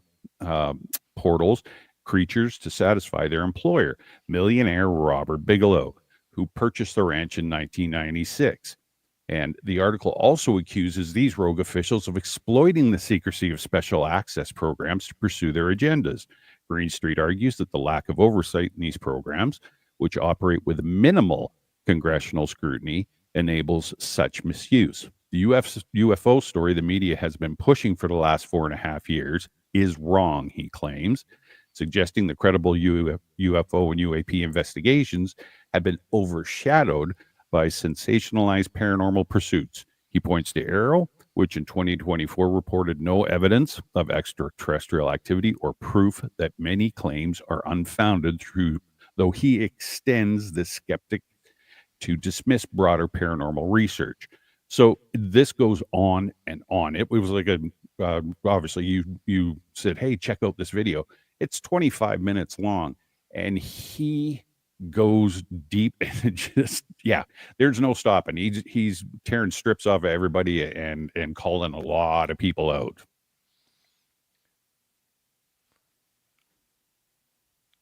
portals, creatures to satisfy their employer, millionaire Robert Bigelow, who purchased the ranch in 1996. And the article also accuses these rogue officials of exploiting the secrecy of special access programs to pursue their agendas. Greenstreet argues that the lack of oversight in these programs, which operate with minimal congressional scrutiny, enables such misuse. The UFO story the media has been pushing for the last 4.5 years is wrong, he claims, suggesting the credible UFO and UAP investigations have been overshadowed by sensationalized paranormal pursuits. He points to Carroll, which in 2024 reported no evidence of extraterrestrial activity or proof that many claims are unfounded, though he extends the skeptic to dismiss broader paranormal research. So this goes on and on. It was like obviously you said, hey, check out this video. It's 25 minutes long, and he goes deep and just, there's no stopping. He's tearing strips off of everybody and calling a lot of people out.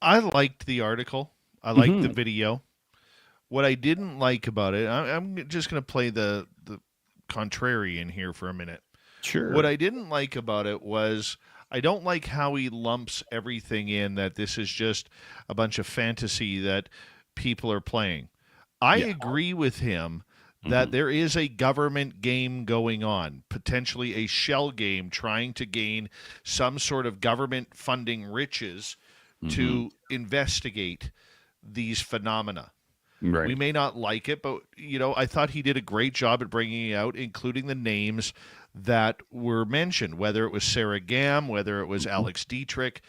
I liked the article. I liked the video. What I didn't like about it, I'm just going to play the contrarian here for a minute. Sure. What I didn't like about it was I don't like how he lumps everything in, that this is just a bunch of fantasy that people are playing. I agree with him that there is a government game going on, potentially a shell game trying to gain some sort of government funding riches to investigate these phenomena. Right. We may not like it, but, I thought he did a great job at bringing it out, including the names that were mentioned, whether it was Sarah Gam, whether it was Alex Dietrich,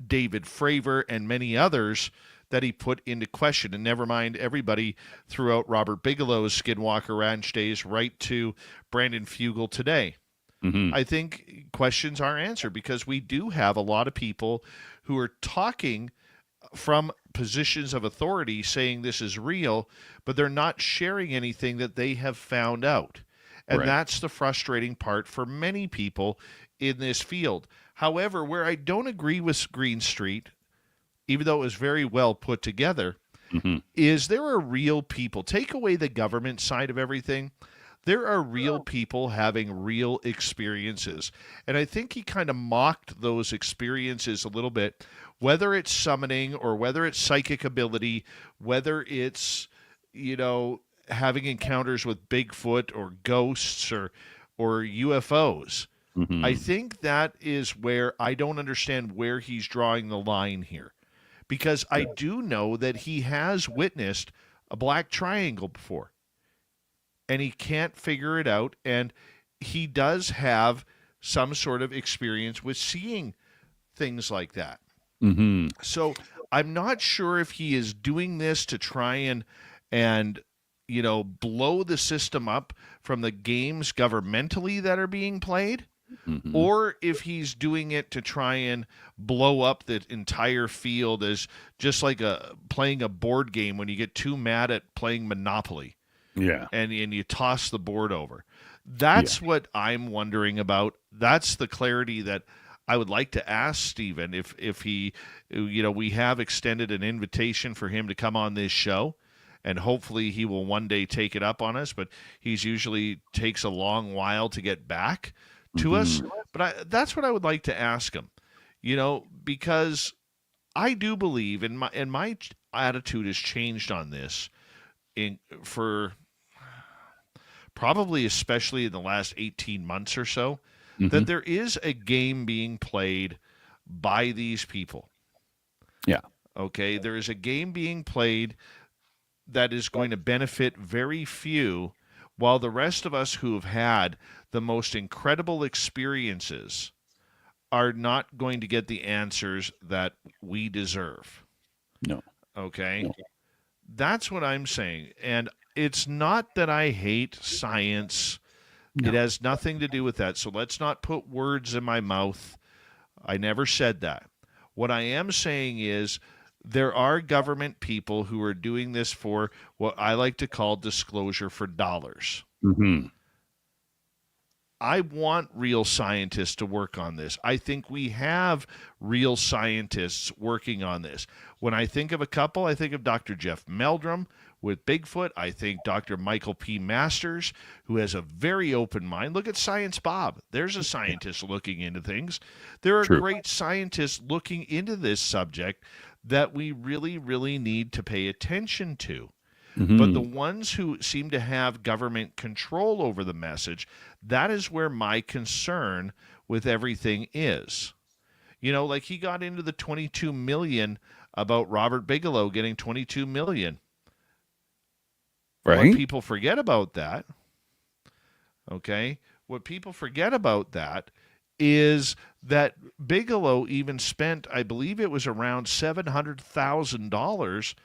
David Fravor, and many others that he put into question. And never mind everybody throughout Robert Bigelow's Skinwalker Ranch days right to Brandon Fugel today. I think questions are answered because we do have a lot of people who are talking from positions of authority saying this is real, but they're not sharing anything that they have found out. And that's the frustrating part for many people in this field. However, where I don't agree with Greenstreet, even though it was very well put together, is there are real people. Take away the government side of everything. There are real people having real experiences. And I think he kind of mocked those experiences a little bit, whether it's summoning or whether it's psychic ability, whether it's, having encounters with Bigfoot or ghosts or UFOs. I think that is where I don't understand where he's drawing the line here. Because I do know that he has witnessed a black triangle before. And he can't figure it out. And he does have some sort of experience with seeing things like that. So I'm not sure if he is doing this to try and blow the system up from the games governmentally that are being played, or if he's doing it to try and blow up the entire field as just like playing a board game when you get too mad at playing Monopoly. And you toss the board over. That's what I'm wondering about. That's the clarity that I would like to ask Stephen if he, we have extended an invitation for him to come on this show, and hopefully he will one day take it up on us, but he's usually takes a long while to get back to us. But that's what I would like to ask him, because I do believe, and my attitude has changed on this for probably especially in the last 18 months or so, that there is a game being played by these people. Okay, there is a game being played that is going to benefit very few, while the rest of us who have had the most incredible experiences are not going to get the answers that we deserve. No. Okay? No. That's what I'm saying. And it's not that I hate science. No. It has nothing to do with that. So let's not put words in my mouth. I never said that. What I am saying is there are government people who are doing this for what I like to call disclosure for dollars. I want real scientists to work on this. I think we have real scientists working on this. When I think of a couple, I think of Dr. Jeff Meldrum with Bigfoot. I think Dr. Michael P. Masters, who has a very open mind. Look at Science Bob. There's a scientist looking into things. There are True. great scientists looking into this subject that we really, really need to pay attention to. But the ones who seem to have government control over the message, that is where my concern with everything is. You know, like he got into the 22 million about Robert Bigelow getting 22 million. Right. What people forget about that, okay? What people forget about that is that Bigelow even spent, I believe it was around $700,000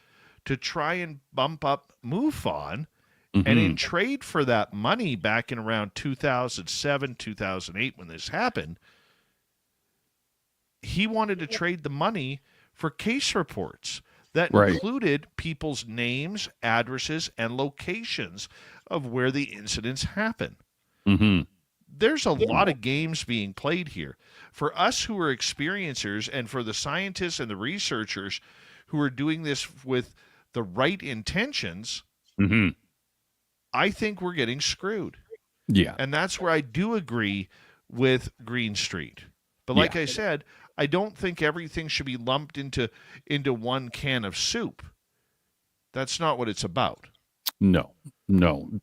to try and bump up MUFON, and in trade for that money back in around 2007, 2008 when this happened, he wanted to trade the money for case reports that included people's names, addresses, and locations of where the incidents happen. There's a lot of games being played here. For us who are experiencers and for the scientists and the researchers who are doing this with the right intentions, I think we're getting screwed. Yeah. And that's where I do agree with Green Street. But like I said, I don't think everything should be lumped into one can of soup. That's not what it's about. No,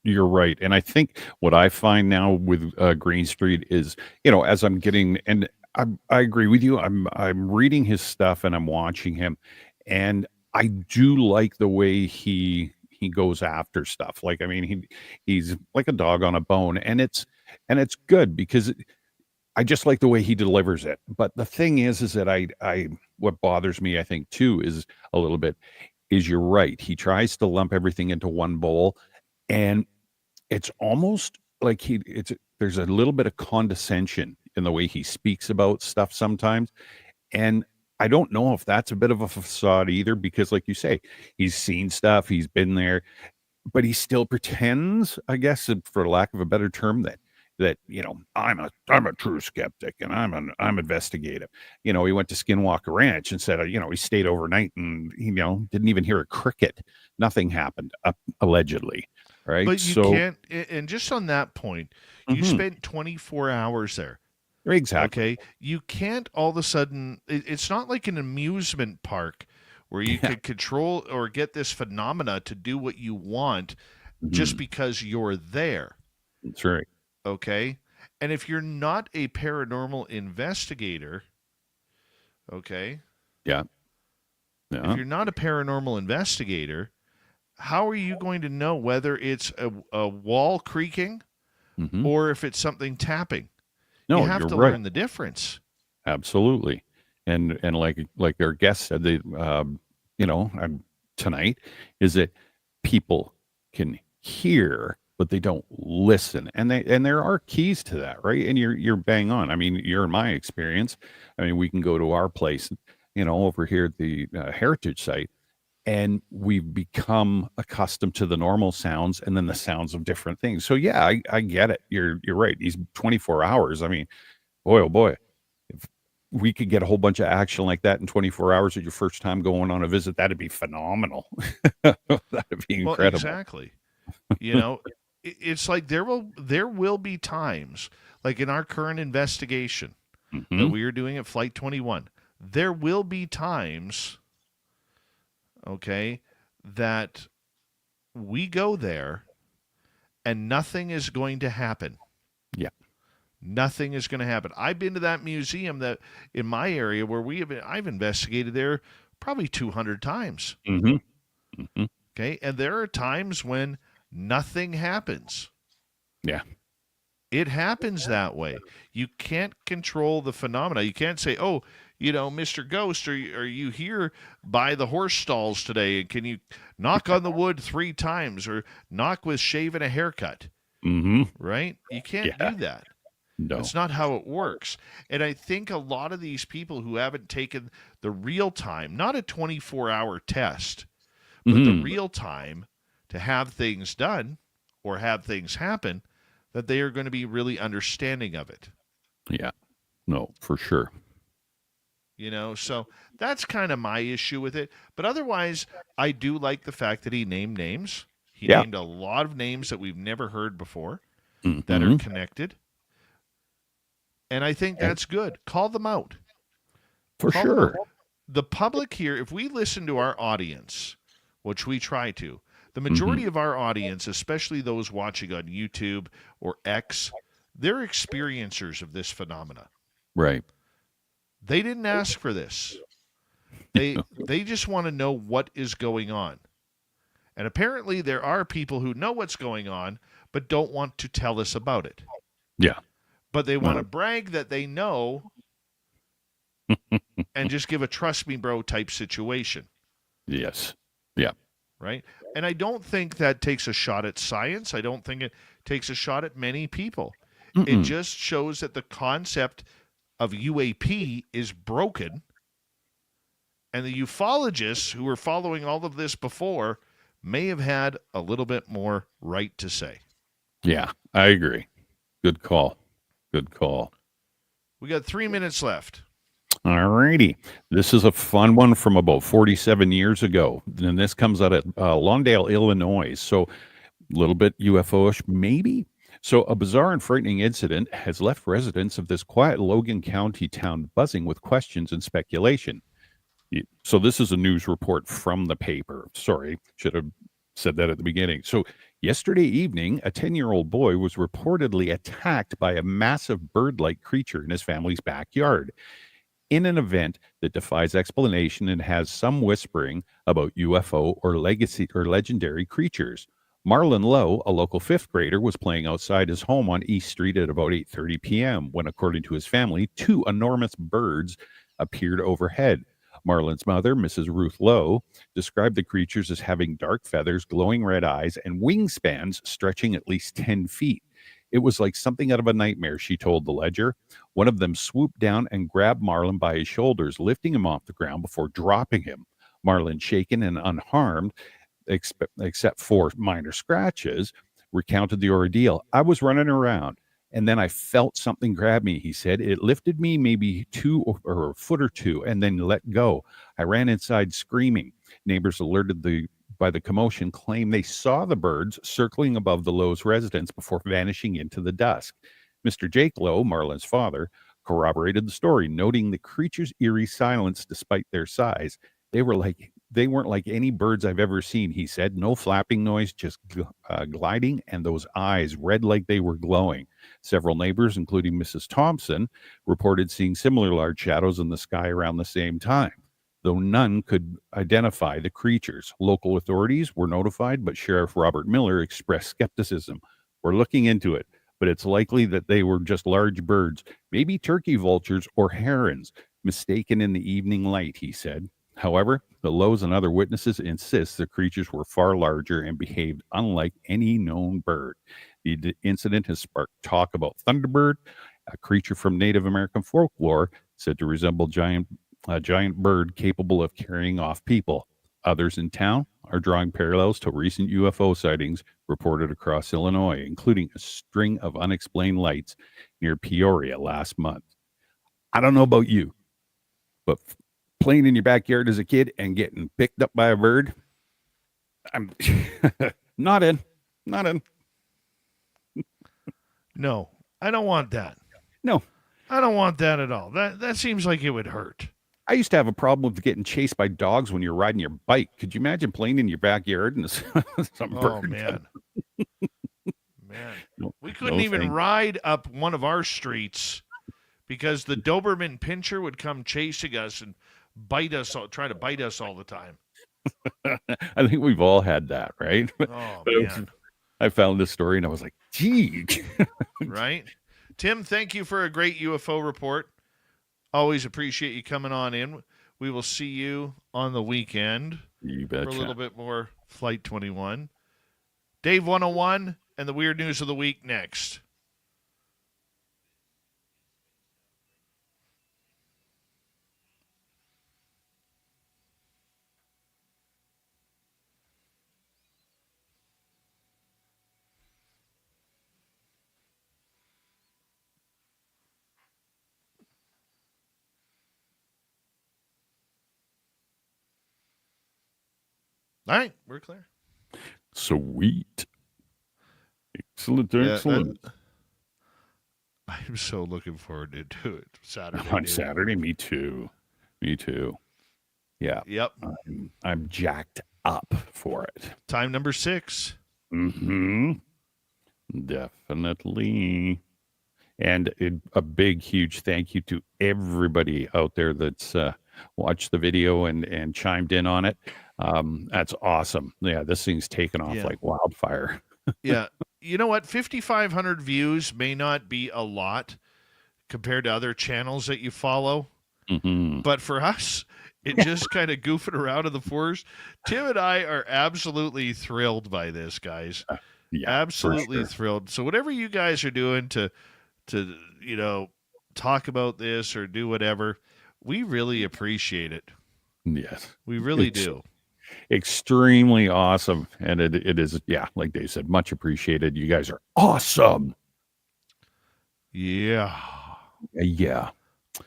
you're right. And I think what I find now with Green Street is, as I'm getting, and I agree with you. I'm reading his stuff and I'm watching him, and I do like the way he goes after stuff. Like, I mean, he's like a dog on a bone, and it's good because I just like the way he delivers it. But the thing is that I what bothers me, I think too, is a little bit is you're right. He tries to lump everything into one bowl, and it's almost like there's a little bit of condescension in the way he speaks about stuff sometimes. And I don't know if that's a bit of a facade either, because like you say, he's seen stuff, he's been there, but he still pretends, I guess, for lack of a better term, that I'm a true skeptic and I'm investigative. He went to Skinwalker Ranch and said, he stayed overnight and didn't even hear a cricket. Nothing happened, allegedly. Right. But you can't, and just on that point, you spent 24 hours there. Exactly. Okay. You can't all of a sudden, it's not like an amusement park where you could control or get this phenomena to do what you want just because you're there. That's right. Okay. And if you're not a paranormal investigator, okay. Yeah. If you're not a paranormal investigator, how are you going to know whether it's a wall creaking or if it's something tapping? No, you have to learn the difference. Absolutely. And like our guest said, tonight is that people can hear, but they don't listen. And there are keys to that, right? And you're bang on. I mean, you're in my experience. I mean, we can go to our place, over here at the heritage site, and we've become accustomed to the normal sounds and then the sounds of different things. So yeah, I get it. You're right. These 24 hours. I mean, boy, oh boy, if we could get a whole bunch of action like that in 24 hours at your first time going on a visit, that'd be phenomenal. That'd be incredible. Well, exactly. It's like there will be times, like in our current investigation that we are doing at Flight 21, there will be times, okay, that we go there and nothing is going to happen. Yeah. Nothing is going to happen. I've been to that museum that in my area where I've investigated there probably 200 times. Okay. And there are times when nothing happens. Yeah. It happens that way. You can't control the phenomena. You can't say, oh, Mr. Ghost, are you here by the horse stalls today? And can you knock on the wood 3 times or knock with shave and a haircut? Right? You can't do that. No. That's not how it works. And I think a lot of these people who haven't taken the real time, not a 24-hour test, but the real time to have things done or have things happen, that they are going to be really understanding of it. Yeah. No, for sure. So that's kind of my issue with it. But otherwise, I do like the fact that he named names. He Yeah. named a lot of names that we've never heard before that are Mhm. connected. And I think that's good. Call them out. For Call them out. sure. The public here, if we listen to our audience, which we try to, the Mm-hmm. majority of our audience, especially those watching on YouTube or X, they're experiencers of this phenomena. Right. They didn't ask for this. They just want to know what is going on. And apparently there are people who know what's going on but don't want to tell us about it. Yeah. But they want to No. brag that they know and just give a trust me bro type situation, Yes. Yeah. right? And I don't think that takes a shot at science. I don't think it takes a shot at many people. It Mm-mm. just shows that the concept of UAP is broken. And the ufologists who were following all of this before may have had a little bit more right to say. Yeah, I agree. Good call. Good call. We got 3 minutes left. All righty. This is a fun one from about 47 years ago. And this comes out of Lawndale, Illinois. So a little bit UFO-ish, maybe. So a bizarre and frightening incident has left residents of this quiet Logan County town buzzing with questions and speculation. So this is a news report from the paper. Sorry, should have said that at the beginning. So yesterday evening, a 10-year-old boy was reportedly attacked by a massive bird-like creature in his family's backyard in an event that defies explanation and has some whispering about UFO or legendary creatures. Marlon Lowe, a local fifth grader, was playing outside his home on East Street at about 8:30 p.m. when, according to his family, two enormous birds appeared overhead. Marlon's mother, Mrs. Ruth Lowe, described the creatures as having dark feathers, glowing red eyes, and wingspans stretching at least 10 feet. It was like something out of a nightmare, she told the Ledger. One of them swooped down and grabbed Marlon by his shoulders, lifting him off the ground before dropping him. Marlon, shaken and unharmed, except for minor scratches, recounted the ordeal. I was running around, and then I felt something grab me, he said. It lifted me maybe or a foot or two and then let go. I ran inside screaming. Neighbors alerted by the commotion claim they saw the birds circling above the Lowe's residence before vanishing into the dusk. Mr. Jake Lowe, Marlon's father, corroborated the story, noting the creature's eerie silence despite their size. They weren't like any birds I've ever seen, he said. No flapping noise, just gliding, and those eyes red like they were glowing. Several neighbors, including Mrs. Thompson, reported seeing similar large shadows in the sky around the same time, though none could identify the creatures. Local authorities were notified, but Sheriff Robert Miller expressed skepticism. We're looking into it, but it's likely that they were just large birds, maybe turkey vultures or herons, mistaken in the evening light, he said. However, the Lowe's and other witnesses insist the creatures were far larger and behaved unlike any known bird. The incident has sparked talk about Thunderbird, a creature from Native American folklore said to resemble a giant bird capable of carrying off people. Others in town are drawing parallels to recent UFO sightings reported across Illinois, including a string of unexplained lights near Peoria last month. I don't know about you, but playing in your backyard as a kid and getting picked up by a bird, I'm not in. Not in. No, I don't want that. No. I don't want that at all. That seems like it would hurt. I used to have a problem with getting chased by dogs when you're riding your bike. Could you imagine playing in your backyard and some bird? Man. Man. No, We couldn't even ride up one of our streets because the Doberman Pinscher would come chasing us and try to bite us all the time. I think we've all had that, right? Oh, man. I found this story and I was like, gee. Right? Tim, thank you for a great UFO report. Always appreciate you coming on in. We will see you on the weekend You betcha. for a little bit more Flight 21. Dave 101 and the weird news of the week next. All right, we're clear. Sweet. Excellent. Yeah, Excellent. I'm so looking forward to do it Saturday. On dude. Saturday, me too. Me too. Yeah. Yep. I'm jacked up for it. Time number 6. Mm-hmm. Definitely. And a big, huge thank you to everybody out there that's watched the video and chimed in on it. That's awesome. Yeah, this thing's taken off Yeah. like wildfire. Yeah. You know what? 5,500 views may not be a lot compared to other channels that you follow. Mm-hmm. But for us, it just kind of goofing around in the forest. Tim and I are absolutely thrilled by this, guys. Yeah, Absolutely for sure. thrilled. So whatever you guys are doing to talk about this or do whatever, we really appreciate it. Yes. We really do. Extremely awesome. And it is, yeah, like Dave said, much appreciated. You guys are awesome. Yeah. Yeah.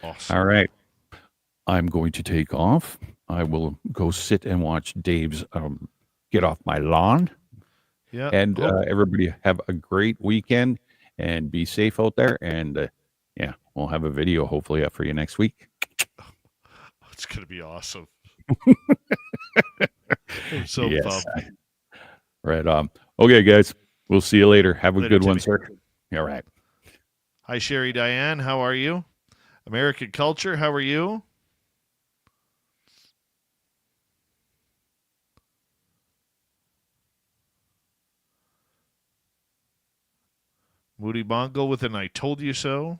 Awesome. All right. I'm going to take off. I will go sit and watch Dave's get off my lawn. Yeah. And everybody have a great weekend and be safe out there. And yeah, we'll have a video hopefully up for you next week. It's going to be awesome. I'm so Yes. pumped. Right on. Okay, guys. We'll see you later. Have a Later, good one, Timmy. sir. All right. Hi, Sherry Diane. How are you? American Culture, how are you? Moody Bongo with an I told you so.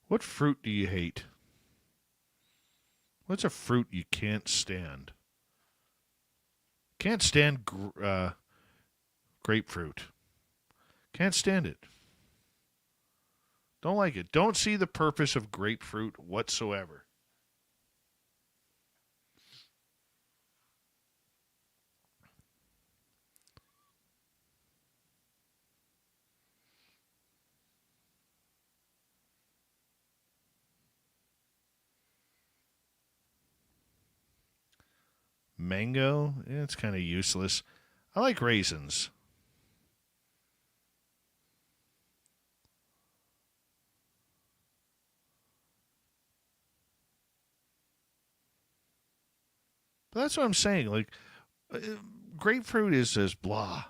What fruit do you hate? What's a fruit you can't stand? Can't stand grapefruit. Can't stand it. Don't like it. Don't see the purpose of grapefruit whatsoever. Mango, it's kind of useless. I like raisins. But that's what I'm saying. Like, grapefruit is just blah.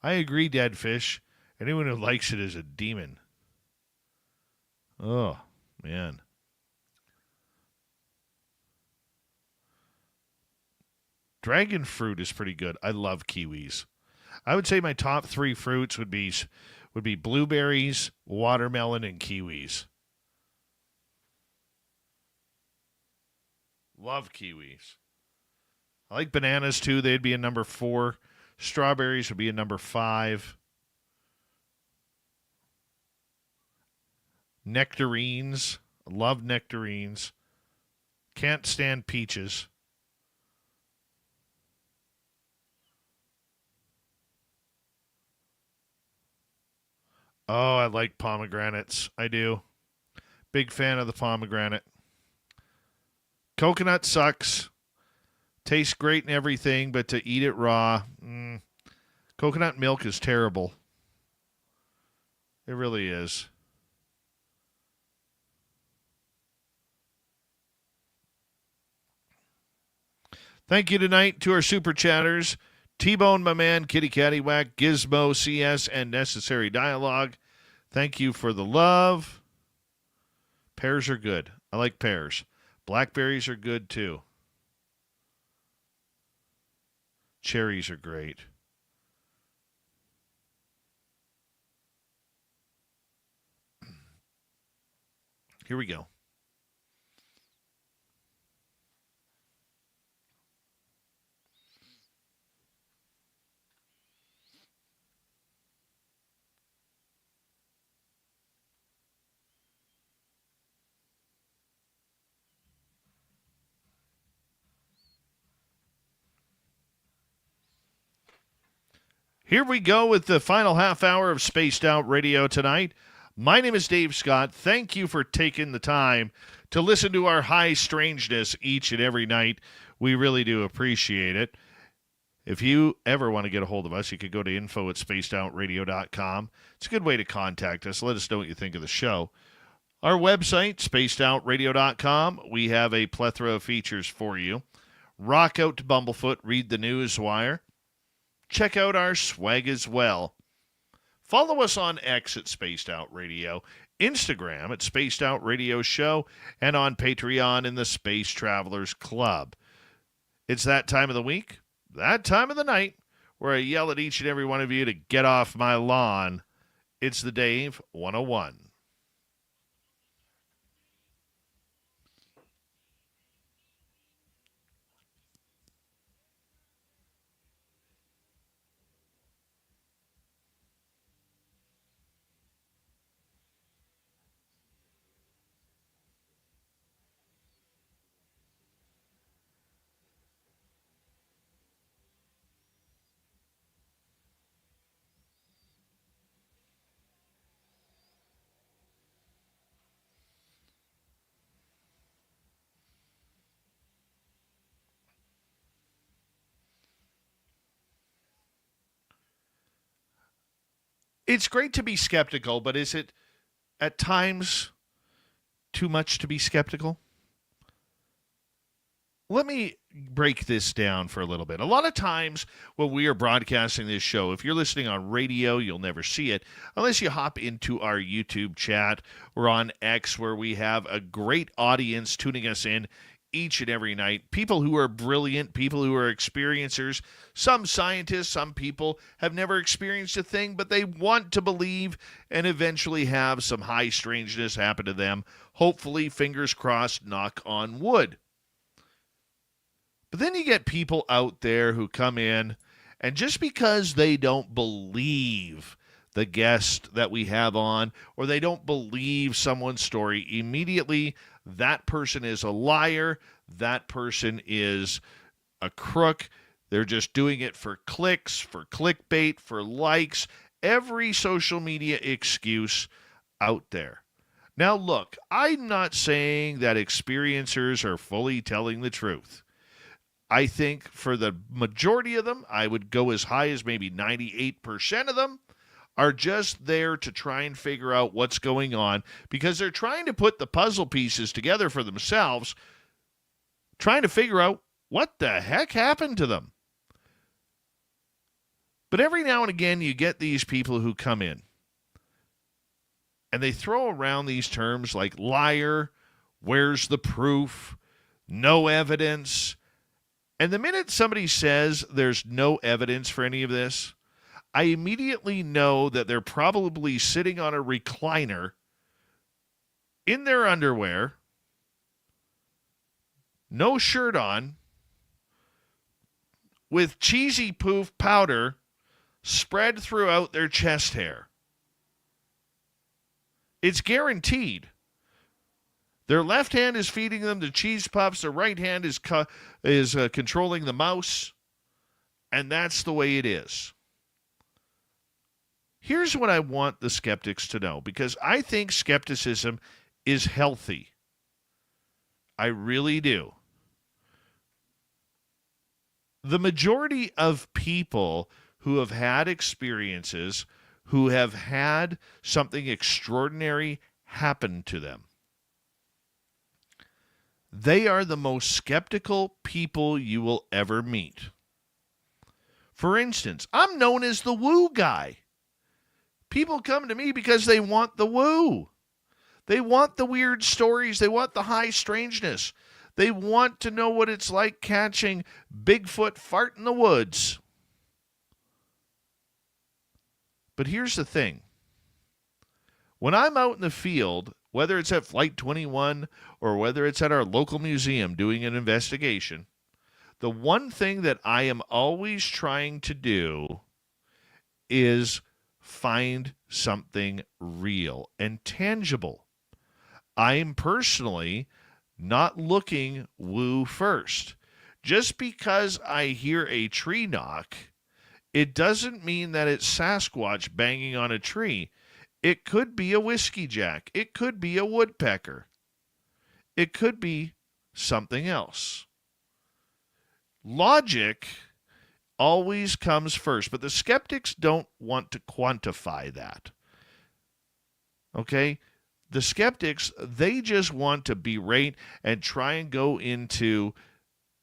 I agree, dead fish. Anyone who likes it is a demon. Oh, man. Dragon fruit is pretty good. I love kiwis. I would say my top 3 fruits would be blueberries, watermelon, and kiwis. Love kiwis. I like bananas too. They'd be a number 4. Strawberries would be a number 5. Nectarines. Love nectarines. Can't stand peaches. Oh, I like pomegranates. I do. Big fan of the pomegranate. Coconut sucks. Tastes great and everything, but to eat it raw, coconut milk is terrible. It really is. Thank you tonight to our super chatters. T-Bone, my man, Kitty Cattywhack, Gizmo, CS, and Necessary Dialogue. Thank you for the love. Pears are good. I like pears. Blackberries are good, too. Cherries are great. Here we go. Here we go with the final half hour of Spaced Out Radio tonight. My name is Dave Scott. Thank you for taking the time to listen to our high strangeness each and every night. We really do appreciate it. If you ever want to get a hold of us, you could go to info@spacedoutradio.com. It's a good way to contact us. Let us know what you think of the show. Our website, spacedoutradio.com, we have a plethora of features for you. Rock out to Bumblefoot, read the Newswire. Check out our swag as well. Follow us on X at Spaced Out Radio, Instagram at Spaced Out Radio Show, and on Patreon in the Space Travelers Club. It's that time of the week, that time of the night, where I yell at each and every one of you to get off my lawn. It's the Dave 101. It's great to be skeptical, but is it at times too much to be skeptical? Let me break this down for a little bit. A lot of times when we are broadcasting this show, if you're listening on radio, you'll never see it unless you hop into our YouTube chat or on X, where we have a great audience tuning us in each and every night. People who are brilliant, people who are experiencers, some scientists, some people have never experienced a thing, but they want to believe and eventually have some high strangeness happen to them. Hopefully, fingers crossed, knock on wood. But then you get people out there who come in, and just because they don't believe the guest that we have on, or they don't believe someone's story, immediately that person is a liar, that person is a crook, they're just doing it for clicks, for clickbait, for likes, every social media excuse out there. Now look, I'm not saying that experiencers are fully telling the truth. I think for the majority of them, I would go as high as maybe 98% of them, are just there to try and figure out what's going on because they're trying to put the puzzle pieces together for themselves, trying to figure out what the heck happened to them. But every now and again, you get these people who come in and they throw around these terms like liar, where's the proof, no evidence. And the minute somebody says there's no evidence for any of this, I immediately know that they're probably sitting on a recliner in their underwear, no shirt on, with cheesy poof powder spread throughout their chest hair. It's guaranteed. Their left hand is feeding them the cheese puffs. Their right hand is controlling the mouse. And that's the way it is. Here's what I want the skeptics to know, because I think skepticism is healthy. I really do. The majority of people who have had experiences, who have had something extraordinary happen to them, they are the most skeptical people you will ever meet. For instance, I'm known as the woo guy. People come to me because they want the woo. They want the weird stories. They want the high strangeness. They want to know what it's like catching Bigfoot fart in the woods. But here's the thing. When I'm out in the field, whether it's at Flight 21 or whether it's at our local museum doing an investigation, the one thing that I am always trying to do is find something real and tangible. I am personally not looking woo first. Just because I hear a tree knock, it doesn't mean that it's Sasquatch banging on a tree. It could be a whiskey jack. It could be a woodpecker. It could be something else. Logic always comes first, but the skeptics don't want to quantify that. Okay? The skeptics, they just want to berate and try and go into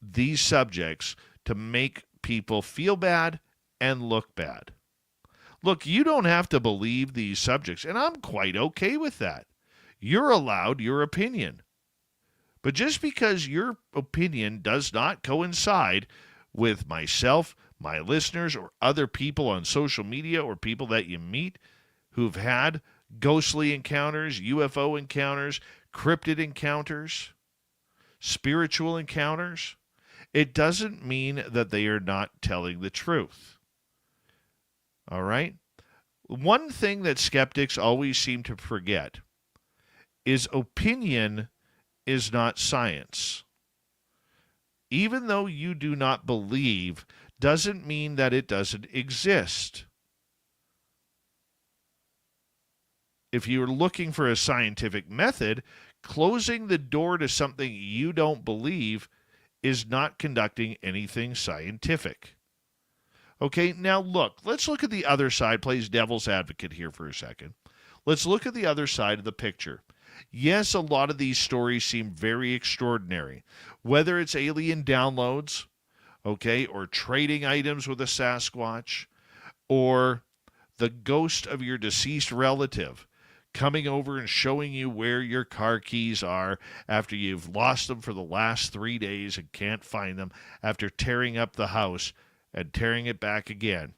these subjects to make people feel bad and look bad. Look, you don't have to believe these subjects, and I'm quite okay with that. You're allowed your opinion. But just because your opinion does not coincide with myself, my listeners, or other people on social media or people that you meet who've had ghostly encounters, UFO encounters, cryptid encounters, spiritual encounters, it doesn't mean that they are not telling the truth. All right? One thing that skeptics always seem to forget is opinion is not science. Even though you do not believe, doesn't mean that it doesn't exist. If you're looking for a scientific method, closing the door to something you don't believe is not conducting anything scientific. Okay, now look, let's look at the other side. Plays devil's advocate here for a second. Let's look at the other side of the picture. Yes, a lot of these stories seem very extraordinary. Whether it's alien downloads, okay, or trading items with a Sasquatch, or the ghost of your deceased relative coming over and showing you where your car keys are after you've lost them for the last 3 days and can't find them after tearing up the house and tearing it back again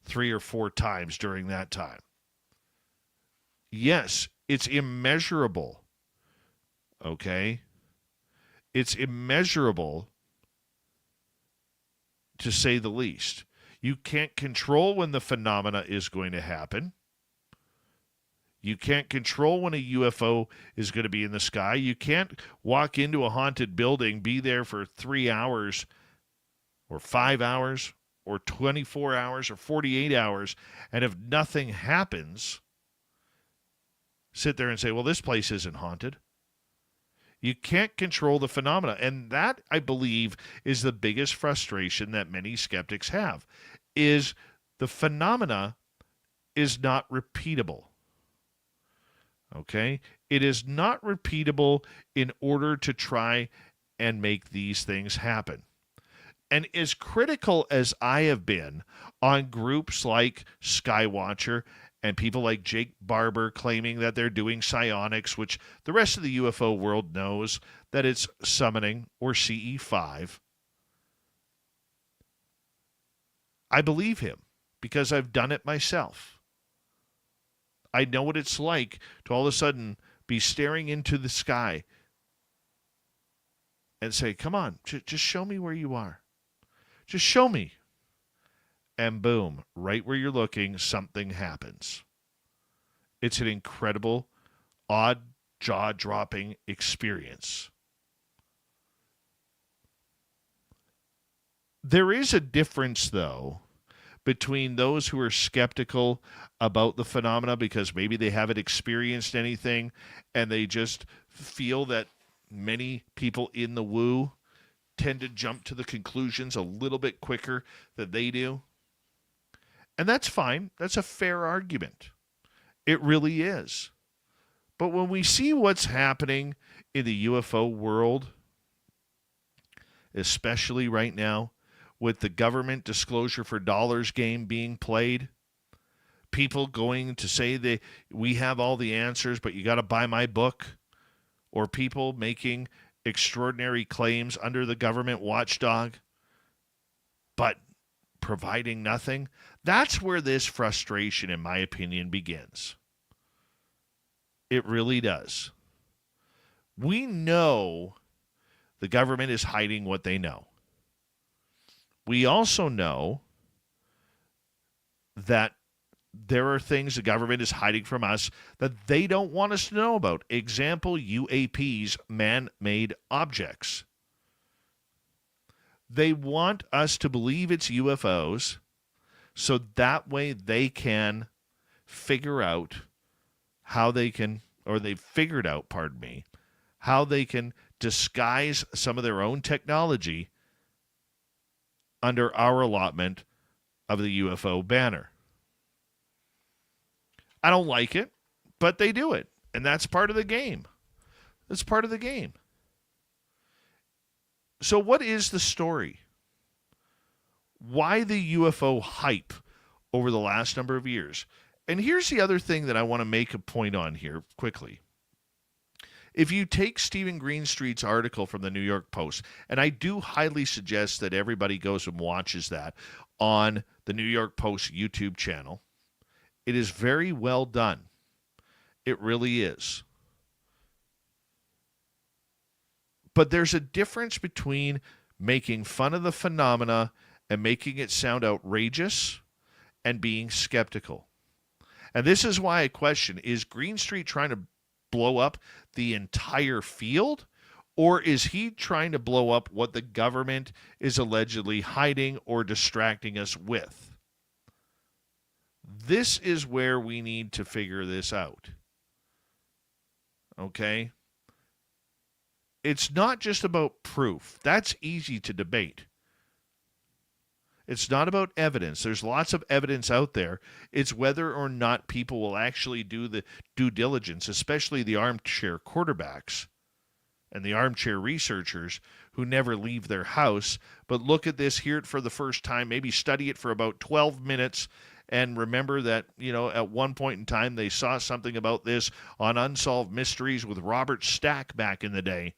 3 or 4 times during that time. Yes, it's immeasurable. Okay? It's immeasurable, to say the least. You can't control when the phenomena is going to happen. You can't control when a UFO is going to be in the sky. You can't walk into a haunted building, be there for 3 hours or 5 hours or 24 hours or 48 hours, and if nothing happens, sit there and say, well, this place isn't haunted. You can't control the phenomena. And that, I believe, is the biggest frustration that many skeptics have, is the phenomena is not repeatable. Okay? It is not repeatable in order to try and make these things happen. And as critical as I have been on groups like Skywatcher and people like Jake Barber claiming that they're doing psionics, which the rest of the UFO world knows that it's summoning or CE5, I believe him because I've done it myself. I know what it's like to all of a sudden be staring into the sky and say, come on, just show me where you are. Just show me. And boom, right where you're looking, something happens. It's an incredible, odd, jaw-dropping experience. There is a difference, though, between those who are skeptical about the phenomena because maybe they haven't experienced anything and they just feel that many people in the woo tend to jump to the conclusions a little bit quicker than they do. And that's fine. That's a fair argument. It really is. But when we see what's happening in the UFO world, especially right now, with the government disclosure for dollars game being played. People going to say we have all the answers, but you got to buy my book. Or people making extraordinary claims under the government watchdog, but providing nothing. That's where this frustration, in my opinion, begins. It really does. We know the government is hiding what they know. We also know that there are things the government is hiding from us that they don't want us to know about. Example, UAPs, man-made objects. They want us to believe it's UFOs so that way they can figure out how they can, or they've figured out, pardon me, how they can disguise some of their own technology under our allotment of the UFO banner. I don't like it, but they do it, and that's part of the game. That's part of the game. So what is the story? Why the UFO hype over the last number of years? And here's the other thing that I want to make a point on here quickly. If you take Stephen Greenstreet's article from the New York Post, and I do highly suggest that everybody goes and watches that on the New York Post YouTube channel, it is very well done. It really is. But there's a difference between making fun of the phenomena and making it sound outrageous and being skeptical. And this is why I question, is Greenstreet trying to blow up the entire field, or is he trying to blow up what the government is allegedly hiding or distracting us with? This is where we need to figure this out. Okay? It's not just about proof. That's easy to debate. It's not about evidence. There's lots of evidence out there. It's whether or not people will actually do the due diligence, especially the armchair quarterbacks and the armchair researchers who never leave their house, but look at this, hear it for the first time, maybe study it for about 12 minutes, and remember that, at one point in time they saw something about this on Unsolved Mysteries with Robert Stack back in the day,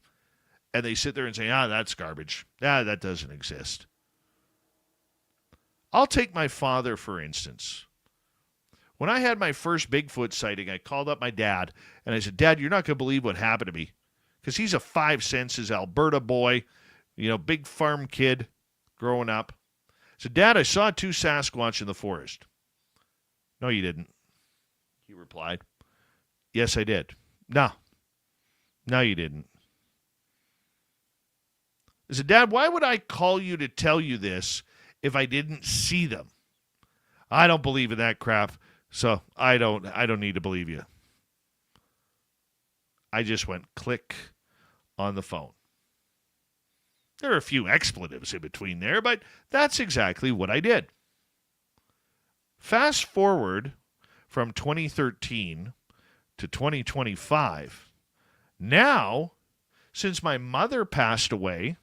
and they sit there and say, that's garbage. That doesn't exist. I'll take my father, for instance. When I had my first Bigfoot sighting, I called up my dad, and I said, Dad, you're not going to believe what happened to me. Because he's a five senses Alberta boy, big farm kid growing up. I said, Dad, I saw two Sasquatch in the forest. No, you didn't, he replied. Yes, I did. No, you didn't. I said, Dad, why would I call you to tell you this if I didn't see them? I don't believe in that crap, so I don't need to believe you. I just went click on the phone. There are a few expletives in between there, but that's exactly what I did. Fast forward from 2013 to 2025. Now, since my mother passed away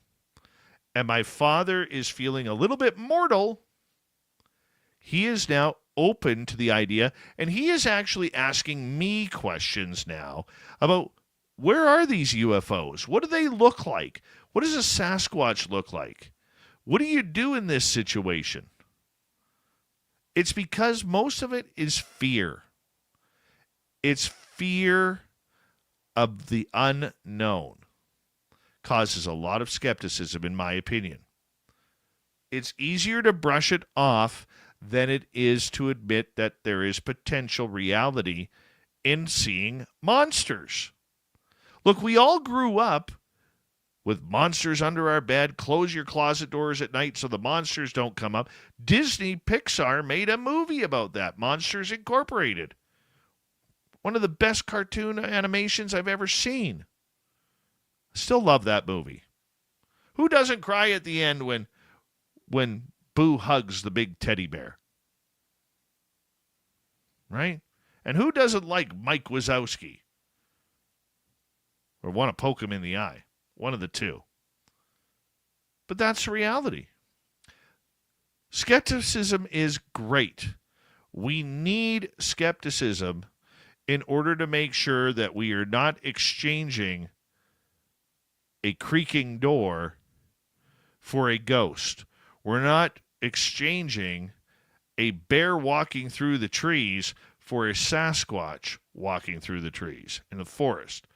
and my father is feeling a little bit mortal, he is now open to the idea, and he is actually asking me questions now about where are these UFOs? What do they look like? What does a Sasquatch look like? What do you do in this situation? It's because most of it is fear. It's fear of the unknown. Causes a lot of skepticism, in my opinion. It's easier to brush it off than it is to admit that there is potential reality in seeing monsters. Look, we all grew up with monsters under our bed. Close your closet doors at night so the monsters don't come up. Disney Pixar made a movie about that, Monsters Incorporated. One of the best cartoon animations I've ever seen. Still love that movie. Who doesn't cry at the end when Boo hugs the big teddy bear? Right? And who doesn't like Mike Wazowski? Or want to poke him in the eye? One of the two. But that's the reality. Skepticism is great. We need skepticism in order to make sure that we are not exchanging a creaking door for a ghost. We're not exchanging a bear walking through the trees for a Sasquatch walking through the trees in the forest.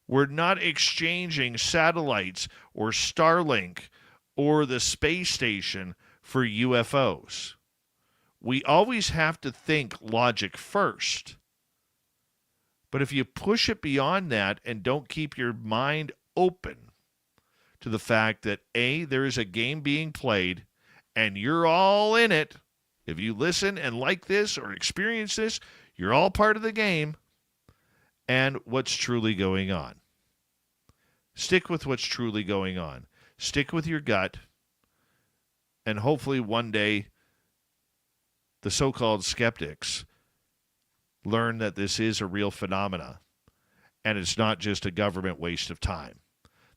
We're not exchanging satellites or Starlink or the space station for UFOs. We always have to think logic first. But if you push it beyond that and don't keep your mind open to the fact that, A, there is a game being played and you're all in it. If you listen and like this or experience this, you're all part of the game. And what's truly going on. Stick with what's truly going on. Stick with your gut. And hopefully one day the so-called skeptics learn that this is a real phenomena and it's not just a government waste of time.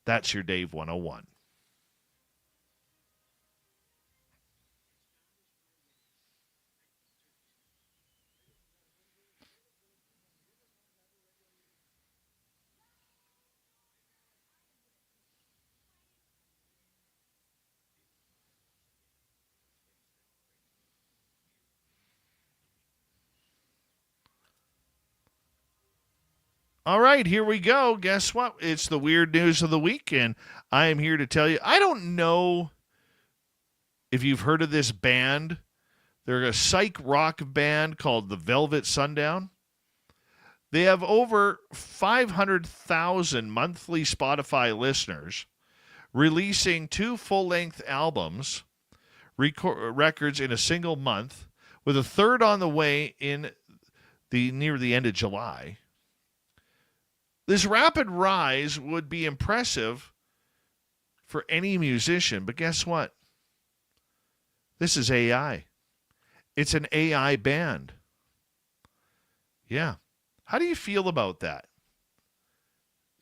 That's your Dave 101. All right, here we go. Guess what? It's the weird news of the week, and I am here to tell you. I don't know if you've heard of this band. They're a psych rock band called the Velvet Sundown. They have over 500,000 monthly Spotify listeners, releasing 2 full-length albums, records in a single month, with a third on the way in near the end of July. This rapid rise would be impressive for any musician, but guess what? This is AI. It's an AI band. Yeah. How do you feel about that?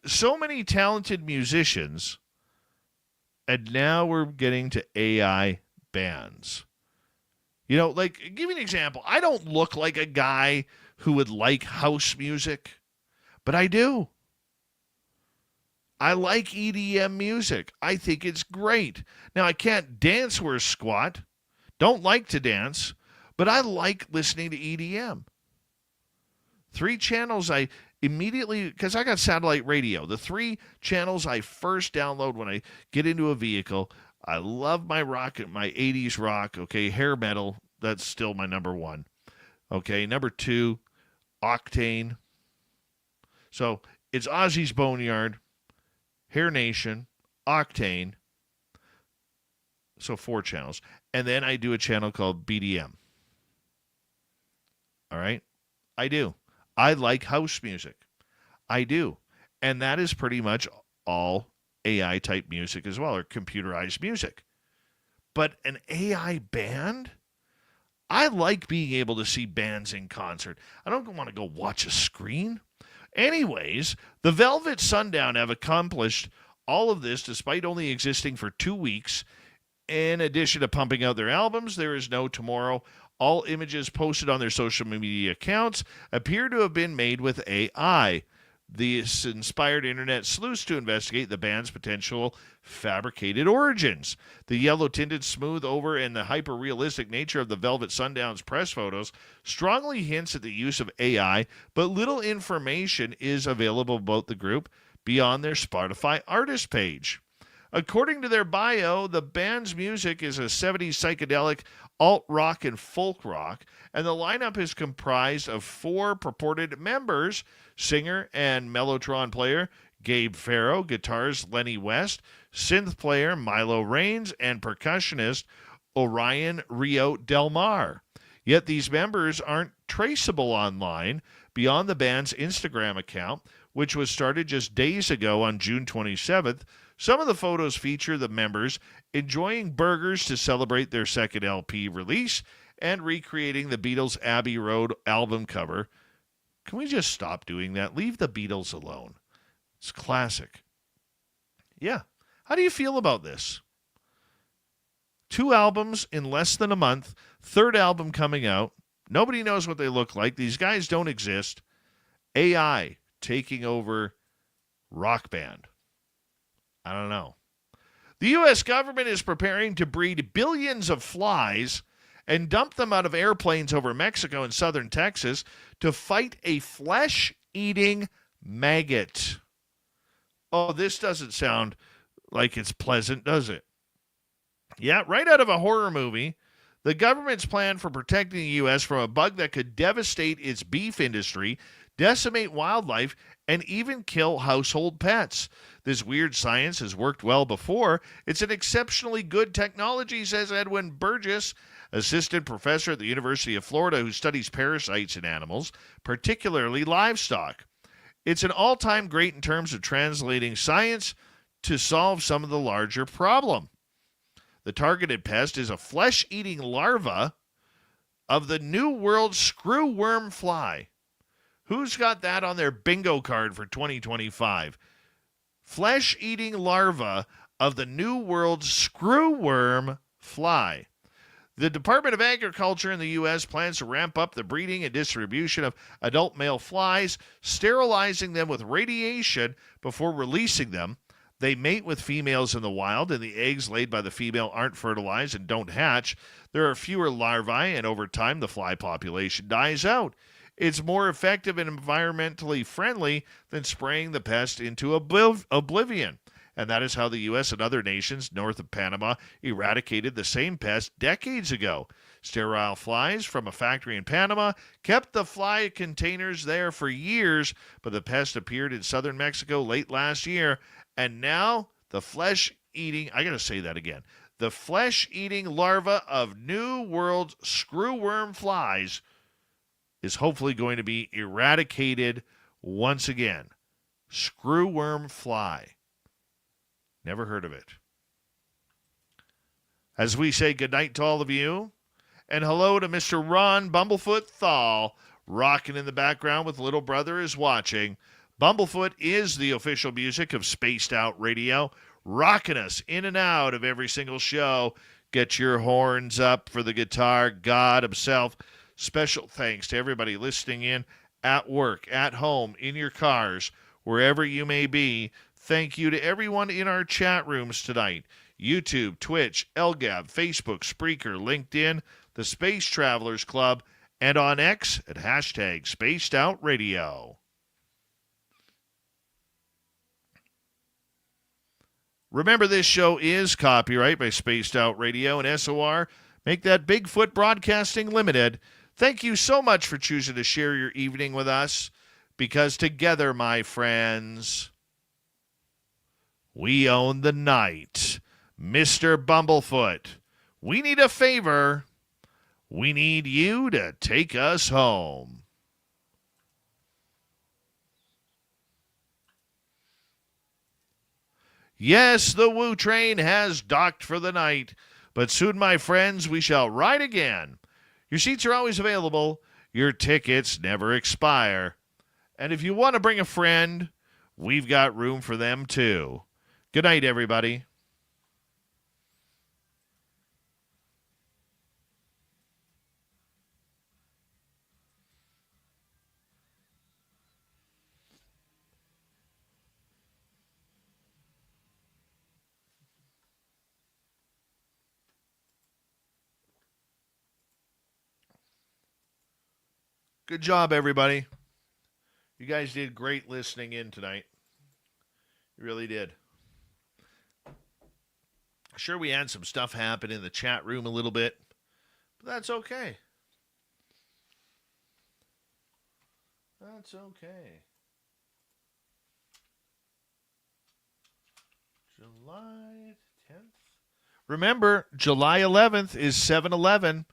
So many talented musicians, and now we're getting to AI bands. You know, like, give me an example. I don't look like a guy who would like house music, but I do. I like EDM music. I think it's great. Now, I can't dance worth squat. Don't like to dance, but I like listening to EDM. 3 channels I immediately, because I got satellite radio, the 3 channels I first download when I get into a vehicle. I love my rock, my 80s rock, okay, hair metal. That's still my number 1. Okay, number 2, Octane. So it's Ozzy's Boneyard, Hair Nation, Octane. So 4 channels. And then I do a channel called BDM. All right? I do. I like house music. I do. And that is pretty much all AI type music as well, or computerized music. But an AI band? I like being able to see bands in concert. I don't want to go watch a screen. Anyways, the Velvet Sundown have accomplished all of this despite only existing for 2 weeks. In addition to pumping out their albums, There Is No Tomorrow, all images posted on their social media accounts appear to have been made with AI. This inspired internet sleuths to investigate the band's potential fabricated origins. The yellow-tinted smooth over and the hyper-realistic nature of the Velvet Sundown's press photos strongly hints at the use of AI, but little information is available about the group beyond their Spotify artist page. According to their bio, the band's music is a 70s psychedelic, alt-rock, and folk rock, and the lineup is comprised of 4 purported members: singer and mellotron player Gabe Farrow, guitarist Lenny West, synth player Milo Raines, and percussionist Orion Rio Del Mar. Yet these members aren't traceable online beyond the band's Instagram account, which was started just days ago on June 27th. Some of the photos feature the members enjoying burgers to celebrate their second LP release and recreating the Beatles' Abbey Road album cover. Can we just stop doing that? Leave the Beatles alone. It's classic. Yeah. How do you feel about this? 2 albums in less than a month, third album coming out. Nobody knows what they look like. These guys don't exist. AI taking over rock band. I don't know. The U.S. government is preparing to breed billions of flies and dump them out of airplanes over Mexico and southern Texas to fight a flesh-eating maggot. Oh, this doesn't sound like it's pleasant, does it? Yeah, right out of a horror movie. The government's plan for protecting the U.S. from a bug that could devastate its beef industry, decimate wildlife, and even kill household pets. This weird science has worked well before. It's an exceptionally good technology, says Edwin Burgess, assistant professor at the University of Florida who studies parasites in animals, particularly livestock. It's an all-time great in terms of translating science to solve some of the larger problem. The targeted pest is a flesh-eating larva of the New World screwworm fly. Who's got that on their bingo card for 2025? Flesh-eating larva of the New World screwworm fly. The Department of Agriculture in the U.S. plans to ramp up the breeding and distribution of adult male flies, sterilizing them with radiation before releasing them. They mate with females in the wild, and the eggs laid by the female aren't fertilized and don't hatch. There are fewer larvae, and over time, the fly population dies out. It's more effective and environmentally friendly than spraying the pest into oblivion. And that is how the U.S. and other nations north of Panama eradicated the same pest decades ago. Sterile flies from a factory in Panama kept the fly containers there for years, but the pest appeared in southern Mexico late last year. And now the flesh-eating, I got to say that again, the flesh-eating larva of New World screwworm flies is hopefully going to be eradicated once again. Screwworm fly. Never heard of it. As we say goodnight to all of you, and hello to Mr. Ron Bumblefoot Thal, rocking in the background with Little Brother is Watching. Bumblefoot is the official music of Spaced Out Radio, rocking us in and out of every single show. Get your horns up for the guitar god himself. Special thanks to everybody listening in at work, at home, in your cars, wherever you may be. Thank you to everyone in our chat rooms tonight. YouTube, Twitch, LGAB, Facebook, Spreaker, LinkedIn, the Space Travelers Club, and on X at hashtag Spaced Out Radio. Remember, this show is copyright by Spaced Out Radio and SOR. Make that Bigfoot Broadcasting Limited. Thank you so much for choosing to share your evening with us, because together, my friends, we own the night. Mr. Bumblefoot, we need a favor. We need you to take us home. Yes, the Woo train has docked for the night, but soon, my friends, we shall ride again. Your seats are always available. Your tickets never expire. And if you want to bring a friend, we've got room for them too. Good night, everybody. Good job, everybody. You guys did great listening in tonight. You really did. Sure, we had some stuff happen in the chat room a little bit, but that's okay. That's okay. July 10th. Remember, July 11th is 7/11,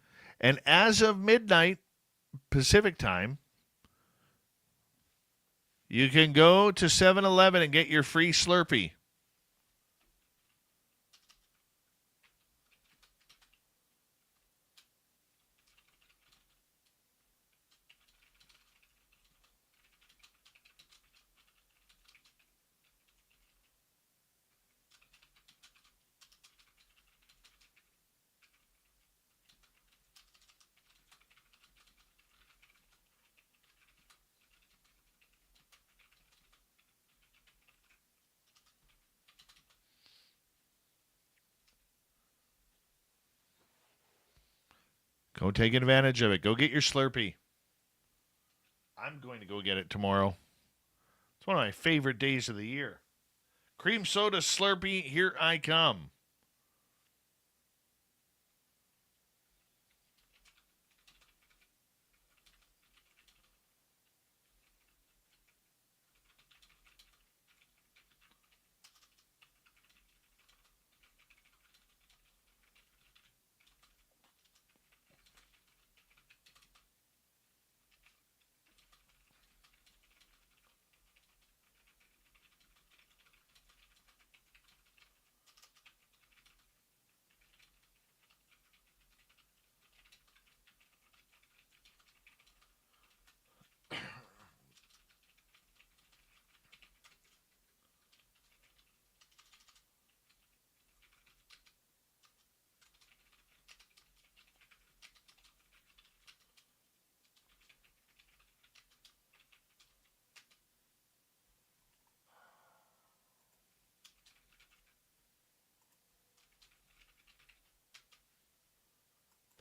and as of midnight Pacific time, you can go to 7-Eleven and get your free Slurpee. Go take advantage of it. Go get your Slurpee. I'm going to go get it tomorrow. It's one of my favorite days of the year. Cream soda Slurpee, here I come.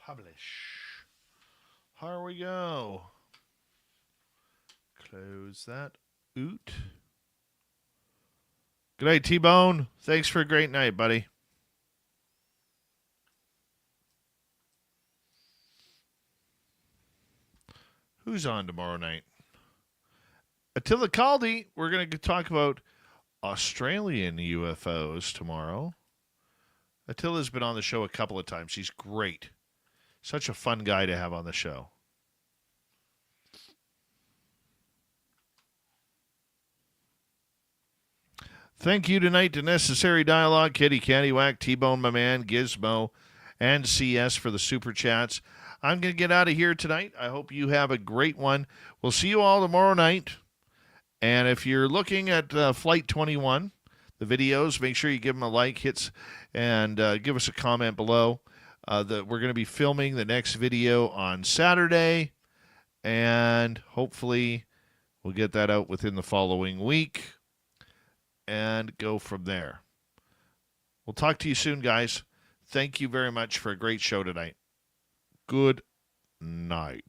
Publish. Here we go. Close that. Oot. Good night, T-Bone. Thanks for a great night, buddy. Who's on tomorrow night? Attila Caldi. We're going to talk about Australian UFOs tomorrow. Attila's been on the show a couple of times. He's great. Such a fun guy to have on the show. Thank you tonight to Necessary Dialogue, Kitty Caddywhack, T-Bone, my man, Gizmo, and CS for the super chats. I'm going to get out of here tonight. I hope you have a great one. We'll see you all tomorrow night. And if you're looking at Flight 21, the videos, make sure you give them a like, and give us a comment below. That we're going to be filming the next video on Saturday, and hopefully we'll get that out within the following week and go from there. We'll talk to you soon, guys. Thank you very much for a great show tonight. Good night.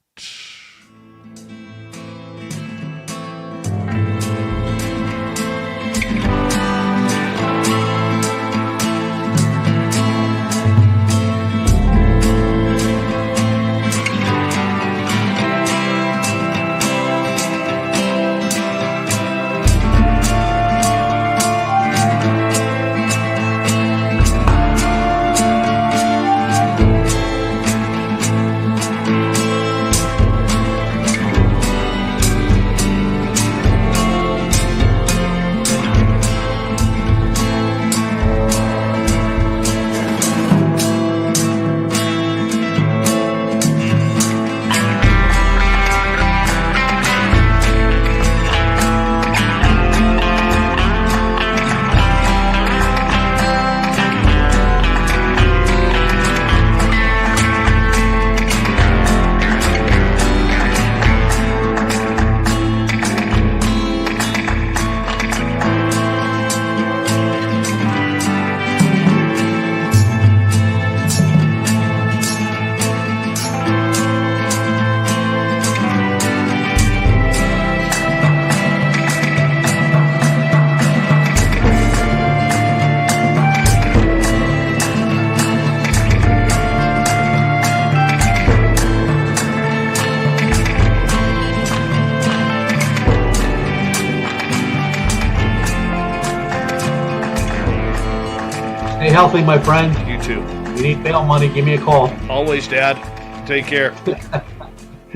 Healthy, my friend. You too. You need bail money, give me a call. Always, Dad. Take care.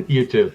You too.